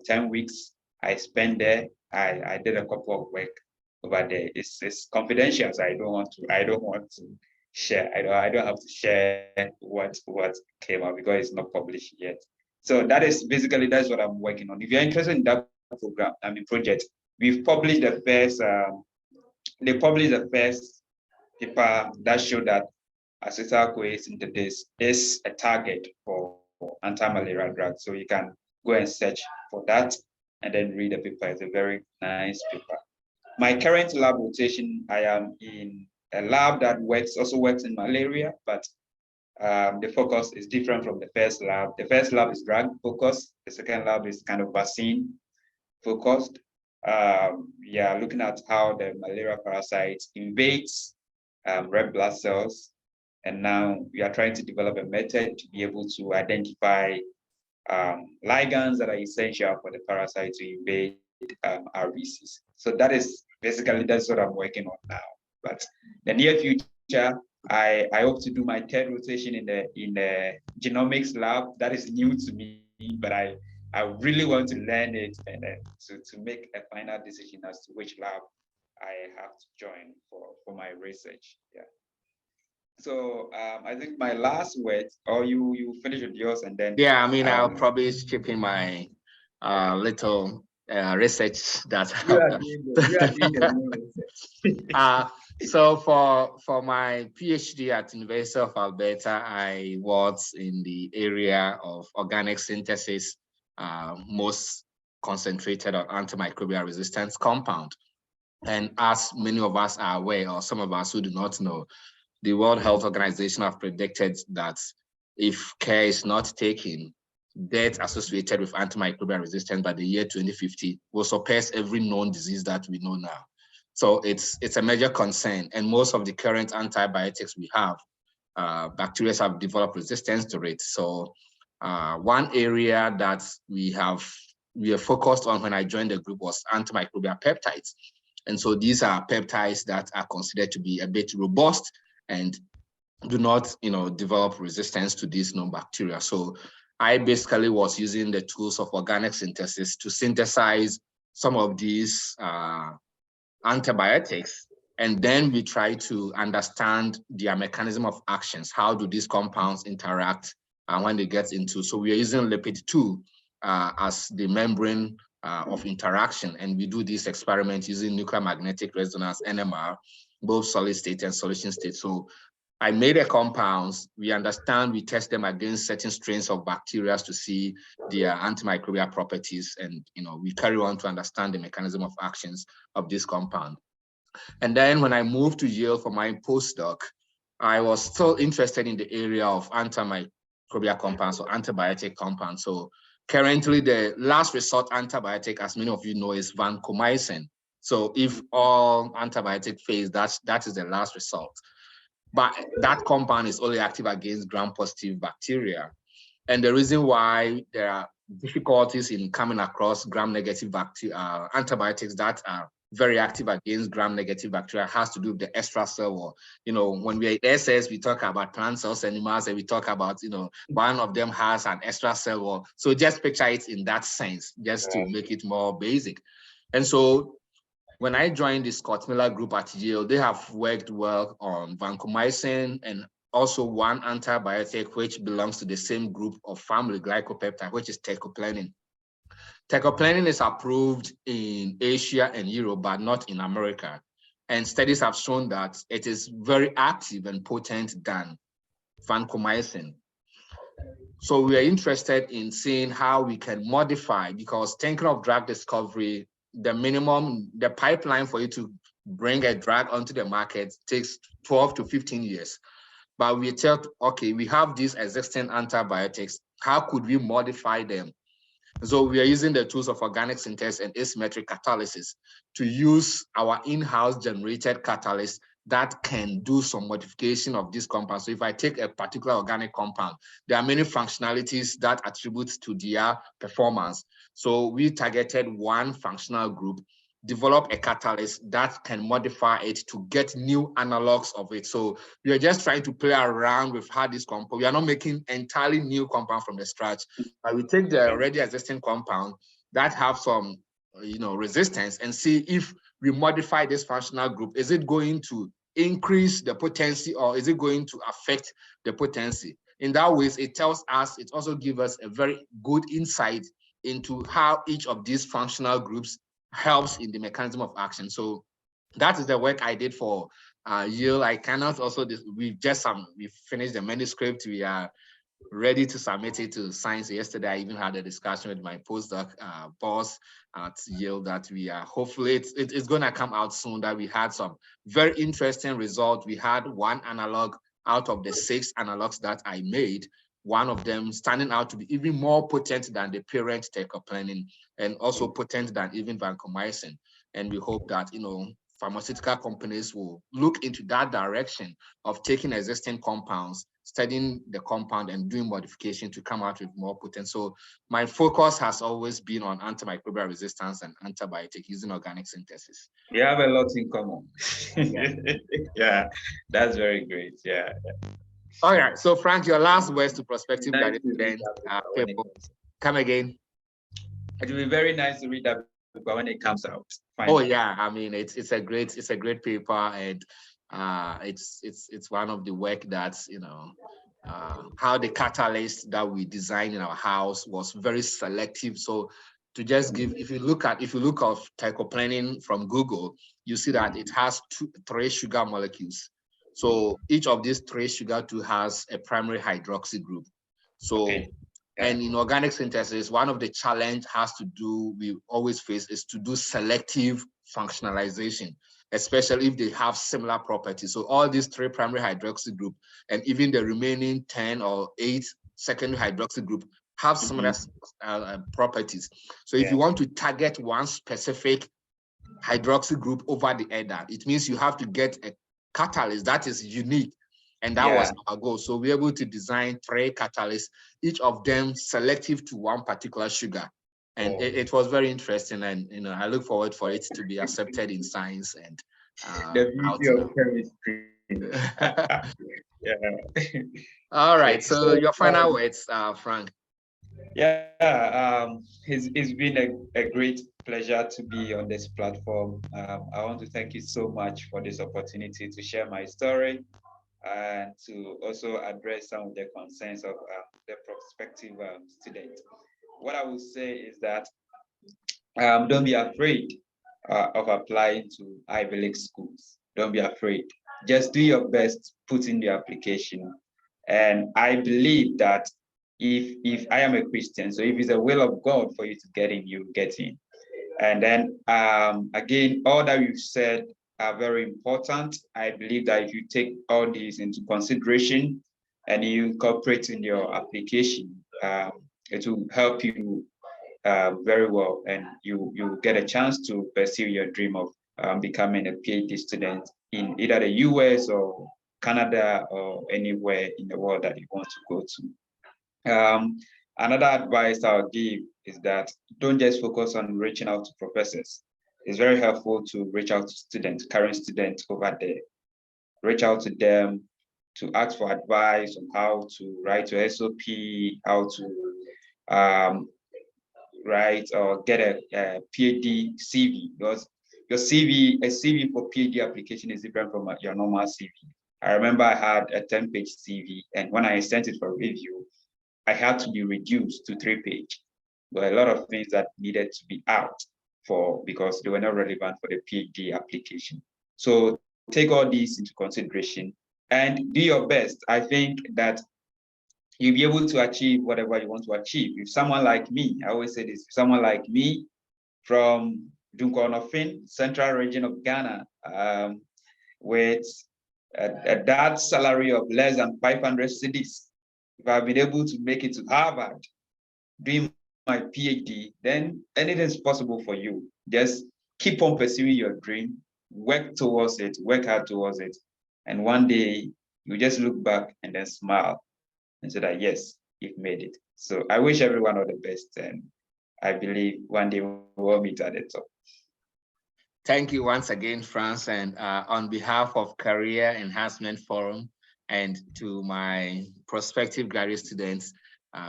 10 weeks I spent there. I did a couple of work over there. It's confidential, so I don't want to share. I don't have to share what came out because it's not published yet. So that's what I'm working on. If you're interested in that program, project, we've published the first. They published the first paper that showed that acetyl-CoA synthetase is a target for anti-malaria drugs. So you can go and search for that and then read the paper. It's a very nice paper. My current lab rotation, I am in a lab that also works in malaria, but the focus is different from the first lab. The first lab is drug focused. The second lab is kind of vaccine focused. looking at how the malaria parasite invades red blood cells. And now we are trying to develop a method to be able to identify ligands that are essential for the parasite to invade RBCs. So that's what I'm working on now. But the near future, I hope to do my third rotation in the genomics lab. That is new to me, but I really want to learn it and to make a final decision as to which lab I have to join for my research. Yeah. So I think my last words, or you finish with yours and then. Yeah, I mean, I'll probably chip in my little research that You are doing the research. So for my PhD at University of Alberta, I was in the area of organic synthesis, most concentrated on antimicrobial resistance compound. And as many of us are aware, or some of us who do not know, the World Health Organization have predicted that if care is not taken, death associated with antimicrobial resistance by the year 2050 will surpass every known disease that we know now. So it's a major concern, and most of the current antibiotics we have, bacteria have developed resistance to it. So one area that we are focused on when I joined the group was antimicrobial peptides. And so these are peptides that are considered to be a bit robust and do not, develop resistance to these known bacteria. So I basically was using the tools of organic synthesis to synthesize some of these antibiotics. And then we try to understand their mechanism of actions. How do these compounds interact when they get into? So we are using lipid 2 as the membrane of interaction. And we do this experiment using nuclear magnetic resonance, NMR, both solid state and solution state. So I made the compounds, we test them against certain strains of bacteria to see their antimicrobial properties. And, we carry on to understand the mechanism of actions of this compound. And then when I moved to Yale for my postdoc, I was still interested in the area of antimicrobial compounds or antibiotic compounds. So currently the last resort antibiotic, as many of you know, is vancomycin. So if all antibiotic fails, that is the last resort. But that compound is only active against gram-positive bacteria. And the reason why there are difficulties in coming across gram-negative bacteria, antibiotics that are very active against gram-negative bacteria has to do with the extracellular wall. When we're at SS, we talk about plant cells, animals, and we talk about, one of them has an extracellular wall. So just picture it in that sense, just to make it more basic. And so when I joined the Scott Miller group at Yale, they have worked well on vancomycin and also one antibiotic which belongs to the same group of family glycopeptide, which is teicoplanin. Teicoplanin is approved in Asia and Europe, but not in America. And studies have shown that it is very active and potent than vancomycin. So we are interested in seeing how we can modify, because thinking of drug discovery, the pipeline for you to bring a drug onto the market takes 12 to 15 years. But we thought, okay, we have these existing antibiotics. How could we modify them? So we are using the tools of organic synthesis and asymmetric catalysis to use our in-house generated catalyst that can do some modification of this compound. So if I take a particular organic compound, there are many functionalities that attribute to their performance. So we targeted one functional group, develop a catalyst that can modify it to get new analogs of it. So we are just trying to play around with how this compound, we are not making entirely new compound from the scratch, but we take the already existing compound that have some, resistance and see if we modify this functional group, is it going to increase the potency or is it going to affect the potency? In that way, it tells us, it also gives us a very good insight into how each of these functional groups helps in the mechanism of action. So that is the work I did for Yale. I cannot also, we finished the manuscript. We are ready to submit it to Science. Yesterday, I even had a discussion with my postdoc boss at Yale that we are hopefully, it's going to come out soon, that we had some very interesting results. We had one analog out of the 6 analogs that I made, one of them standing out to be even more potent than the parent teicoplanin, and also potent than even vancomycin. And we hope that, pharmaceutical companies will look into that direction of taking existing compounds, studying the compound and doing modification to come out with more potent. So my focus has always been on antimicrobial resistance and antibiotic using organic synthesis. We have a lot in common. Yeah. Yeah, that's very great. Yeah. All right. So Frank, your last words to prospective Nice graduate to read students, that book when it people. comes. Come again. It will be very nice to read that book when it comes out. Oh yeah, I mean it's a great paper, and it's one of the work that's how the catalyst that we designed in our house was very selective. So to just give, if you look of teicoplanin from Google, you see that it has 3 sugar molecules. So each of these 3 sugar has a primary hydroxy group. So Okay. And in organic synthesis, one of the challenge we always face is to do selective functionalization, especially if they have similar properties. So all these 3 primary hydroxy group and even the remaining 10 or 8 secondary hydroxy group have similar properties. So if you want to target one specific hydroxy group over the other, it means you have to get a catalyst that is unique. And that was our goal. So we're able to design 3 catalysts, each of them selective to one particular sugar. And it was very interesting. And I look forward for it to be accepted in science and the beauty of chemistry. Yeah. All right. So your final words, Frank. Yeah, it's been a great pleasure to be on this platform. I want to thank you so much for this opportunity to share my story and to also address some of the concerns of the prospective students. What I would say is that don't be afraid of applying to Ivy League schools. Don't be afraid. Just do your best, put in the application. And I believe that if I am a Christian, so if it's the will of God for you to get in, you get in. And then again, all that you've said are very important. I believe that if you take all these into consideration and you incorporate in your application, it will help you very well, and you get a chance to pursue your dream of becoming a PhD student in either the US or Canada or anywhere in the world that you want to go to. Another advice I'll give is that don't just focus on reaching out to professors. It's very helpful to reach out to students, current students over there. Reach out to them to ask for advice on how to write your SOP, how to write or get a PhD CV, because a CV for PhD application is different from your normal CV. I remember I had a 10-page CV, and when I sent it for review, I had to be reduced to 3-page. There were a lot of things that needed to be out because they were not relevant for the PhD application. So take all these into consideration and do your best. I think that you'll be able to achieve whatever you want to achieve. If someone like me, I always say this, if someone like me from Dunkornofin, central region of Ghana, with that salary of less than 500 cedis, if I've been able to make it to Harvard, doing my PhD, then anything is possible for you. Just keep on pursuing your dream, work towards it, work hard towards it. And one day you just look back and then smile and say that, yes, you've made it. So I wish everyone all the best. And I believe one day we'll meet at the top. Thank you once again, Franz. And on behalf of Career Enhancement Forum and to my prospective graduate students,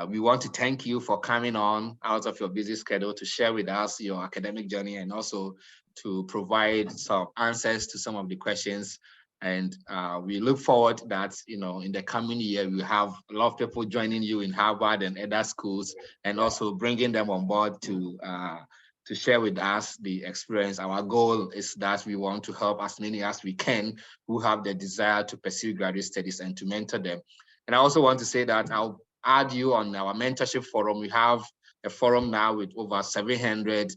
we want to thank you for coming on out of your busy schedule to share with us your academic journey and also to provide some answers to some of the questions. And we look forward that, in the coming year, we have a lot of people joining you in Harvard and other schools and also bringing them on board to share with us the experience. Our goal is that we want to help as many as we can who have the desire to pursue graduate studies and to mentor them. And I also want to say that I'll add you on our mentorship forum. We have a forum now with over 700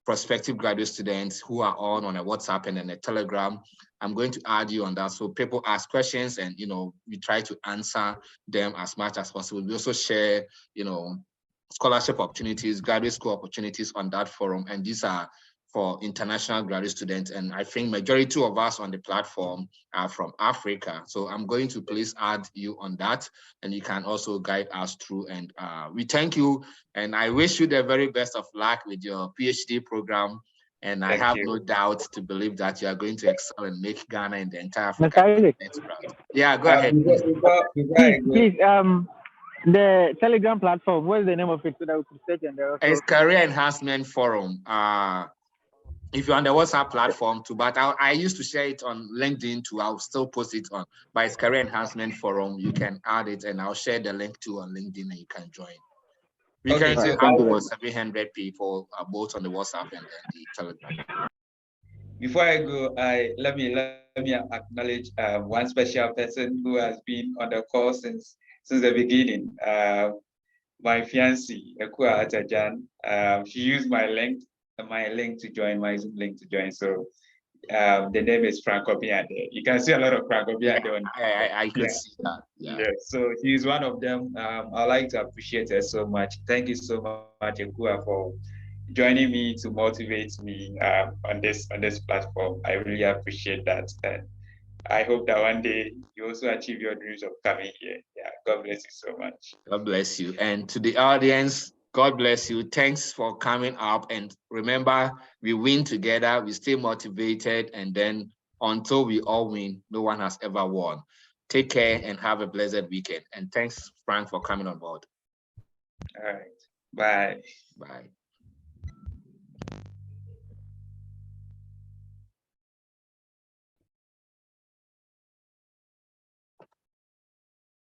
prospective graduate students who are on a WhatsApp and a Telegram. I'm going to add you on that. So people ask questions and, we try to answer them as much as possible. We also share, scholarship opportunities, graduate school opportunities on that forum. And these are for international graduate students. And I think majority of us on the platform are from Africa. So I'm going to please add you on that, and you can also guide us through. And we thank you. And I wish you the very best of luck with your PhD program. And I have no doubt to believe that you are going to excel and make Ghana and the entire Africa. Yeah, go ahead. Please, the Telegram platform, what's the name of it so that we could search and there? It's Career Enhancement Forum. If you're on the WhatsApp platform too, but I used to share it on LinkedIn too. I'll still post it on, but it's Career Enhancement Forum. You can add it and I'll share the link too on LinkedIn and you can join. We currently have over 700 people, both on the WhatsApp and the Telegram. Before I go, let me acknowledge one special person who has been on the call since the beginning. My fiancée, Ekua Atajan. She used my link to join, my Zoom link to join. So the name is Franco Biande. You can see a lot of Franco Biande on. I can see that. Yeah. So he's one of them. I'd like to appreciate her so much. Thank you so much, Ekua, for joining me to motivate me on this platform. I really appreciate that. And I hope that one day you also achieve your dreams of coming here. Yeah, God bless you so much. God bless you. And to the audience, God bless you. Thanks for coming up. And remember, we win together, we stay motivated, and then until we all win, no one has ever won. Take care and have a blessed weekend. And thanks, Frank, for coming on board. All right. Bye. Bye.